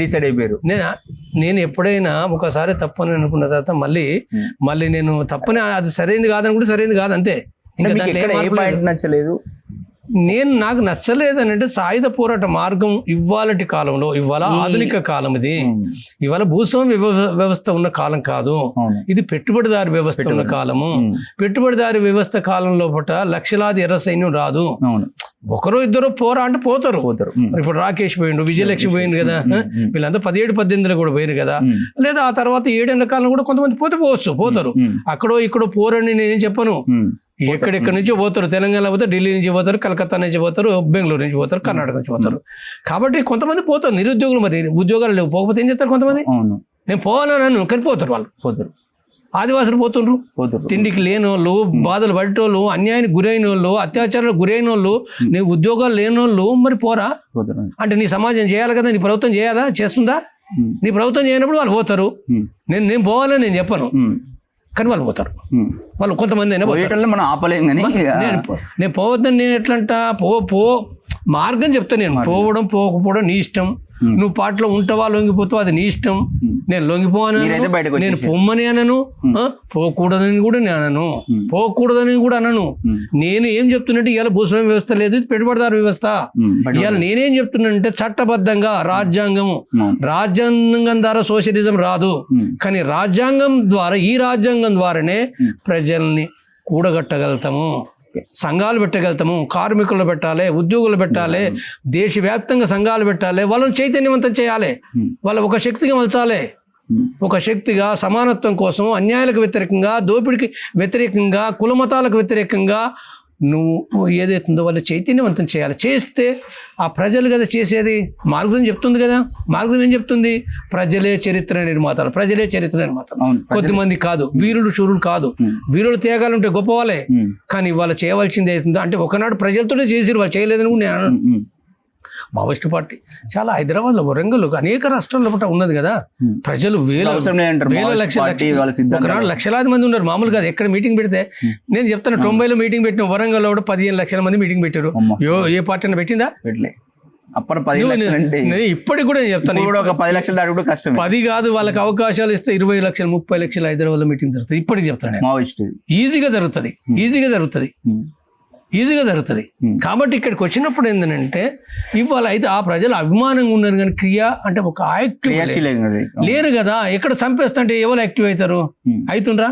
డిసైడ్ అయిపోయారు. నేను ఎప్పుడైనా ఒకసారి తప్పని అనుకున్న తర్వాత మళ్ళీ నేను తప్పని అది సరైనది కాదనుకుంటే సరైనది కాదు, అంతే. ఇంకా నచ్చలేదు నాకు నచ్చలేదని అంటే సాయుధ పోరాట మార్గం ఇవాళటి కాలంలో, ఇవాళ ఆధునిక కాలం, ఇవాళ భూస్వామ్య వ్యవస్థ ఉన్న కాలం కాదు. ఇది పెట్టుబడిదారి వ్యవస్థ ఉన్న కాలము. పెట్టుబడిదారి వ్యవస్థ కాలంలో పట లక్షలాది ఎర్ర సైన్యం రాదు. ఒకరో ఇద్దరు అంటే పోతారు. ఇప్పుడు రాకేష్ పోయిండు, విజయలక్ష్మి పోయిండు కదా, వీళ్ళంతా 17-18 కూడా పోయిరు కదా. లేదా ఆ తర్వాత 7 ఏళ్ల కాలం కూడా కొంతమంది పోతారు. అక్కడో ఇక్కడో పోరని నేను చెప్పను. ఎక్కడెక్కడి నుంచో పోతారు. తెలంగాణ పోతారు, ఢిల్లీ నుంచి పోతారు, కలకత్తా నుంచి పోతారు, బెంగళూరు నుంచి పోతారు, కర్ణాటక నుంచి పోతారు. కాబట్టి కొంతమంది పోతారు నిరుద్యోగులు. మరి ఉద్యోగాలు లేవు, పోకపోతే ఏం చేస్తారు కొంతమంది? నేను పోవాలని కానీ పోతారు. వాళ్ళు ఆదివాసులు పోతుండ్రు, పోతుర్రు. తిండికి లేని వాళ్ళు, బాధలు పడేటోళ్ళు, అన్యాయానికి గురైన వాళ్ళు, అత్యాచారాలకు గురైన వాళ్ళు, నీ ఉద్యోగాలు లేని వాళ్ళు మరి పోరా పోతుర్రు. అంటే నీ సమాజం చేయాలి కదా, నీ ప్రభుత్వం చేయాలా, చేస్తుందా? నీ ప్రభుత్వం చేయనప్పుడు వాళ్ళు పోతారు. నేను పోవాలని నేను చెప్పను, కానీ వాళ్ళు పోతారు. వాళ్ళు కొంతమంది అయినా పోతారు. పోయేటోళ్ళని మనం ఆపలేం కానీ నేను పోవద్దని నేను ఎట్లంట, పో మార్గం చెప్తా నేను. పోవడం పోకపోవడం నీ ఇష్టం. నువ్వు పాటలో ఉంటావా, లొంగిపోతావా, అది నీ ఇష్టం. నేను లొంగిపోవను, నేను పొమ్మని అనను, పోకూడదని కూడా నేను అనను, పోకూడదని కూడా అనను. నేను ఏం చెప్తున్నట్టు ఇవాళ భూస్వామ్య వ్యవస్థ లేదు, ఇది పెట్టుబడిదారు వ్యవస్థ. ఇవాళ నేనేం చెప్తున్నానంటే చట్టబద్ధంగా రాజ్యాంగం ద్వారా సోషలిజం రాదు, కానీ రాజ్యాంగం ద్వారా, ఈ రాజ్యాంగం ద్వారానే ప్రజల్ని కూడగట్టగలుగుతాము, సంఘాలు పెట్టగలుగుతాము, కార్మికులు పెట్టాలి, ఉద్యోగులు పెట్టాలి, దేశవ్యాప్తంగా సంఘాలు పెట్టాలి, వాళ్ళని చైతన్యవంతం చేయాలి, వాళ్ళ ఒక శక్తిగా మలచాలి, ఒక శక్తిగా సమానత్వం కోసం, అన్యాయాలకు వ్యతిరేకంగా, దోపిడికి వ్యతిరేకంగా, కులమతాలకు వ్యతిరేకంగా నువ్వు ఏదైతుందో వాళ్ళు చైతన్యవంతం చేయాలి. చేస్తే ఆ ప్రజలు కదా చేసేది. మార్గం చెప్తుంది కదా, మార్గం ఏం చెప్తుంది? ప్రజలే చరిత్ర నిర్మాతలు, ప్రజలే చరిత్ర నిర్మాతలు. కొద్దిమంది కాదు, వీరులు శూరులు కాదు. వీరులు త్యాగాలుంటే గొప్ప వాళ్ళే, కానీ వాళ్ళు చేయవలసింది ఏదైతుందో అంటే ఒకనాడు ప్రజలతోనే చేసిరు, వాళ్ళు చేయలేదని కూడా నేను మావోయిస్ట్ పార్టీ చాలా హైదరాబాద్లో, వరంగల్, అనేక రాష్ట్రాల్లో కూడా ఉన్నది కదా. ప్రజలు వేల ఒకనాడు లక్షలాది మంది ఉన్నారు. మామూలు కాదు, ఎక్కడ మీటింగ్ పెడితే నేను చెప్తాను, 90లో మీటింగ్ పెట్టిన వరంగల్లో కూడా 15 లక్షల మంది మీటింగ్ పెట్టారు. ఏ పార్టీ అయినా పెట్టిందా? ఇప్పటికి కూడా నేను చెప్తాను, 10 లక్షల దాటి కూడా కష్టం. 10 కాదు, వాళ్ళకి అవకాశాలు ఇస్తే 20 లక్షలు 30 లక్షలు హైదరాబాద్లో మీటింగ్ జరుగుతుంది. ఇప్పటికి చెప్తాను, ఈజీగా జరుగుతుంది, ఈజీగా జరుగుతుంది, ఈజీగా జరుగుతుంది. కాబట్టి ఇక్కడికి వచ్చినప్పుడు ఏంటంటే ఇవాళ అయితే ఆ ప్రజలు అభిమానంగా ఉన్నారు, కానీ క్రియ అంటే ఒక యాక్టివ్ లేరు కదా. ఎక్కడ చంపేస్తా అంటే ఎవరు యాక్టివ్ అవుతారు? అవుతుండ్రా?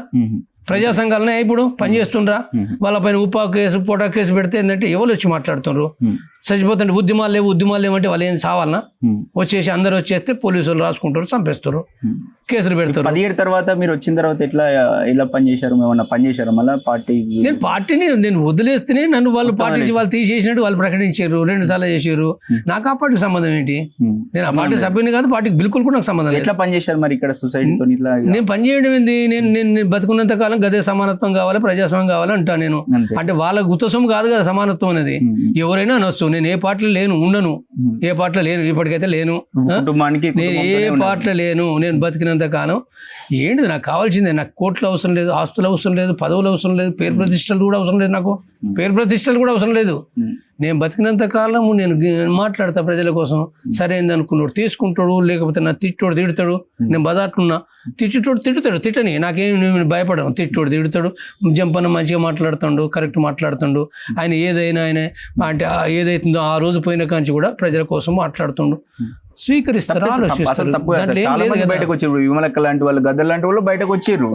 ప్రజా సంఘాలనే ఇప్పుడు పనిచేస్తుండ్రా? వాళ్ళపైన ఉపా కేసు, పోటా కేసు పెడితే ఏంటంటే ఎవరు వచ్చి మాట్లాడుతుండ్రు? చచ్చిపోతుంటే ఉద్యమాలు లేవు అంటే వాళ్ళు ఏం సావాలనా? వచ్చేసి అందరు వచ్చేస్తే పోలీసులు రాసుకుంటారు, చంపేస్తారు, కేసులు పెడతారు. 17 తర్వాత మీరు వచ్చిన తర్వాత ఎలా పనిచేశారు? ఏమన్నా పనిచేశారు మళ్ళీ పార్టీ? నేను పార్టీని వదిలేస్తేనే నన్ను వాళ్ళు పార్టీ నుంచి వాళ్ళు తీసేసినట్టు వాళ్ళు ప్రకటించారు, 2 సార్లు చేశారు. నాకు ఆ పార్టీకి సంబంధం ఏంటి? నేను ఆ పార్టీ సభ్యుని కాదు, పార్టీకి బిల్కుల్ కూడా నాకు సంబంధం లేదు. ఎట్లా పనిచేశారు మరి ఇక్కడ సొసైటీతో? నేను పనిచేయడం ఏంది? నేను బతుకున్నంత కాలం గదే సమానత్వం కావాలి, ప్రజాస్వామ్యం కావాలి అంటా నేను. అంటే వాళ్ళ గుత్తసొమ్ము కాదు కదా సమానత్వం అనేది. ఎవరైనా అనొచ్చు. నేను ఏ పార్టీలో లేను, ఉండను, ఏ పార్టీలో లేను, ఇప్పటికైతే లేను, నేను ఏ పార్టీలో లేను. నేను బతికినంత కాలం ఏంటిది నాకు కావాల్సిందే. నాకు కోట్లు అవసరం లేదు, ఆస్తులు అవసరం లేదు, పదవులు అవసరం లేదు, పేరు ప్రతిష్టలు కూడా అవసరం లేదు. నాకు పేరు ప్రతిష్టలు కూడా అవసరం లేదు. నేను బతికినంత కాలం నేను మాట్లాడతా ప్రజల కోసం. సరైనది అనుకున్నాడు తీసుకుంటాడు, లేకపోతే నా తిట్టోడు తిడతాడు. నేను బదాట్లున్నా, తిట్టోడు తిడతాడు, తిట్టని నాకేం భయపడను. తిట్టోడు తిడతాడు, జంపన్న మంచిగా మాట్లాడుతాడు, కరెక్ట్ మాట్లాడుతాడు. ఆయన ఏదైనా ఆయన అంటే ఏదైతుందో ఆ రోజు పోయిన కాంచి కూడా ప్రజల కోసం మాట్లాడుతుండు. స్వీకరిస్తారు, ఆలోచిస్తారు. బయటకు వచ్చారు విమలక్క లాంటి వాళ్ళు, గద్దర్ లాంటి వాళ్ళు బయటకు వచ్చారు.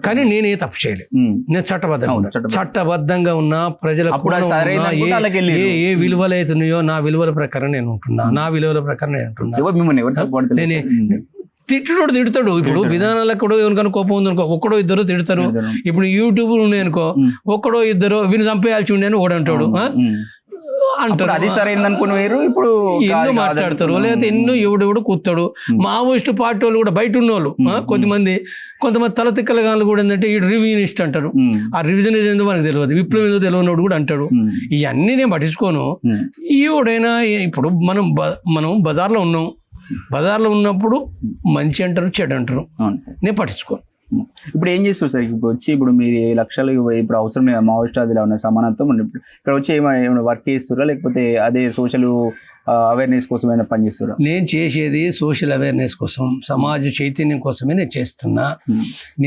కానీ నేనే తప్పు చేయలేదు. నేను చట్టబద్ధంగా ఉన్నా, ప్రజలకు ఏ విలువలు అవుతున్నాయో నా విలువల ప్రకారం నేను ఉంటున్నా, నా విలువల ప్రకారం నేను ఉంటున్నా. నేనే తిట్టుడు తిడతాడు. ఇప్పుడు విధానాలకు కూడా ఎవరికైనా కోపం ఉందనుకో, ఒక్కడో ఇద్దరు తిడతారు. ఇప్పుడు యూట్యూబ్ ఉన్నాయనుకో, ఒక్కడో ఇద్దరు వీళ్ళు చంపేయాల్సి ఉండే అని ఓడంటాడు అంటారు. అది సరైనది అనుకుని వేరు. ఇప్పుడు ఎన్నో మాట్లాడతారు, లేకపోతే ఎన్నో ఎవడెవడు కూతాడు. మావోయిస్ట్ పార్టీ వాళ్ళు కూడా బయట ఉన్న వాళ్ళు కొంతమంది తలతిక్కల గాళ్ళు కూడా ఏంటంటే ఈ రివిజనిస్ట్ అంటారు. ఆ రివిజనిస్ట్ ఏందో మనకు తెలియదు, విప్లవం ఏదో తెలియనోడు కూడా అంటాడు. ఇవన్నీ నేను పట్టించుకోను. ఎవడైనా ఇప్పుడు మనం బజార్లో ఉన్నాం, బజార్లో ఉన్నప్పుడు మంచి అంటారు, చెడు అంటారు, నేను పట్టించుకోను. ఇప్పుడు ఏం చేస్తారు సార్? ఇప్పుడు వచ్చి ఇప్పుడు మీరు 7 లక్షలు ఇప్పుడు అవసరం లేదు, మావోయిస్ట్ అది ఉన్న సమానత్వం ఇక్కడ వచ్చి ఏమైనా వర్క్ చేస్తారా, లేకపోతే అదే సోషల్ అవేర్నెస్ కోసం ఏమైనా పనిచేస్తారా? నేను చేసేది సోషల్ అవేర్నెస్ కోసం, సమాజ చైతన్యం కోసమే నేను చేస్తున్నా.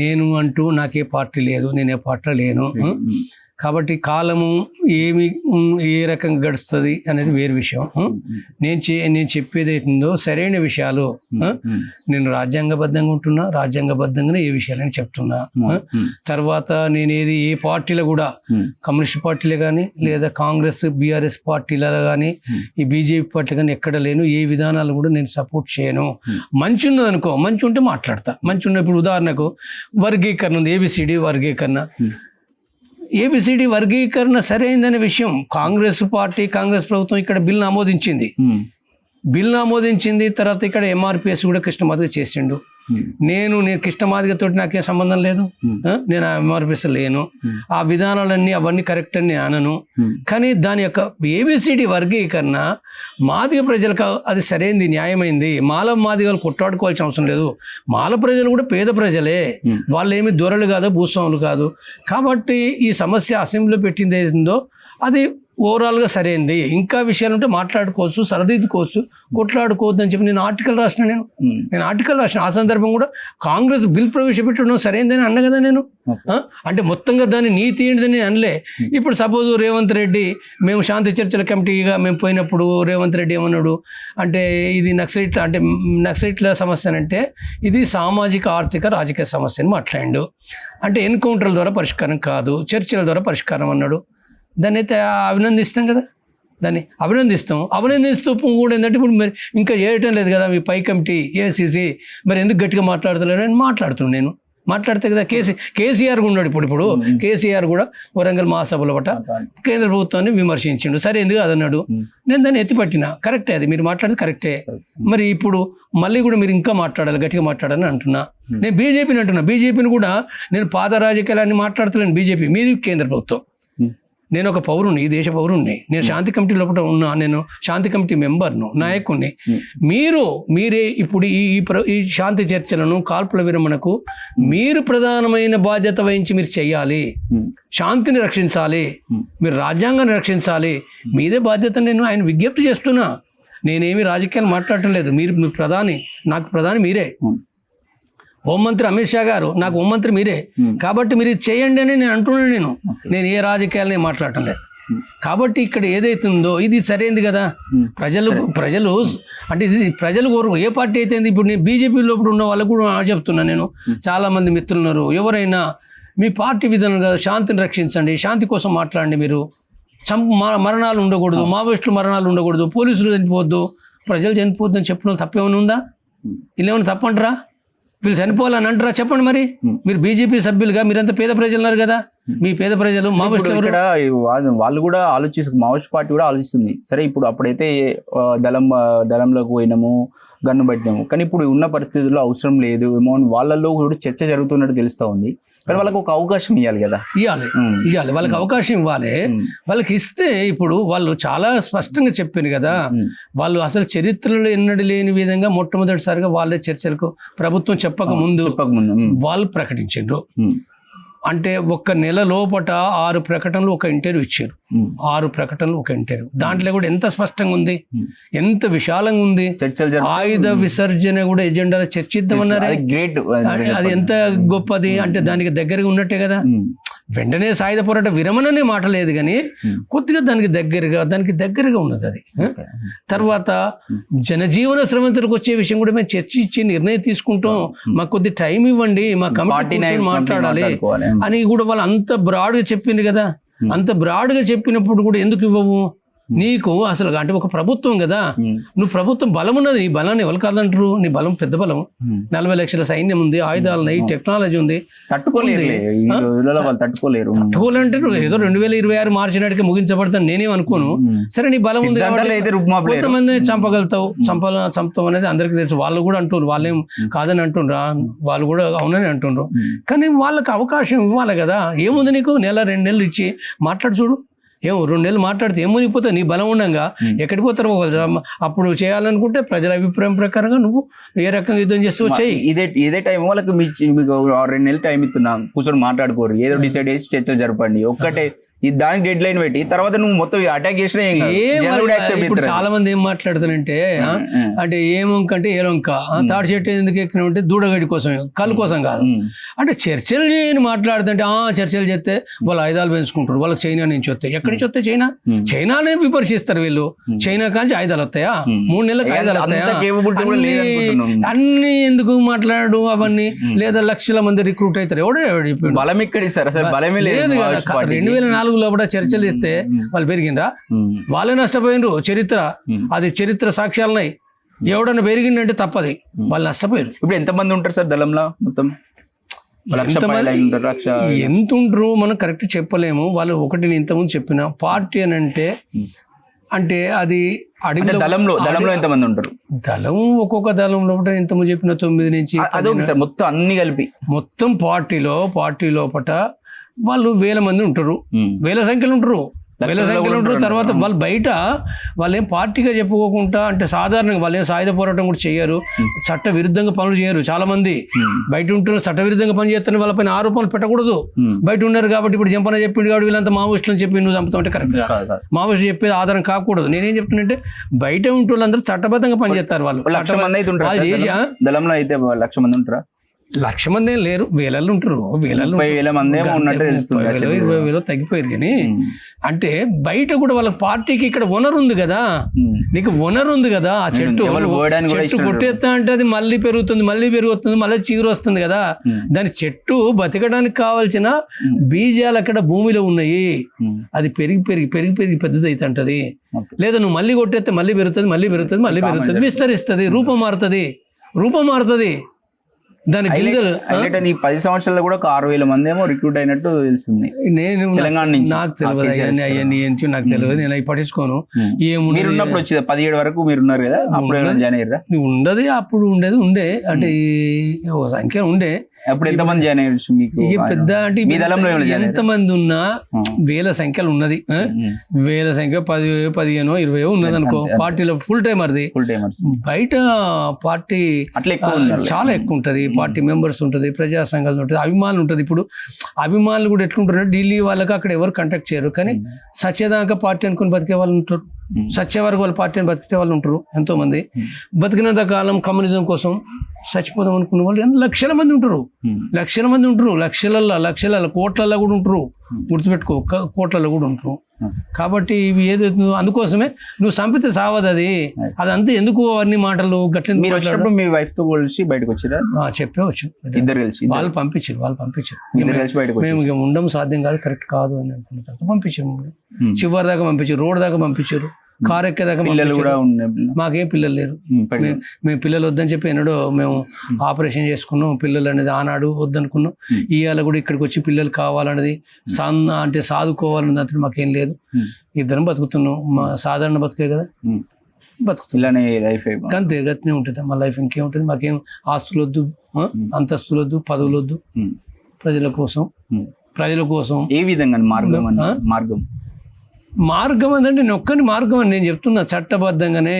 నేను అంటూ నాకే పార్టీ లేదు, నేను ఏ పార్టీలో లేను. కాబట్టి కాలము ఏ రకంగా గడుస్తుంది అనేది వేరే విషయం. నేను చెప్పేది అవుతుందో సరైన విషయాలు. నేను రాజ్యాంగబద్ధంగా ఉంటున్నా, రాజ్యాంగబద్ధంగానే ఏ విషయాలని చెప్తున్నా. తర్వాత నేనేది ఏ పార్టీలో కూడా, కమ్యూనిస్ట్ పార్టీలో కానీ, లేదా కాంగ్రెస్ బీఆర్ఎస్ పార్టీలలో కానీ, ఈ బీజేపీ పార్టీలో కానీ ఎక్కడ లేను. ఏ విధానాలు కూడా నేను సపోర్ట్ చేయను. మంచి ఉన్నది అనుకో, మంచి ఉంటే మాట్లాడతా. మంచి ఉన్న ఇప్పుడు ఉదాహరణకు వర్గీకరణ ఉంది, ఏబిసిడి వర్గీకరణ. ఏబిసిడి వర్గీకరణ సరైనదనే విషయం కాంగ్రెస్ ప్రభుత్వం ఇక్కడ బిల్ను ఆమోదించింది. తర్వాత ఇక్కడ ఎంఆర్పిఎస్ కూడా కృష్ణమాధవ్ చేసిండు. నేను కృష్ణమాదిగతో నాకేం సంబంధం లేదు, నేను ఎంఆర్పిఎస్ లేను, ఆ విధానాలన్నీ అవన్నీ కరెక్ట్ అని నేను అనను. కానీ దాని యొక్క ఏబిసిడి వర్గీకరణ మాదిగ ప్రజలకు అది సరైనది, న్యాయమైంది. మాదిగలు కొట్లాడుకోవాల్సిన అవసరం లేదు. మాల ప్రజలు కూడా పేద ప్రజలే, వాళ్ళు ఏమి దొరలు కాదు, భూస్వాములు కాదు. కాబట్టి ఈ సమస్య అసెంబ్లీలో పెట్టింది ఏందో అది ఓవరాల్గా సరైనది. ఇంకా విషయాలు ఉంటే మాట్లాడుకోవచ్చు, సరిదిద్దుకోవచ్చు, కొట్లాడుకోవద్దు అని చెప్పి నేను ఆర్టికల్ రాసిన. ఆ సందర్భం కూడా కాంగ్రెస్ బిల్ ప్రవేశపెట్టడం సరైనదని అన్న కదా నేను. అంటే మొత్తంగా దాని నీతి ఏంటిదని నేను అనలే. ఇప్పుడు సపోజ్ రేవంత్ రెడ్డి, మేము శాంతి చర్చల కమిటీగా మేము పోయినప్పుడు రేవంత్ రెడ్డి ఏమన్నాడు అంటే ఇది నక్సలైట్ల సమస్య అంటే ఇది సామాజిక ఆర్థిక రాజకీయ సమస్య అని మాట్లాడాడు. అంటే ఎన్కౌంటర్ల ద్వారా పరిష్కారం కాదు, చర్చల ద్వారా పరిష్కారం అన్నాడు. దాన్ని అయితే అభినందిస్తాం కదా, దాన్ని అభినందిస్తూ కూడా ఏంటంటే ఇప్పుడు మరి ఇంకా చేయటం లేదు కదా మీ పై కమిటీ ఏఐసిసి, మరి ఎందుకు గట్టిగా మాట్లాడతలేరు అని మాట్లాడుతున్నాను నేను. మాట్లాడితే కదా కేసీఆర్ ఉన్నాడు ఇప్పుడు కేసీఆర్ కూడా వరంగల్ మహాసభలో పట్ట కేంద్ర ప్రభుత్వాన్ని విమర్శించిండు. సరే ఎందుకు అదన్నాడు, నేను దాన్ని ఎత్తిపట్టిన. కరెక్టే, అది మీరు మాట్లాడేది కరెక్టే. మరి ఇప్పుడు మళ్ళీ కూడా మీరు ఇంకా మాట్లాడాలి, గట్టిగా మాట్లాడాలని అంటున్నా. నేను బీజేపీని అంటున్నా. బీజేపీని కూడా నేను పాత రాజకీయాలన్నీ మాట్లాడతలేను. బీజేపీ మీది కేంద్ర ప్రభుత్వం, నేను ఒక పౌరుణ్ణి, ఈ దేశ పౌరుణ్ణి. నేను శాంతి కమిటీ లోపల ఉన్నా, నేను శాంతి కమిటీ మెంబర్ను, నాయకుడిని. మీరే ఇప్పుడు ఈ శాంతి చర్చలను, కాల్పుల విరమణకు మీరు ప్రధానమైన బాధ్యత వహించి మీరు చేయాలి. శాంతిని రక్షించాలి, మీరు రాజ్యాంగాన్ని రక్షించాలి. మీదే బాధ్యత. నేను ఆయన విజ్ఞప్తి చేస్తున్నా. నేనేమి రాజకీయాలు మాట్లాడటం లేదు. మీ ప్రధాని, నాకు ప్రధాని మీరే. హోంమంత్రి అమిత్ షా గారు, నాకు హోంమంత్రి మీరే. కాబట్టి మీరు ఇది చేయండి అని నేను అంటున్నాను. నేను ఏ రాజకీయాలని మాట్లాడటం లేదు. కాబట్టి ఇక్కడ ఏదైతుందో ఇది సరైనది కదా. ప్రజలు అంటే ఇది ప్రజలు కోరు. ఏ పార్టీ అయితే ఇప్పుడు నేను బీజేపీ లోపల ఉన్న వాళ్ళకు కూడా చెప్తున్నా. నేను చాలామంది మిత్రులు ఉన్నారు, ఎవరైనా మీ పార్టీ విధానం కదా, శాంతిని రక్షించండి, శాంతి కోసం మాట్లాడండి. మీరు మరణాలు ఉండకూడదు, మావోయిస్టులు మరణాలు ఉండకూడదు, పోలీసులు చనిపోవద్దు, ప్రజలు చనిపోవద్దు అని చెప్పడం తప్పేమైనా ఉందా? వీళ్ళు ఏమైనా తప్పంటారా? వీళ్ళు చనిపోవాలని అంటారా? చెప్పండి. మరి మీరు బీజేపీ సభ్యులుగా మీరంతా పేద ప్రజలు ఉన్నారు కదా, మీ పేద ప్రజలు వాళ్ళు కూడా మావోయిస్ట్ పార్టీ కూడా ఆలోచిస్తుంది. సరే ఇప్పుడు అప్పుడైతే దళంలోకి పోయినాము, గన్ను పట్టినాము, కానీ ఇప్పుడు ఉన్న పరిస్థితుల్లో అవసరం లేదు ఏమో అని వాళ్ళల్లో కూడా చర్చ జరుగుతున్నట్టు తెలుస్తా ఉంది. కానీ వాళ్ళకి ఒక అవకాశం ఇవ్వాలి కదా, ఇవ్వాలి వాళ్ళకి అవకాశం ఇవ్వాలి. వాళ్ళకి ఇస్తే ఇప్పుడు వాళ్ళు చాలా స్పష్టంగా చెప్పారు కదా, వాళ్ళు అసలు చరిత్రలో ఎన్నడూ లేని విధంగా మొట్టమొదటిసారిగా వాళ్ళే చర్చలకు ప్రభుత్వం చెప్పక ముందు వాళ్ళు ప్రకటించారు. అంటే ఒక్క నెల లోపట 6 ప్రకటనలు ఒక ఇంటర్వ్యూ ఇచ్చారు. 6 ప్రకటనలు ఒక ఇంటర్వ్యూ. దాంట్లో కూడా ఎంత స్పష్టంగా ఉంది, ఎంత విశాలంగా ఉంది. ఆయుధ విసర్జన కూడా ఎజెండాలో చర్చిద్దామన్నారు. అది ఎంత గొప్పది అంటే దానికి దగ్గరగా ఉన్నట్టే కదా. వెంటనే సాయుధ పోరాట విరమణనే మాట లేదు, కానీ కొద్దిగా దానికి దగ్గరగా ఉన్నది అది. తర్వాత జనజీవన శ్రమంతకు వచ్చే విషయం కూడా మేము చర్చించి నిర్ణయం తీసుకుంటాం, మాకు కొద్ది టైం ఇవ్వండి, మా కమిటీ మాట్లాడాలి అని కూడా వాళ్ళు అంత బ్రాడ్గా చెప్పింది కదా. అంత బ్రాడ్గా చెప్పినప్పుడు కూడా ఎందుకు ఇవ్వవు? నీకు అసలు అంటే ఒక ప్రభుత్వం కదా, నువ్వు ప్రభుత్వం బలం ఉన్నది, నీ బలాన్ని ఎవరు కాదంటారు? నీ బలం పెద్ద బలం, 40 లక్షల సైన్యం ఉంది, ఆయుధాలు ఉన్నాయి, టెక్నాలజీ ఉంది. తట్టుకోలేరు. తట్టుకోవాలంటే నువ్వు ఏదో 2026 మార్చి నాటికి ముగించబడతాను నేనేం అనుకోను. సరే నీ బలం ఉంది, కొంతమంది చంపగలుగుతావు, చంపుతావు అనేది అందరికీ తెలుసు. వాళ్ళు కూడా అంటున్నారు, వాళ్ళేం కాదని అంటుండ్రా, వాళ్ళు కూడా అవునని అంటుండ్రు. కానీ వాళ్ళకి అవకాశం ఇవ్వాలి కదా. ఏముంది నీకు, 1-2 నెలలు ఇచ్చి మాట్లాడు చూడు. 2 నెలలు మాట్లాడితే ఏమునిపోతే నీ బలం ఉండగా ఎక్కడికి పోతారు? అప్పుడు చేయాలనుకుంటే ప్రజల అభిప్రాయం ప్రకారంగా నువ్వు ఏ రకంగా యుద్ధం చేస్తూ చేయి. ఇదే టైం వాళ్ళకి మీకు 2 నెలలు టైం ఇస్తున్నా, కూర్చొని మాట్లాడుకోరు, ఏదో డిసైడ్ చేసి చర్చలు జరపండి. ఒక్కటే దానికి డెడ్ లైన్ పెట్టి తర్వాత నువ్వు మొత్తం అటాక్ చేసినా చాలా మంది ఏం మాట్లాడుతారంటే అంటే ఏమొంకంటే ఏలొంక, తాడి చెట్టు ఎందుకు ఎక్కినా అంటే దూడగడ్డి కోసం, కళ్ళు కోసం కాదు. అంటే చర్చలు చేయని మాట్లాడుతుంటే చర్చలు చేస్తే వాళ్ళు ఆయుధాలు పెంచుకుంటారు, వాళ్ళకి చైనా నుంచి వస్తాయి. ఎక్కడి నుంచి వస్తాయి? చైనానే విమర్శిస్తారు వీళ్ళు. చైనా కాంచి ఆయుధాలు వస్తాయా? 3 నెలలకు ఆయుధాలు వస్తాయా? అన్ని ఎందుకు మాట్లాడు అవన్నీ? లేదా లక్షల మంది రిక్రూట్ అవుతారు. ఎవడో బలం ఇక్కడ ఇస్తారు, అసలు బలమే లేదు కదా. 2004 లోపల చర్చలు ఇస్తే వాళ్ళు పెరిగిందా? వాళ్ళే నష్టపోయినరు. చరిత్ర సాక్ష్యాలున్నాయి. ఎవడన్నా పెరిగిందంటే తప్పది, వాళ్ళు నష్టపోయారు. ఇప్పుడు ఎంతమంది ఉంటారు సార్ దళంలో? మొత్తం ఎంత ఉంటారు మనం కరెక్ట్ చెప్పలేము. వాళ్ళు ఒకటి నేను ఇంతకుముందు చెప్పిన పార్టీ అని అంటే అది అంటే దళంలో ఎంతమంది ఉంటారు? దళం ఒక్కొక్క దళం లోపల ఇంతకు చెప్పిన 9 నుంచి అదొక సార్ మొత్తం అన్ని కలిపి మొత్తం పార్టీ లోపట వాళ్ళు 1000 మంది ఉంటారు, 1000 సంఖ్యలో ఉంటారు, 1000 సంఖ్యలో ఉంటారు. తర్వాత వాళ్ళు బయట వాళ్ళు ఏం పార్టీగా చెప్పుకోకుండా అంటే సాధారణంగా వాళ్ళు ఏం సాయుధ పోరాటం కూడా చేయరు, చట్ట విరుద్ధంగా పనులు చేయరు. చాలా మంది బయట ఉంటున్నారు, చట్ట విరుద్ధంగా పని చేస్తున్న వాళ్ళపైన ఆరోపణలు పెట్టకూడదు. బయట ఉన్నారు కాబట్టి ఇప్పుడు జంపన చెప్పింది కాబట్టి వీళ్ళంతా మావోయిస్టులు అని చెప్పి నువ్వు చంపుతావు అంటే కరెక్ట్. మావోయిస్టు చెప్పేది ఆధారం కాకూడదు. నేనేం చెప్తున్నంటే బయట ఉంటే వాళ్ళందరూ చట్టబద్ధంగా పనిచేస్తారు. వాళ్ళు 1,00,000 మంది అయితే ఉంటారు దళంలో అయితే 1,00,000 మంది ఉంటారా? 1,00,000 మంది ఏం లేరు, వేలల్లో ఉంటారు. 30,000 మంది ఉన్నట్టు తెలుస్తుంది. 20,000 తగ్గిపోయారు. కానీ అంటే బయట కూడా వాళ్ళ పార్టీకి ఇక్కడ ఓనర్ ఉంది కదా, నీకు ఓనర్ ఉంది కదా. ఆ చెట్టు కొట్టేస్తా అంటే అది మళ్ళీ పెరుగుతుంది, మళ్ళీ చిగురు వస్తుంది కదా. దాని చెట్టు బతకడానికి కావాల్సిన బీజాలు అక్కడ భూమిలో ఉన్నాయి. అది పెరిగి పెద్దది అవుతుంటది. లేదా నువ్వు మళ్ళీ కొట్టేస్తే మళ్ళీ పెరుగుతుంది, విస్తరిస్తుంది, రూపం మారుతుంది. దాని గింజలు ఈ 10 సంవత్సరాల్లో కూడా 6,000 మంది ఏమో రిక్రూట్ అయినట్టు తెలుస్తుంది. నేను తెలంగాణ నుంచి నాకు తెలియదు, అవన్నీ ఏంటి నాకు తెలియదు, నేను అవి పట్టించుకోను. ఏమున్నప్పుడు వచ్చేది 17 వరకు మీరు ఉన్నారు కదా, అప్పుడు జాయిన్ అయ్యారా? ఉండదు, అప్పుడు ఉండే అంటే ఒక సంఖ్య ఉండే. అప్పుడు ఎంతమంది జాయిన్ అయ్యారు మీకు? పెద్ద అంటే ఎంతమంది ఉన్నా 1000 సంఖ్యలు ఉన్నది. 1000 సంఖ్య 10, 15, 20 ఉన్నది అనుకో. పార్టీలో ఫుల్ టైమర్ది. బయట పార్టీ చాలా ఎక్కువ ఉంటది. పార్టీ మెంబర్స్ ఉంటది, ప్రజా సంఘాలు ఉంటది, అభిమానులు ఉంటది. ఇప్పుడు అభిమానులు కూడా ఎట్లుంటారు, ఢిల్లీ వాళ్ళకి అక్కడ ఎవరు కాంటాక్ట్ చేయరు, కానీ సత్యదాకా పార్టీ అనుకుని బతికే వాళ్ళు ఉంటారు, సత్య వరకు వాళ్ళ పార్టీని బతికే వాళ్ళు ఉంటారు. ఎంతో మంది బతికినంత కాలం కమ్యూనిజం కోసం చచ్చిపోదాం అనుకున్న వాళ్ళు లక్షల మంది ఉంటారు. లక్షల కోట్లలో కూడా ఉంటారు. గుర్తుపెట్టుకో, కోట్లలో కూడా ఉంటారు. కాబట్టి ఇవి ఏదైతుందో అందుకోసమే నువ్వు సంపితే సావదు. అదంతా ఎందుకు అన్ని మాటలు గట్ల. మీరు వచ్చినప్పుడు మీ వైఫ్ తో కలిసి బయటకు వచ్చారా? చెప్పవచ్చు, ఇద్దరు కలిసి. వాళ్ళు పంపించారు. మేము ఇక ఉండడం సాధ్యం కాదు, కరెక్ట్ కాదు అని అనుకున్న తర్వాత పంపించాము. చివరి దాకా పంపించారు, రోడ్ దాకా పంపించారు, కారు ఎక్కేదాకా. మాకేం పిల్లలు లేరు. మేము పిల్లలు వద్దని చెప్పి ఎన్నడో మేము ఆపరేషన్ చేసుకున్నాం. పిల్లలు అనేది ఆనాడు వద్దనుకున్నాం. ఇవాళ కూడా ఇక్కడికి వచ్చి పిల్లలు కావాలనేది అంటే సాదుకోవాలన్నది అంటే మాకేం లేదు. ఇద్దరం బతుకుతున్నాం, మా సాధారణ బతుకే కదా, బతుకుతున్నాం. అంతే గతినే ఉంటుంది మా లైఫ్. ఇంకేముంటుంది, మాకేం ఆస్తులు వద్దు, అంతస్తులు వద్దు, పదవులు వద్దు. ప్రజల కోసం ఏ విధంగా మార్గం అంటే నొక్కని మార్గం అని నేను చెప్తున్నా. చట్టబద్ధంగానే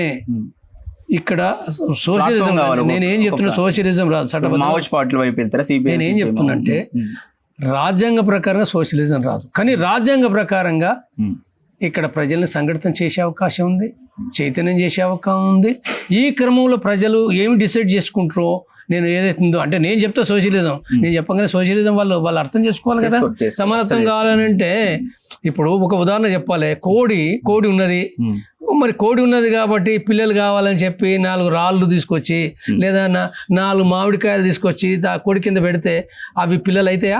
ఇక్కడ సోషలిజం, నేనేం చెప్తున్నా, సోషలిజం రాదు, చట్టబద్ధం. నేనేం చెప్తున్నా అంటే రాజ్యాంగ ప్రకారంగా సోషలిజం రాదు, కానీ రాజ్యాంగ ప్రకారంగా ఇక్కడ ప్రజల్ని సంఘటితం చేసే అవకాశం ఉంది, చైతన్యం చేసే అవకాశం ఉంది. ఈ క్రమంలో ప్రజలు ఏమి డిసైడ్ చేసుకుంటారో, నేను ఏదైతుందో అంటే నేను చెప్తా సోషలిజం, నేను చెప్పగానే సోషలిజం వాళ్ళు అర్థం చేసుకోవాలి కదా. సమానత్వం కావాలని అంటే ఇప్పుడు ఒక ఉదాహరణ చెప్పాలి. కోడి ఉన్నది, మరి కోడి ఉన్నది కాబట్టి పిల్లలు కావాలని చెప్పి 4 రాళ్ళు తీసుకొచ్చి లేదా 4 మామిడికాయలు తీసుకొచ్చి కోడి కింద పెడితే అవి పిల్లలు అయితాయా?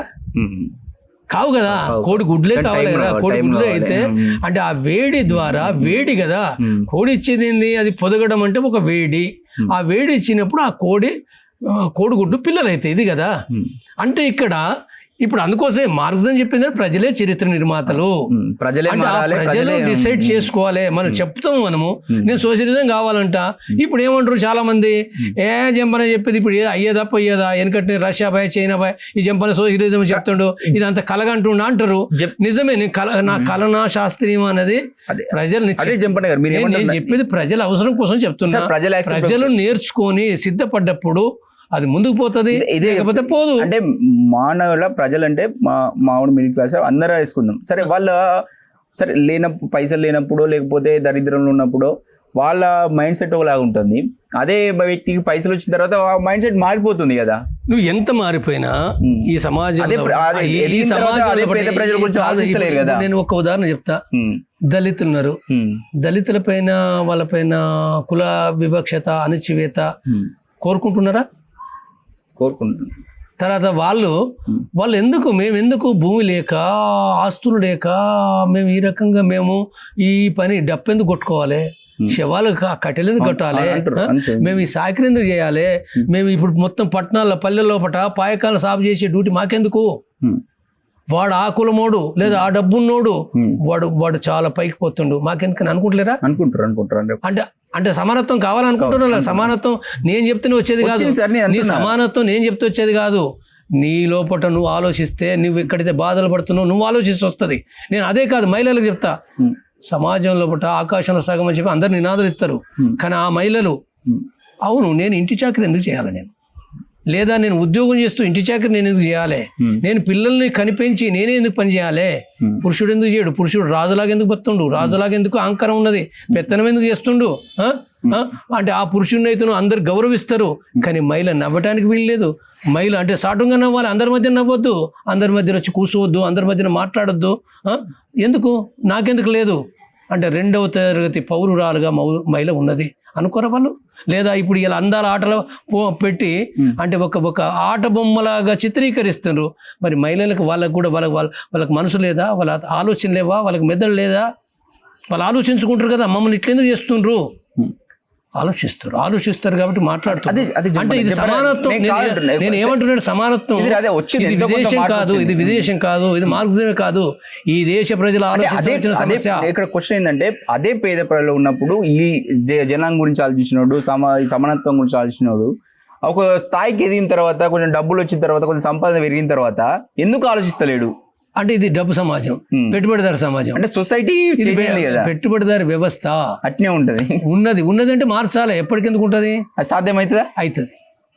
కావు కదా. కోడి గుడ్లే కావాలి కదా. కోడి గుడ్లే అయితే అంటే ఆ వేడి ద్వారా వేడి కదా. కోడి ఇచ్చేది ఏంది, అది పొదగడం అంటే ఒక వేడి. ఆ వేడి ఇచ్చినప్పుడు ఆ కోడిగుడ్డు పిల్లలు అయితే ఇది కదా. అంటే ఇప్పుడు అందుకోసమే మార్క్సిజం చెప్పింది ప్రజలే చరిత్ర నిర్మాతలు, ప్రజలు డిసైడ్ చేసుకోవాలి. మనం చెప్తాము, నేను సోషలిజం కావాలంట. ఇప్పుడు ఏమంటారు చాలా మంది, జంపన చెప్పేది ఇప్పుడు అయ్యేదా పోయేదా, ఎందుకంటే రష్యా బాయ్ చైనా బాయ్ ఈ జంపన సోషలిజం చెప్తాడు, ఇదంతా కలగంటుండ అంటారు. నిజమే, నా కలనా శాస్త్రీయం అనేది ప్రజలు నేను చెప్పేది ప్రజల అవసరం కోసం చెప్తున్నా. ప్రజలు నేర్చుకొని సిద్ధపడ్డప్పుడు అది ముందుకు పోతుంది, లేకపోతే పోదు. అంటే మానవుల ప్రజలంటే మామూలు మిడిల్ క్లాస్ అందరూ వేసుకుందాం సరే. పైసలు లేనప్పుడు లేకపోతే దరిద్రంలో ఉన్నప్పుడు వాళ్ళ మైండ్ సెట్ ఒకలాగా ఉంటుంది. అదే వ్యక్తికి పైసలు వచ్చిన తర్వాత మైండ్ సెట్ మారిపోతుంది కదా. నువ్వు ఎంత మారిపోయినా ఈ సమాజం కదా. నేను ఒక ఉదాహరణ చెప్తా. దళితులు ఉన్నారు, దళితుల పైన వాళ్ళపైన కుల వివక్షత అణచివేత కోరుకుంటున్నారా? కోరుకుంటున్నారు. తర్వాత వాళ్ళు మేమెందుకు భూమి లేక ఆస్తులు లేక మేము ఈ రకంగా ఈ పని డప్పెందుకు కొట్టుకోవాలి, శవాలు కట్టెలెందుకు కట్టాలి, మేము ఈ సాకిరి ఎందుకు చేయాలి, మేము ఇప్పుడు మొత్తం పట్టణాల పల్లెల లోపల పాయకాలను సాగు చేసే డ్యూటీ మాకెందుకు? వాడు ఆ కులమోడు లేదా ఆ డబ్బున్నోడు వాడు చాలా పైకి పోతుండు, మాకెందుకని అనుకుంటలేరా? అనుకుంటారు అంటే అంటే సమానత్వం కావాలనుకుంటున్నా. సమానత్వం నేను చెప్తూనే వచ్చేది కాదు. వచ్చింది సార్, నేను నీ సమానత్వం నేను చెప్తే వచ్చేది కాదు. నీ లోపల నువ్వు ఆలోచిస్తే, నువ్వు ఎక్కడైతే బాధలు పడుతున్నావు నువ్వు ఆలోచిస్తే వస్తుంది. నేను అదే కాదు మహిళలకు చెప్తా, సమాజం లోపల ఆకాశంలో సగం అని చెప్పి అందరు నినాదాలు ఇస్తారు. కానీ ఆ మహిళలు అవును నేను ఇంటి చాకరీ ఎందుకు చేయాలి, నేను లేదా నేను ఉద్యోగం చేస్తూ ఇంటి చాకరీ నేను ఎందుకు చేయాలి, నేను పిల్లల్ని కనిపించి నేనే ఎందుకు పని చేయాలి, పురుషుడు ఎందుకు చేయడు, పురుషుడు రాజులాగా ఎందుకు బతుండు, రాజులాగా ఎందుకు అహంకారం ఉన్నది, పెత్తనం ఎందుకు చేస్తుండు, అంటే ఆ పురుషుడిని అయితే అందరు గౌరవిస్తారు. కానీ మహిళ నవ్వటానికి వీల్లేదు. మహిళ అంటే సాటుగా నవ్వాలి, అందరి మధ్య నవ్వద్దు, అందరి మధ్యన వచ్చి కూర్చోవద్దు, అందరి మధ్యన మాట్లాడొద్దు. ఎందుకు నాకెందుకు లేదు అంటే 2వ తరగతి పౌరురాలుగా మహిళ ఉన్నది అనుకోరా వాళ్ళు? లేదా ఇప్పుడు ఇలా అందాల ఆటలు పెట్టి అంటే ఒక ఆట బొమ్మలాగా చిత్రీకరిస్తున్నారు. మరి మహిళలకు వాళ్ళకు కూడా వాళ్ళకి మనసు లేదా, వాళ్ళ ఆలోచన లేవా, వాళ్ళకి మెదడు లేదా? వాళ్ళు ఆలోచించుకుంటారు కదా, మమ్మల్ని ఇట్లెందుకు చేస్తుండ్రు, ఆలోచిస్తారు కాబట్టి మాట్లాడుతున్నారు. అంటే ఇది సమానత్వం. నేను ఏమంటున్నాను, సమానత్వం ఇది విదేశం కాదు, ఇది విదేశం కాదు, ఇది మార్క్సిజమే కాదు, ఈ దేశ ప్రజల ఆలోచించిన సమస్య. ఇక్కడ క్వశ్చన్ ఏంటంటే అదే పేద ప్రజలు ఉన్నప్పుడు ఈ జనాంగం గురించి ఆలోచించినోడు, సమానత్వం గురించి ఆలోచించినోడు ఒక స్థాయికి ఎదిగిన తర్వాత, కొంచెం డబ్బులు వచ్చిన తర్వాత, కొంచెం సంపాదన పెరిగిన తర్వాత ఎందుకు ఆలోచిస్తలేడు? అంటే ఇది డబ్బు సమాజం, పెట్టుబడిదారు సమాజం, అంటే సొసైటీ పెట్టుబడిదారు వ్యవస్థ అట్నే ఉంటది. ఉన్నది అంటే మార్చాలి. ఎప్పటికెందుకు ఉంటుంది? అది సాధ్యమవుతుందా? అవుతుంది.